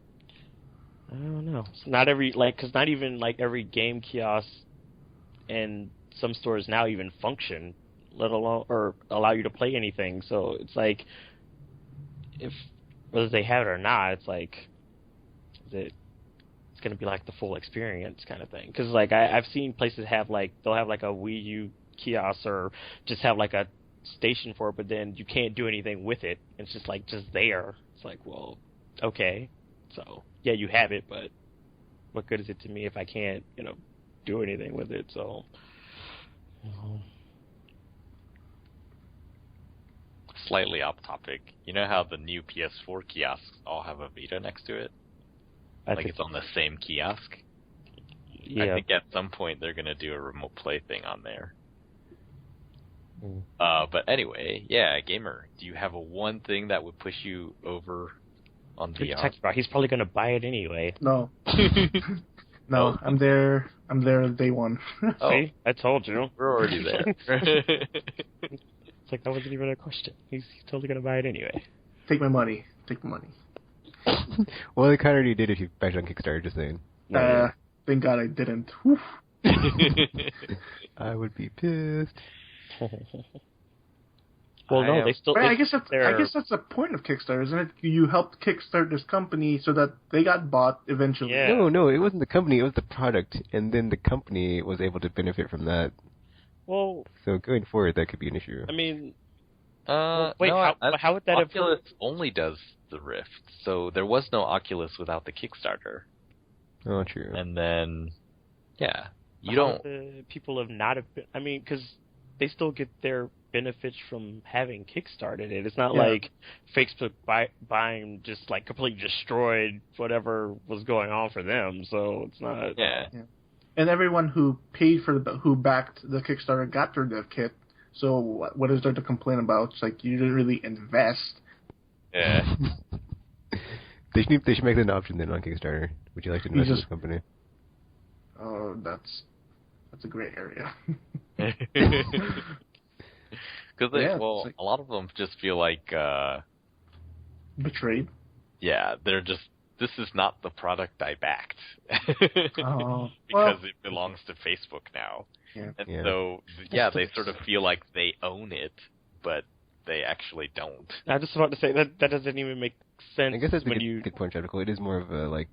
I don't know. It's not every because not even like every game kiosk and some stores now even function, let alone or allow you to play anything. So it's like, if whether they have it or not, it's like, is it it's going to be like the full experience kind of thing. Because like I've seen places have like they'll have like a Wii U kiosk or just have like a station for it, but then you can't do anything with it. It's just like just there. It's like, well, okay, so yeah, you have it, but what good is it to me if I can't do anything with it? So. Slightly off topic. You know how the new PS4 kiosks all have a Vita next to it? Like it's on the same kiosk? Yeah. I think at some point they're going to do a remote play thing on there. But anyway, yeah, Gamer, do you have a one thing that would push you over on VR? He's probably going to buy it anyway. No. No, I'm there day one. See? I told you. We're already there. It's like that wasn't even a question. He's totally going to buy it anyway. Take my money. Well, they kind of already did if you backed on Kickstarter, just saying. Thank God I didn't. Whew. I would be pissed. Well, no, they still. But I guess that's the point of Kickstarter, isn't it? You helped kickstart this company so that they got bought eventually. Yeah. No, it wasn't the company; it was the product, and then the company was able to benefit from that. Well, so going forward, that could be an issue. I mean, wait, no, how would that Oculus only does the Rift, so there was no Oculus without the Kickstarter. Oh, true. And then, yeah, people have not. I mean, because they still get their benefits from having kickstarted it. It's not like Facebook buying just like completely destroyed whatever was going on for them. So it's not. Yeah. And everyone who paid who backed the Kickstarter got their dev kit. So what is there to complain about? It's like you didn't really invest. Yeah. They should make that an option then on Kickstarter. Would you like to invest in this company? Oh, that's a great area. Because a lot of them just feel like betrayed. Yeah, they're just. This is not the product I backed. Because it belongs to Facebook now. Yeah. And so, they sort of feel like they own it, but they actually don't. I was just about to say that doesn't even make sense. I guess that's a good point, Chapter. It is more of a,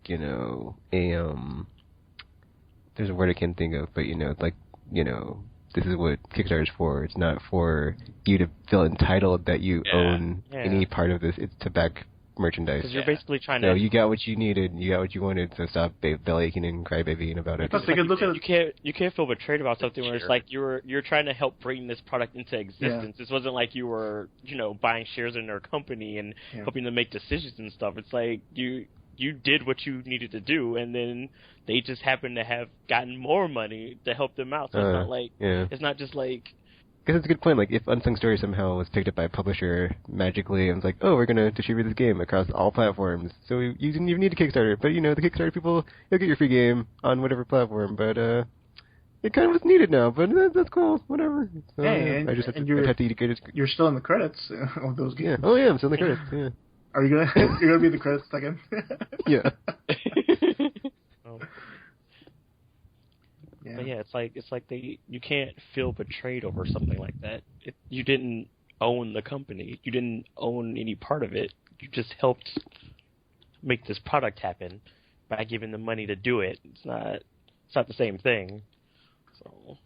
there's a word I can't think of, but, this is what Kickstarter is for. It's not for you to feel entitled that you own any part of this. It's to back merchandise. Because you're basically trying to... So you got what you needed, you got what you wanted, so stop bell-aching and crybabying about it. You can't feel betrayed about something where it's like you're trying to help bring this product into existence. This wasn't like you were, buying shares in their company and helping them make decisions and stuff. It's like you did what you needed to do, and then they just happened to have gotten more money to help them out. So it's not like... It's not just like... I guess it's a good point. Like, if Unsung Story somehow was picked up by a publisher magically and was like, oh, we're going to distribute this game across all platforms, so you didn't even need a Kickstarter. But, the Kickstarter people, you'll get your free game on whatever platform. But it kind of was needed now. But that's cool. Whatever. So, and I'd have to eat a you're still in the credits of those games. Yeah. Oh, yeah, I'm still in the credits. Yeah. Are you you're gonna be in the credits second? Yeah. But it's like you can't feel betrayed over something like that. You didn't own the company. You didn't own any part of it. You just helped make this product happen by giving them money to do it. It's not the same thing. So.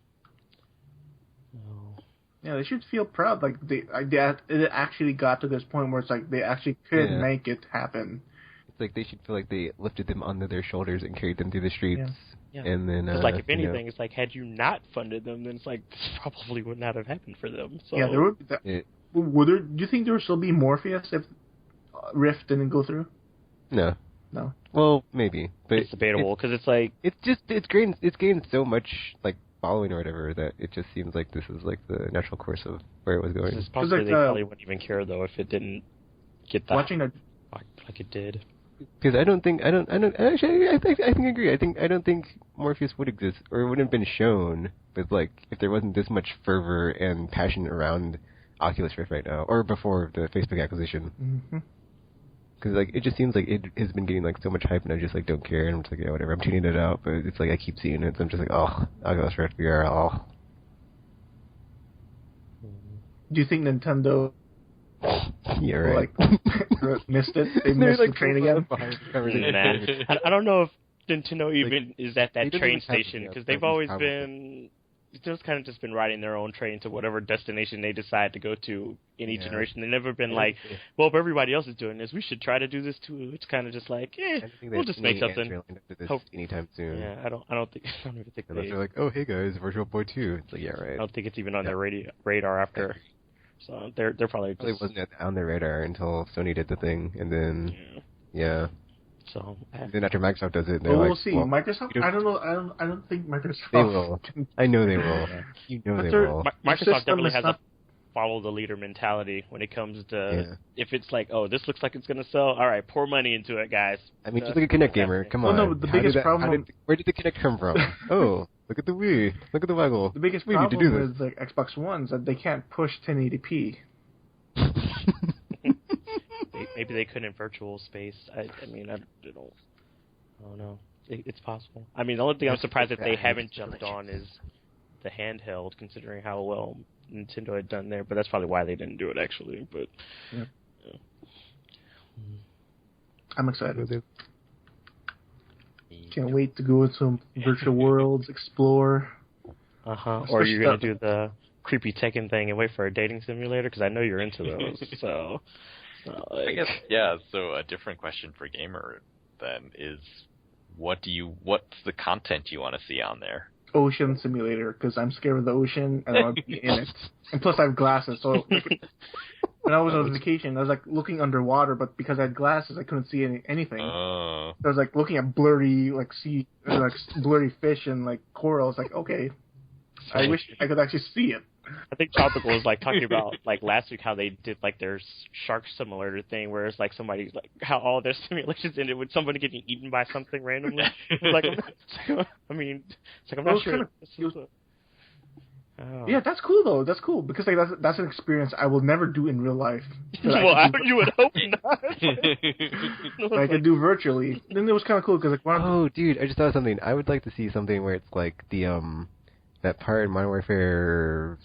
Yeah, they should feel proud. Like it actually got to this point where it's like they actually could make it happen. It's like they should feel like they lifted them onto their shoulders and carried them through the streets. Yeah. And then, it's like if anything, it's like had you not funded them, then it's like this probably would not have happened for them. So. Yeah, there would. Do you think there would still be Morpheus if Rift didn't go through? No. No. Well, maybe, but it's debatable because it's like it's gained so much like following or whatever that it just seems like this is like the natural course of where it was going. They probably wouldn't even care though if it didn't get that like it did. Because I think I agree. I don't think Morpheus would exist or it wouldn't have been shown, but like if there wasn't this much fervor and passion around Oculus Rift right now, or before the Facebook acquisition. Because like it just seems like it has been getting like so much hype, and I just like don't care, and I'm just like whatever. I'm tuning it out, but it's like I keep seeing it, so I'm just like Oculus Rift VR. Oh. Do you think Nintendo? Yeah, right. Missed it. They missed the train again. I don't know if Nintendo even is at that they don't train even have station, the, because they've always been just kind of just been riding their own train to whatever destination they decide to go to in each generation. They've never been like, well, if everybody else is doing this, we should try to do this too. It's kind of just like, we'll just make something. Hope anytime soon. Yeah, I don't even think unless they're like, oh hey guys, Virtual Boy 2. It's like, yeah, right. I don't think it's even on their radar after. So they're probably just... It wasn't on their radar until Sony did the thing, and then So then after Microsoft does it, they're we'll like, see. well, Microsoft. I don't know. I don't think Microsoft. They will. I know they will. You know they will. Microsoft definitely has a follow the leader mentality when it comes to if it's like, oh, this looks like it's gonna sell. All right, pour money into it, guys. I mean, just like a Kinect gamer. Come on. No, the biggest problem. Where did the Kinect come from? Oh, look at the Wii. Look at the Waggle. The biggest problem with the Xbox One is that they can't push 1080p. Maybe they couldn't in virtual space. I mean, I don't know. It's possible. I mean, the only thing I'm surprised that they haven't jumped on is the handheld, considering how well Nintendo had done there. But that's probably why they didn't do it, actually. But I'm excited. Can't wait to go into virtual worlds, explore. Or you're gonna do the creepy Tekken thing and wait for a dating simulator, because I know you're into those. So I guess So a different question for gamer then is, what's the content you want to see on there? Ocean simulator, because I'm scared of the ocean and I want to be in it. And plus I have glasses, so when I was on vacation, I was like looking underwater, but because I had glasses, I couldn't see anything. So I was like looking at blurry blurry fish and like coral. I was like, okay, I wish I could actually see it. I think Tropical was like talking about like last week how they did like their shark simulator thing, where it's like somebody's like how all their simulations ended with somebody getting eaten by something randomly. I'm not sure. Yeah, that's cool though. That's cool because like that's an experience I will never do in real life. You would hope not. I could do virtually. Then it was kind of cool because like dude, I just thought of something. I would like to see something where it's like the that part in Modern Warfare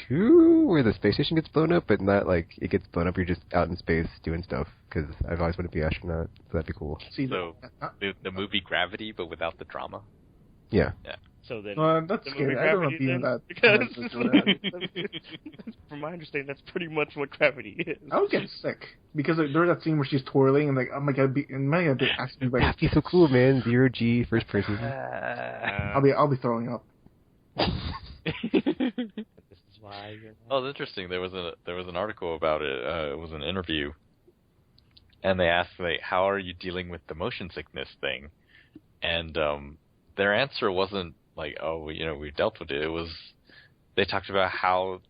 2 where the space station gets blown up, but not like it gets blown up. You're just out in space doing stuff. Because I've always wanted to be an astronaut, so that'd be cool. So the movie Gravity, but without the drama. Yeah. So then that's scary. I don't know if you know that. Because from my understanding, that's pretty much what Gravity is. I would get sick because like, there's that scene where she's twirling and like I'm like I'd be asking like that'd be so cool, man. 0G first person. I'll be throwing up. This is why you're not... it's interesting. There was an article about it. It was an interview, and they asked like, "How are you dealing with the motion sickness thing?" And their answer wasn't like, "Oh, we dealt with it." It was they talked about how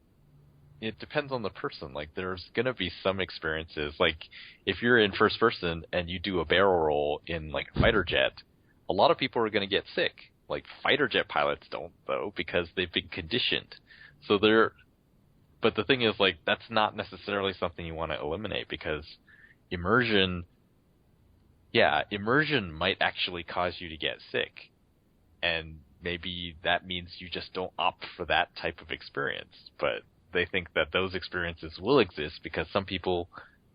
it depends on the person. Like, there's gonna be some experiences. Like, if you're in first person and you do a barrel roll in like a fighter jet, a lot of people are gonna get sick. Like, fighter jet pilots don't, though, because they've been conditioned. So but the thing is, like, that's not necessarily something you want to eliminate, because immersion might actually cause you to get sick. And maybe that means you just don't opt for that type of experience. But they think that those experiences will exist because some people,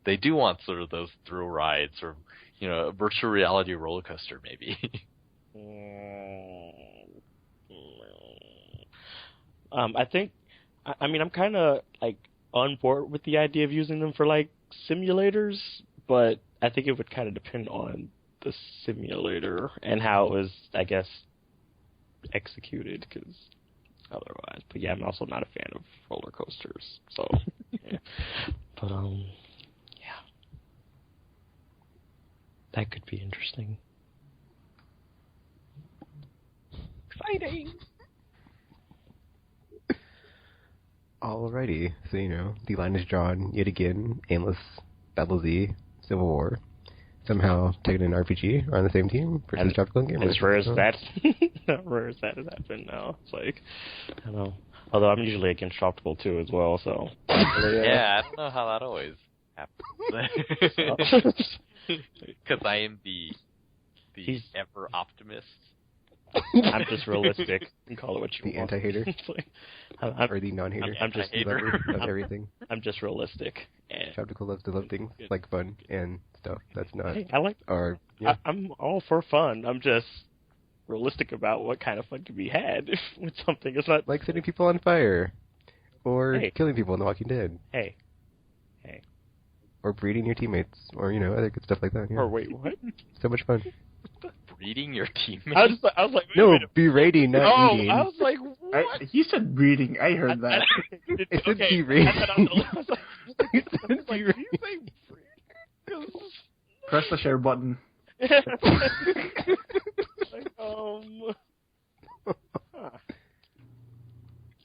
they do want sort of those thrill rides or, a virtual reality roller coaster, maybe. I think, I'm kind of like on board with the idea of using them for like simulators, but I think it would kind of depend on the simulator and how it was, I guess, executed. Because otherwise, but yeah, I'm also not a fan of roller coasters. So, yeah. But yeah, that could be interesting. Exciting. Alrighty, so the line is drawn yet again. Aimless, Babble Z, Civil War, somehow Tekken and RPG are on the same team versus Tropical Game. As rare as that, not rare as that has happened now. It's like, I don't know. Although I'm usually against Tropical too as well, so. Yeah, I don't know how that always happens. Because I am the ever optimist. I'm just realistic. You can call it what you want. The anti-hater? Or the non-hater? I'm just of everything. I'm just realistic. Tropical loves to love things like fun and stuff. That's not. Hey, I like. Or yeah. I'm all for fun. I'm just realistic about what kind of fun can be had with something. It's not like setting people on fire, or Hey. killing people in The Walking Dead, hey, or breeding your teammates, or other good stuff like that. Yeah. or wait, what? So much fun. Breeding your teammates? I was like, wait a No, minute. berating, not Oh, eating. I was like, what? He said breeding. I heard that. It said okay, berating. I was like, It said did you berating. say breeding? Press the share button. Like,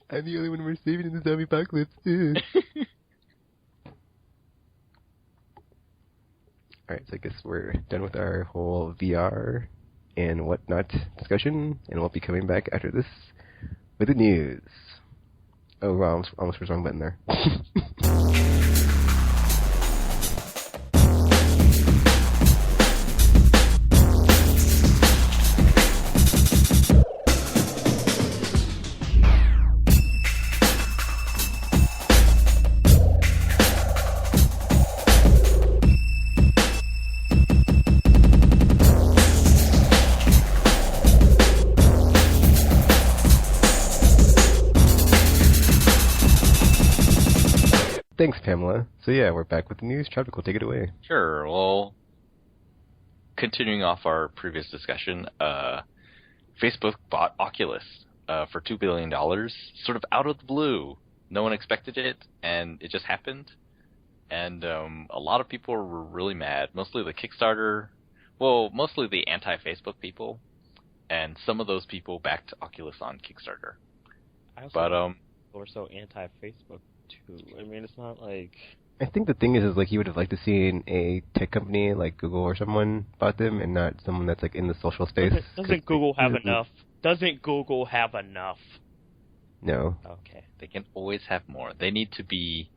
I'm the only one we're saving in the zombie apocalypse. Alright, so I guess we're done with our whole VR and whatnot discussion, and we'll be coming back after this with the news. Oh, wow, almost was the wrong button there. Thanks, Pamela. So yeah, we're back with the news. Tropical, take it away. Sure. Well, continuing off our previous discussion, Facebook bought Oculus for $2 billion, sort of out of the blue. No one expected it, and it just happened. And a lot of people were really mad, mostly the Kickstarter, mostly the anti-Facebook people, and some of those people backed Oculus on Kickstarter. But people are so anti-Facebook too. I mean, it's not like I think the thing is like you would have liked to see a tech company like Google or someone bought them, and not someone that's like in the social space. Doesn't Google have enough? Doesn't Google have enough? No. Okay, they can always have more. They need to be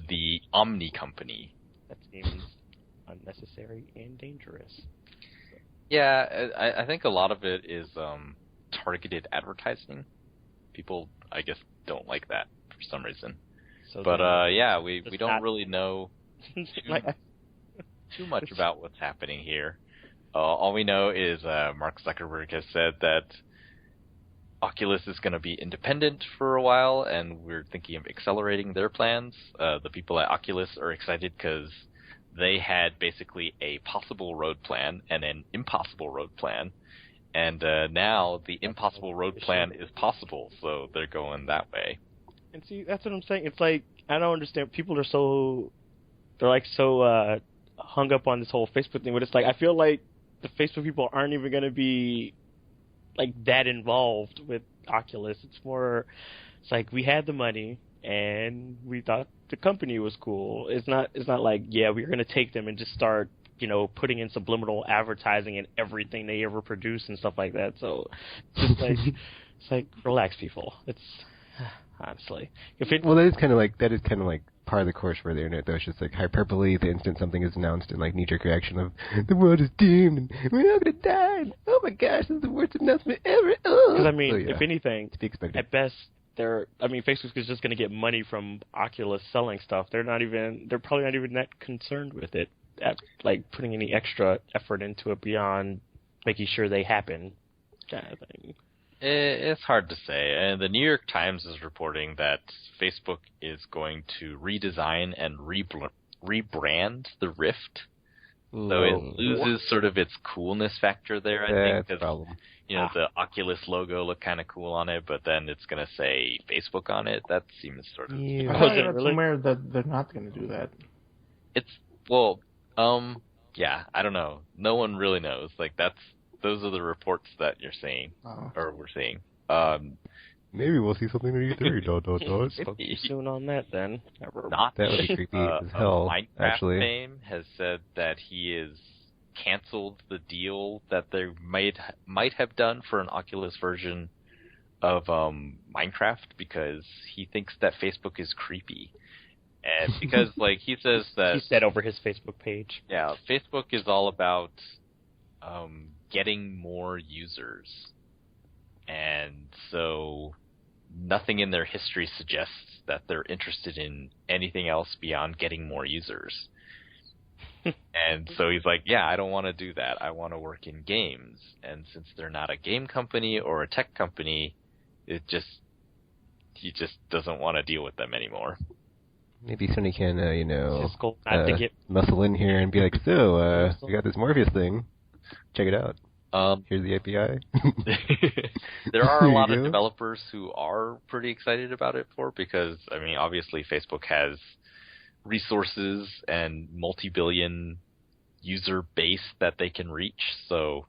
the Omni company. that seems unnecessary and dangerous. Yeah, I think a lot of it is targeted advertising. People, I guess, don't like that for some reason. So But then yeah, we it's don't not- really know like, too much about what's happening here. All we know is Mark Zuckerberg has said that Oculus is going to be independent for a while, and we're thinking of accelerating their plans. The people at Oculus are excited because they had basically a possible road plan and an impossible road plan, and now the impossible road plan is possible, so they're going that way. And see, that's what I'm saying. It's like, I don't understand. People are so hung up on this whole Facebook thing, but it's like, I feel like the Facebook people aren't even going to be like that involved with Oculus. It's like we had the money and we thought the company was cool. It's not like, yeah, we're going to take them and just start, putting in subliminal advertising in everything they ever produce and stuff like that. So it's like relax, people. It's honestly, well, that is kind of like part of the course for the internet, though. It's just like hyperbole the instant something is announced, and like knee-jerk reaction of the world is doomed and we're all gonna die. And, oh my gosh, this is the worst announcement ever. Because I mean, So, yeah, if anything, to be expected. at best, Facebook is just going to get money from Oculus selling stuff. They're probably not even that concerned with it, like putting any extra effort into it beyond making sure they happen, kind of thing. It's hard to say. And the New York Times is reporting that Facebook is going to redesign and rebrand the Rift. So it loses sort of its coolness factor there, I think. That's a problem. The Oculus logo looked kind of cool on it, but then it's going to say Facebook on it. That seems sort of... Yeah. I read somewhere that they're not going to do that. Yeah, I don't know. No one really knows. Like, those are the reports that you're seeing, or we're seeing. Maybe we'll see something in E3, Focus soon on that, then. Not That would be creepy as hell, Minecraft actually. fame has said that he is canceled the deal that they might have done for an Oculus version of Minecraft because he thinks that Facebook is creepy. And because, like, he says that... He said over his Facebook page. Yeah, Facebook is all about getting more users. And so nothing in their history suggests that they're interested in anything else beyond getting more users. And so he's like, yeah, I don't want to do that. I want to work in games. And since they're not a game company or a tech company, he just doesn't want to deal with them anymore. Maybe somebody can, His goal not to get muscle in here and be like, so, we got this Morpheus thing. Check it out. Here's the API. There are a lot of developers who are pretty excited about it because, I mean, obviously Facebook has resources and multi-billion user base that they can reach, so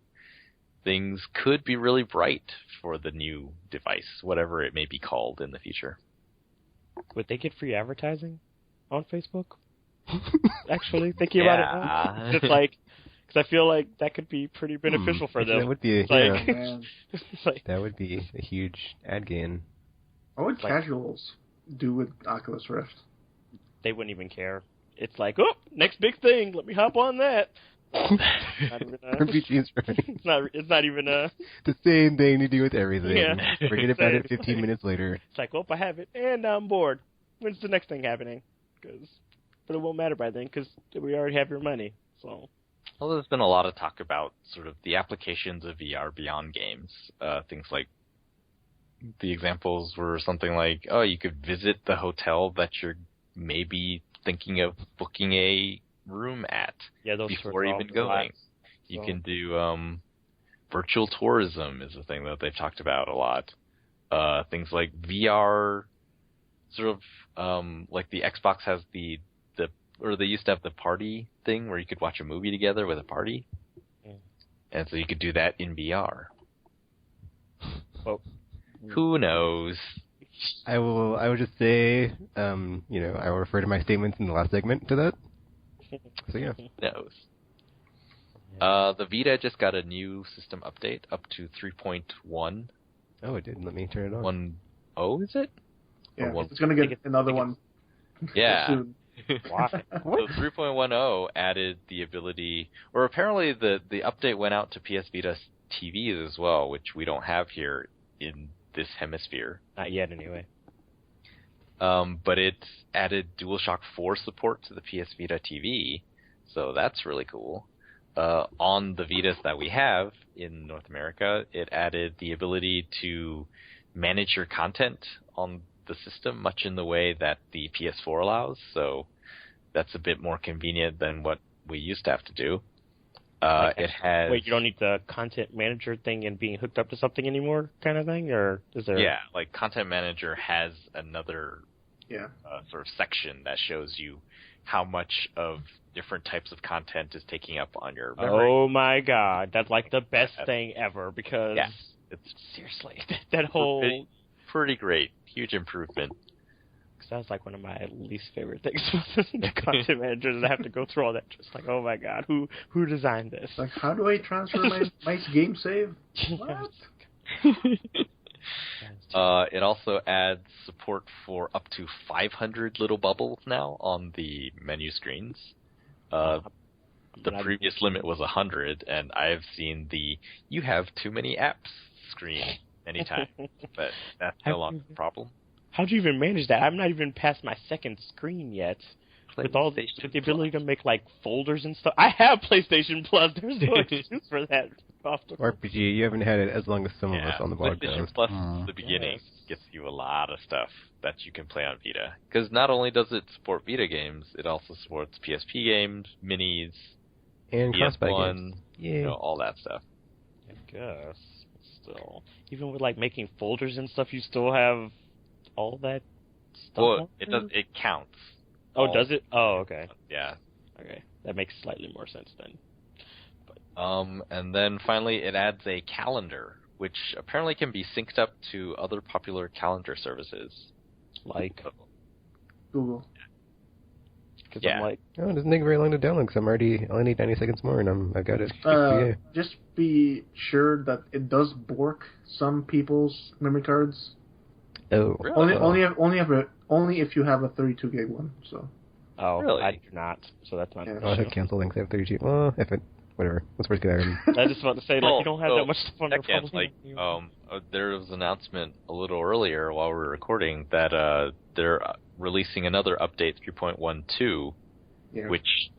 things could be really bright for the new device, whatever it may be called in the future. Would they get free advertising on Facebook? Actually, thinking about it now. It's like, because I feel like that could be pretty beneficial for them. That would be that would be a huge ad gain. What would casuals do with Oculus Rift? They wouldn't even care. It's like, oh, next big thing. Let me hop on that. RPG's right. It's not even the same thing to do with everything. Yeah. Forget about it 15 minutes later. It's like, well, I have it, and I'm bored. When's the next thing happening? But it won't matter by then because we already have your money. So. Well, there's been a lot of talk about sort of the applications of VR beyond games. Things like the examples were something like, oh, you could visit the hotel that you're maybe thinking of booking a room at before even going. You can do virtual tourism is a thing that they've talked about a lot. Things like VR, sort of like the Xbox has or they used to have the party thing where you could watch a movie together with a party. And so you could do that in VR. Well, who knows? I will just say, I will refer to my statements in the last segment to that. So yeah. Who knows? The Vita just got a new system update up to 3.1. Oh, it did. Let me turn it on. 1.0, is it? Yeah, it's going to get another one. Yeah. Soon. Why? So 3.10 added the ability, or apparently the update went out to PS Vita TVs as well, which we don't have here in this hemisphere. Not yet, anyway. But it added DualShock 4 support to the PS Vita TV, so that's really cool. On the Vitas that we have in North America, it added the ability to manage your content on the system, much in the way that the PS4 allows, so that's a bit more convenient than what we used to have to do. It has... Wait, you don't need the content manager thing and being hooked up to something anymore kind of thing? Or is there... Yeah, like Content Manager has another sort of section that shows you how much of different types of content is taking up on your memory. Oh my god, that's like the best thing ever because... Yeah, it's seriously, that whole... Pretty great. Huge improvement. That's like one of my least favorite things with the content managers is I have to go through all that. Just like, oh my god, who designed this? Like, how do I transfer my game save? What? It also adds support for up to 500 little bubbles now on the menu screens. The previous limit was 100, and I've seen the "you have too many apps" screen anytime, but that's no longer a problem. How'd you even manage that? I'm not even past my second screen yet. With all the ability to make like folders and stuff. I have PlayStation Plus. There's no excuse for that. RPG, you haven't had it as long as some of us on the blog. PlayStation Plus at the beginning gets you a lot of stuff that you can play on Vita. Because not only does it support Vita games, it also supports PSP games, minis, and PS1, games. All that stuff. I guess. Still, even with like making folders and stuff, you still have all that stuff. Well, it counts. Oh, does it? Oh, okay. Yeah. Okay, that makes slightly more sense then. And then finally, it adds a calendar, which apparently can be synced up to other popular calendar services, like Google. Yeah. I'm like, oh, it doesn't take very long to download because I only need 90 seconds more and I've got it. Just be sure that it does bork some people's memory cards. Oh, really? Only if you have a 32 gig one. So. Oh, really? I do not. So that's not. I have cancel links. I have 32. Well, whatever. What's worth getting? I just want to say, like, you don't have that much stuff on your phone. Like, there was an announcement a little earlier while we were recording that they're releasing another update, 3.12, which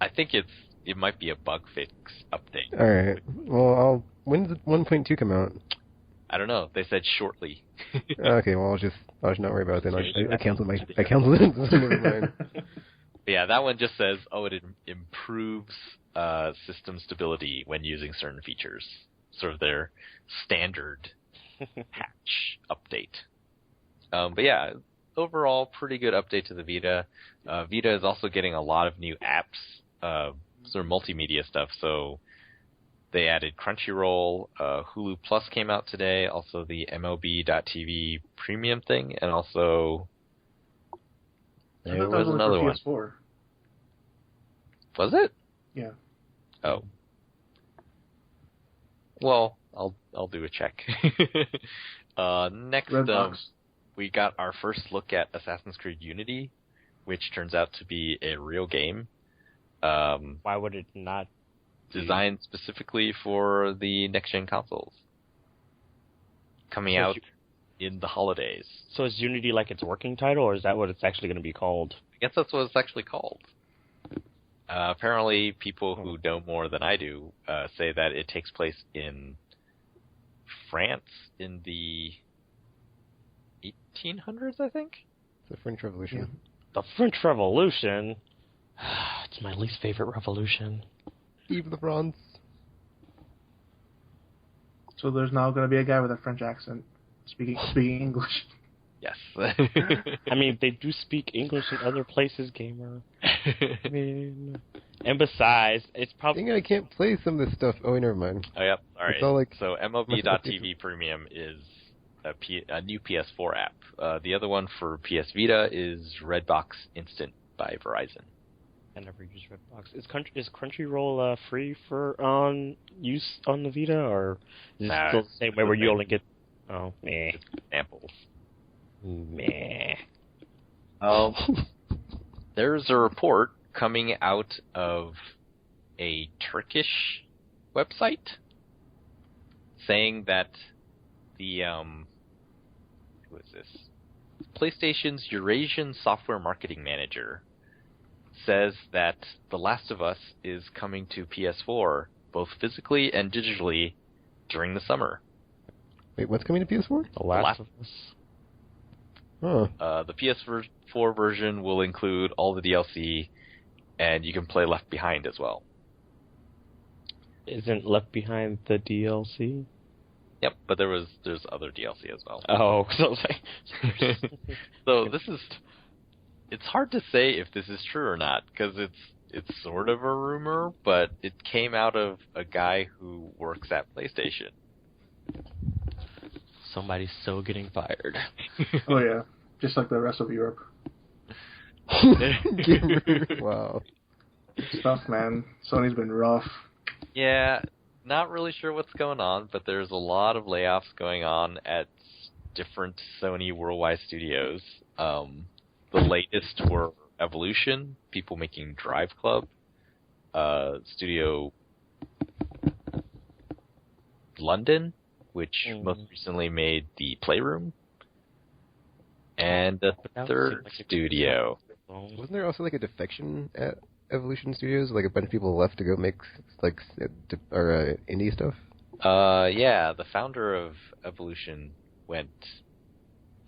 I think it might be a bug fix update. All right. Well, when did 1.2 come out? I don't know. They said shortly. Okay. Well, I'll just not worry about it then. I canceled it. So never mind. But yeah, that one just says, it improves system stability when using certain features. Sort of their standard patch update. But yeah, overall, pretty good update to the Vita. Vita is also getting a lot of new apps, sort of multimedia stuff. So they added Crunchyroll, Hulu Plus came out today, also the MLB.TV premium thing, and also there was another one. PS4. Was it? Yeah. Oh. Well, I'll do a check. Next, we got our first look at Assassin's Creed Unity, which turns out to be a real game. Why would it not? Designed specifically for the next-gen consoles. Coming out in the holidays. So is Unity like its working title, or is that what it's actually going to be called? I guess that's what it's actually called. Apparently, people who know more than I do say that it takes place in France in the 1800s, I think? The French Revolution. Yeah. The French Revolution? It's my least favorite revolution. Eve de France. So there's now going to be a guy with a French accent speaking English. Yes. I mean, they do speak English in other places, gamer. I mean, and besides, it's probably... I think I can't play some of this stuff. Oh, never mind. Oh, yep. All right. It's all like so MLB.TV Premium is a new PS4 app. The other one for PS Vita is Redbox Instant by Verizon. I never use Redbox. Is Crunchyroll free for use on the Vita, or is it still the same way where you only get... Oh, meh. Samples. Meh. There's a report coming out of a Turkish website saying that the who is this? PlayStation's Eurasian software marketing manager says that The Last of Us is coming to PS4 both physically and digitally during the summer. Wait, what's coming to PS4? The Last of Us. Huh. The PS4 version will include all the DLC, and you can play Left Behind as well. Isn't Left Behind the DLC? Yep, but there's other DLC as well. Oh, so I was like... So it's hard to say if this is true or not, because it's sort of a rumor, but it came out of a guy who works at PlayStation. Somebody's so getting fired. Oh yeah, just like the rest of Europe. Wow. Stuff, man. Sony's been rough. Yeah, not really sure what's going on, but there's a lot of layoffs going on at different Sony worldwide studios. The latest were Evolution, people making Drive Club, Studio London, which most recently made the Playroom, and the third studio. Wasn't there also like a defection at Evolution Studios? Like a bunch of people left to go make like indie stuff? Yeah, the founder of Evolution went,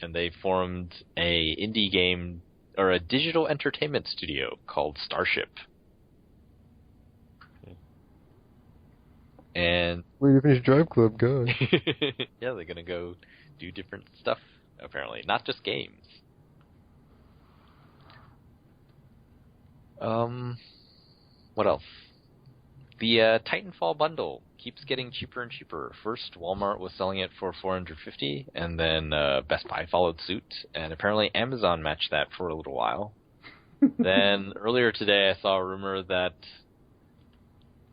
and they formed a indie game or a digital entertainment studio called Starship. And where you finish Drive Club, go. Yeah, they're gonna go do different stuff apparently, not just games. What else? The Titanfall bundle keeps getting cheaper and cheaper. First, Walmart was selling it for $450, and then Best Buy followed suit, and apparently Amazon matched that for a little while. Then earlier today, I saw a rumor that,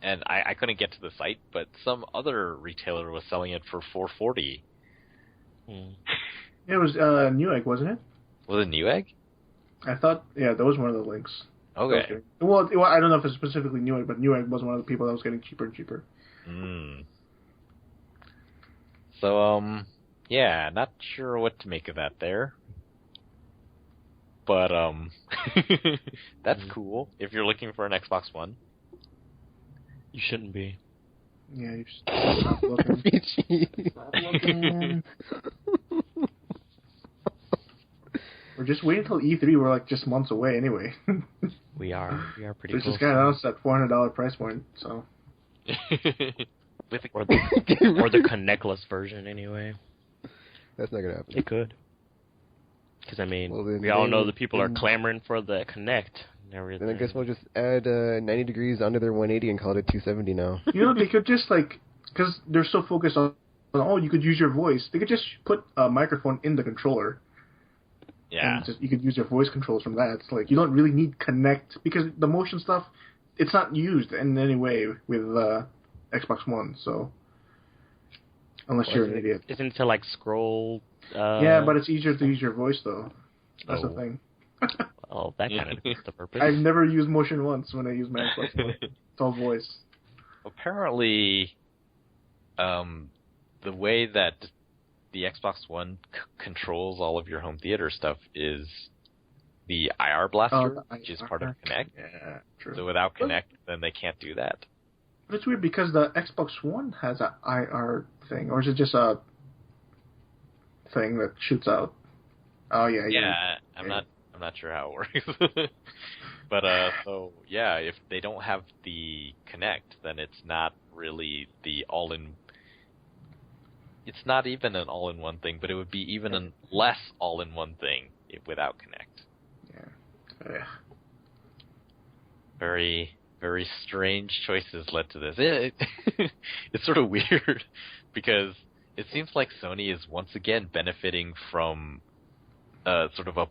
and I couldn't get to the site, but some other retailer was selling it for $440. It was Newegg, wasn't it? Was it Newegg? I thought, yeah, that was one of the links. Okay. Well, I don't know if it's specifically Newegg, but Newegg was one of the people that was getting cheaper and cheaper. So, yeah, not sure what to make of that there. But that's cool if you're looking for an Xbox One. You shouldn't be. Yeah, you should stop looking. Stop looking. We're just waiting until E3. We're like just months away anyway. We are pretty It's close. just got announced at $400 price point, so. Or the Connectless version, anyway. That's not gonna happen. It could. Because, I mean, Well, then we all know the they- people are clamoring for the Connect and everything. Then I guess we'll just add 90 degrees onto their 180 and call it 270 now. You know, they could just like, because they're so focused on, oh, you could use your voice. They could just put a microphone in the controller. Yeah. And just, you could use your voice controls from that. It's like, you don't really need Connect, because the motion stuff, it's not used in any way with Xbox One, so. Unless you're an idiot. Isn't it to, like, scroll? Yeah, but it's easier to use your voice, though. That's the thing. Oh, that kind of defeats the purpose. I've never used motion once when I use my Xbox One. It's all voice. Apparently, the way that the Xbox One controls all of your home theater stuff is the IR blaster, which is part of Kinect. Yeah, true. So without Kinect, then they can't do that. But it's weird because the Xbox One has an IR thing, or is it just a thing that shoots out? Oh yeah. I'm not sure how it works. But so yeah, if they don't have the Kinect, then it's not really the all-in. It's not even an all-in-one thing, but it would be even a less all-in-one thing without Kinect. Yeah. Very, very strange choices led to this. It's sort of weird because it seems like Sony is once again benefiting from sort of a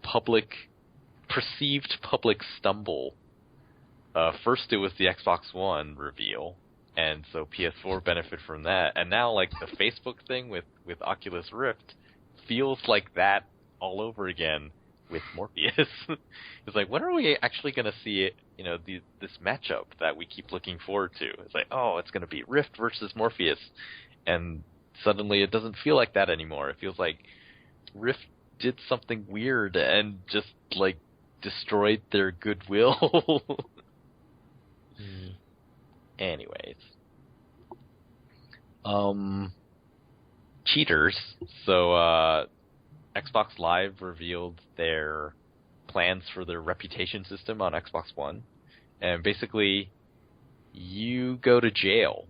perceived public stumble. First it was the Xbox One reveal, and so PS4 benefit from that. And now, like, the Facebook thing with Oculus Rift feels like that all over again with Morpheus. It's like, when are we actually going to see it, this matchup that we keep looking forward to? It's like, oh, it's going to be Rift versus Morpheus. And suddenly it doesn't feel like that anymore. It feels like Rift did something weird and just, like, destroyed their goodwill. Anyways. Cheaters. So, Xbox Live revealed their plans for their reputation system on Xbox One. And basically, you go to jail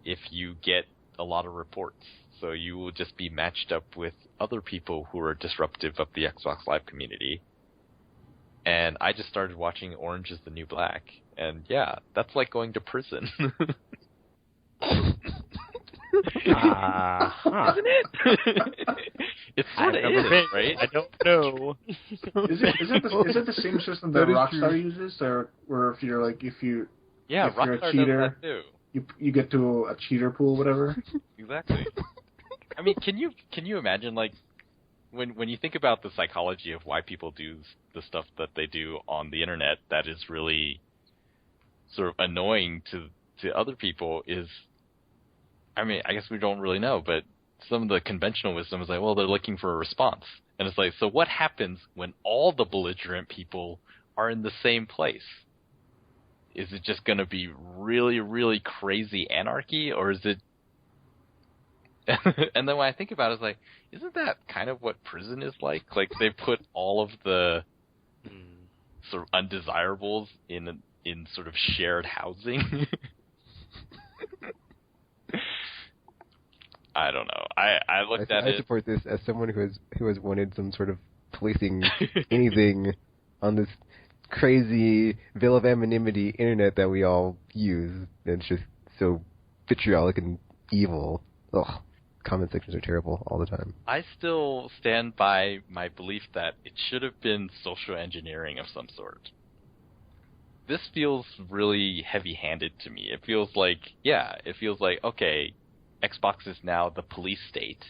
if you get a lot of reports. So you will just be matched up with other people who are disruptive of the Xbox Live community. And I just started watching Orange is the New Black. And yeah, that's like going to prison. Isn't it? It sort of is, right? I don't know. Is it the same system that Rockstar uses, or if you're Rockstar a cheater, does that too. You get to a cheater pool, whatever? Exactly. I mean, can you imagine, like, when you think about the psychology of why people do the stuff that they do on the internet that is really sort of annoying to other people is, I mean, I guess we don't really know, but some of the conventional wisdom is like, well, they're looking for a response. And it's like, so what happens when all the belligerent people are in the same place? Is it just going to be really, really crazy anarchy, or is it... And then when I think about it, it's like, isn't that kind of what prison is like? Like, they put all of the sort of undesirables in sort of shared housing. I don't know. I looked at it. I support this as someone who has wanted some sort of policing anything on this crazy veil of anonymity internet that we all use. It's just so vitriolic and evil. Ugh. Comment sections are terrible all the time. I still stand by my belief that it should have been social engineering of some sort. This feels really heavy-handed to me. It feels like, okay, Xbox is now the police state,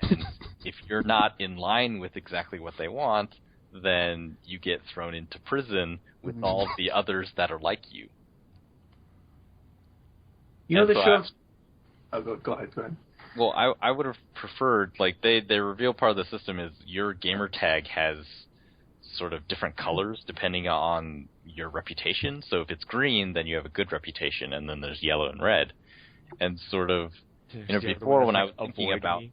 and if you're not in line with exactly what they want, then you get thrown into prison with all the others that are like you. They should have... Oh, go ahead. Well, I would have preferred, like, they reveal part of the system is your gamer tag has sort of different colors depending on your reputation. So if it's green, then you have a good reputation, and then there's yellow and red. And sort of, before when I was thinking about... Me.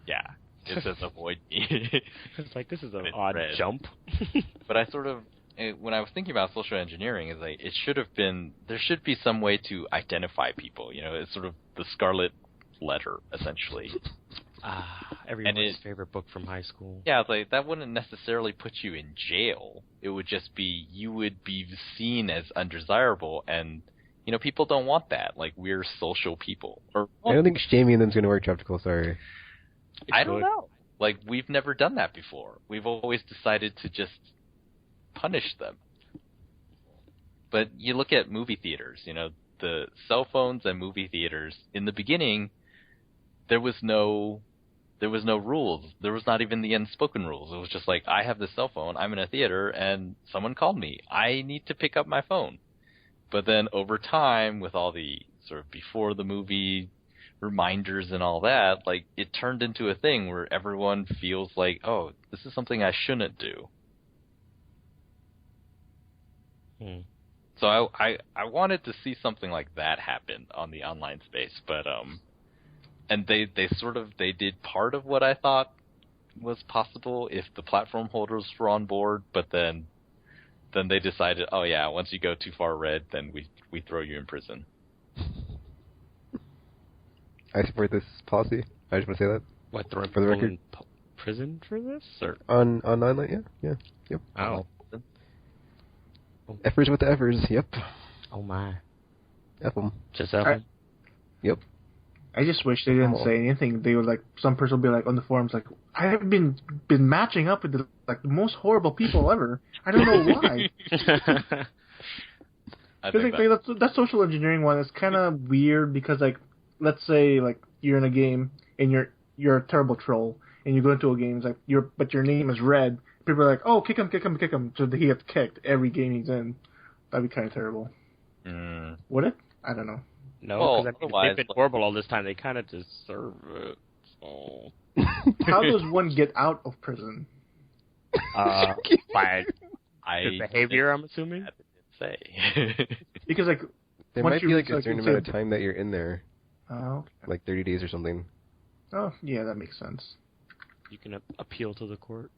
Yeah, it says avoid me. It's like, this is an It's odd red. jump. But I sort of, when I was thinking about social engineering, is like, it should have been, there should be some way to identify people. It's sort of the scarlet letter, essentially. Everyone's favorite book from high school. Yeah, it's like, that wouldn't necessarily put you in jail. It would just be, you would be seen as undesirable, and, people don't want that. Like, we're social people. I don't think shaming them's going to work, Optical, sorry. I don't know. Like, we've never done that before. We've always decided to just punish them. But you look at movie theaters, the cell phones and movie theaters, in the beginning, there was no rules. There was not even the unspoken rules. It was just like, I have this cell phone, I'm in a theater, and someone called me. I need to pick up my phone. But then over time, with all the sort of before the movie reminders and all that, like, it turned into a thing where everyone feels like, oh, this is something I shouldn't do. So I wanted to see something like that happen on the online space, but and they did part of what I thought was possible if the platform holders were on board, but then they decided, oh yeah, once you go too far red, then we throw you in prison. I support this policy. I just want to say that. What, throwing for the people record? in prison for this? Or? On online, yeah. Yep. Oh. Effers with the effers, yep. Oh my. F them. Just F them? Yep. I just wish they didn't say anything. They would, like, some person would be like on the forums like, I have been matching up with the most horrible people ever. I don't know why. Because that social engineering one is kind of weird because, like, let's say, like, you're in a game and you're a terrible troll and you go into a game, it's like but your name is red. People are like, oh, kick him. So he gets kicked every game he's in. That'd be kind of terrible. Would it? I don't know. No, because they've been horrible all this time. They kind of deserve it. So. How does one get out of prison? By good behavior, I'm assuming. I didn't say. Because, like, there might be, like, a certain amount of time that you're in there. Oh, okay. Like 30 days or something. Oh, yeah, that makes sense. You can appeal to the court.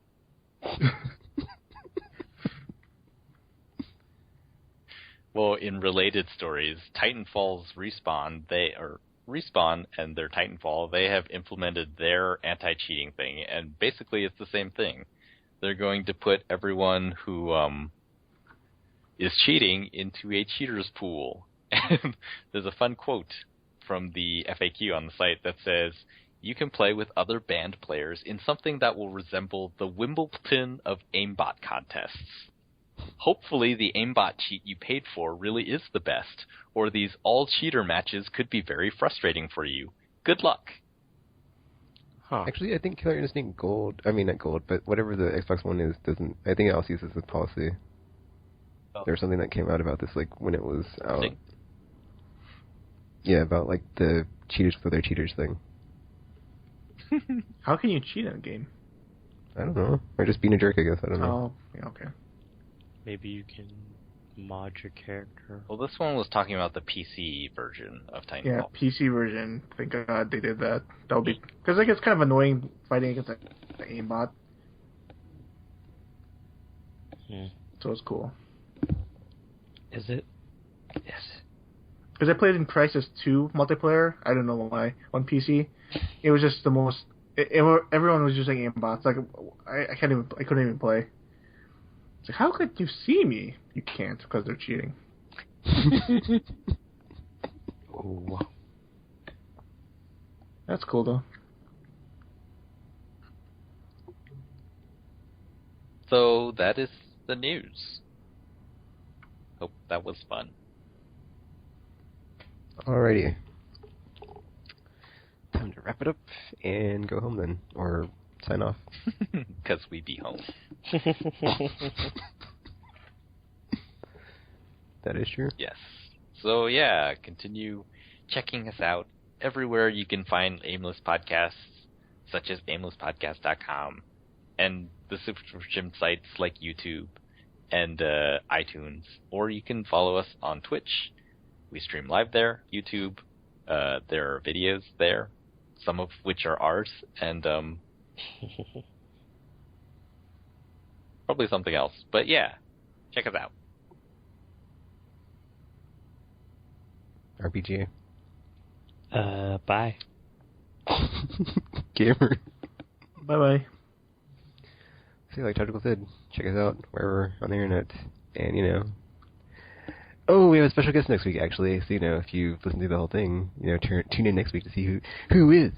Well, in related stories, Titanfall's Respawn and their Titanfall, they have implemented their anti-cheating thing, and basically it's the same thing. They're going to put everyone who is cheating into a cheaters pool. And there's a fun quote from the FAQ on the site that says, you can play with other band players in something that will resemble the Wimbledon of aimbot contests. Hopefully the aimbot cheat you paid for really is the best, or these all-cheater matches could be very frustrating for you. Good luck. Huh. Actually, I think Killer Instinct Gold, I mean not Gold, but whatever the Xbox One is, doesn't, I think it also uses this policy. Oh. There was something that came out about this, like, when it was out. Think? Yeah, about, like, the cheaters for their cheaters thing. How can you cheat in a game? I don't know. Or just being a jerk, I guess. I don't know. Oh, yeah, okay. Maybe you can mod your character. Well, this one was talking about the PC version of Titanfall. Yeah, PC version. Thank God they did that. That would be... Because, like, it's kind of annoying fighting against an aimbot. So it's cool. Is it? Yes. Because I played in Crysis 2 multiplayer. I don't know why. On PC. It was just the most... everyone was using aimbots. Like, I couldn't even play. It's like, how could you see me? You can't, because they're cheating. Oh. That's cool, though. So that is the news. Hope that was fun. Alrighty. Time to wrap it up and go home then. Or sign off. Because we be home. That is true. Yes. So yeah, continue checking us out everywhere you can find Aimless podcasts, such as aimlesspodcast.com. and the subscription sites like YouTube and iTunes, or you can follow us on Twitch. We stream live there, YouTube. There are videos there, some of which are ours, and probably something else. But yeah, check us out. RPG. Bye. Gamer. Bye-bye. See, like Tactical said, check us out wherever on the internet. And, oh, we have a special guest next week, actually. So, if you've listened to the whole thing, tune in next week to see who's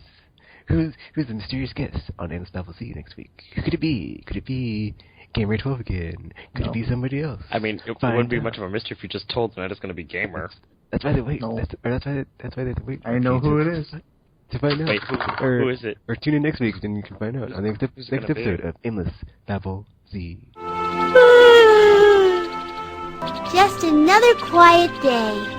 the mysterious guest on Aimless Babble. See you next week. Who could it be? Could it be Gamer 12 again? Could it be somebody else? I mean, it wouldn't be much of a mystery if you just told them that it's going to be Gamer. That's why they wait. No. That's why they wait. I know who it is. To find out. Wait, who is it? Or tune in next week, then you can find out on the next episode of Aimless Babble Z. Just another quiet day.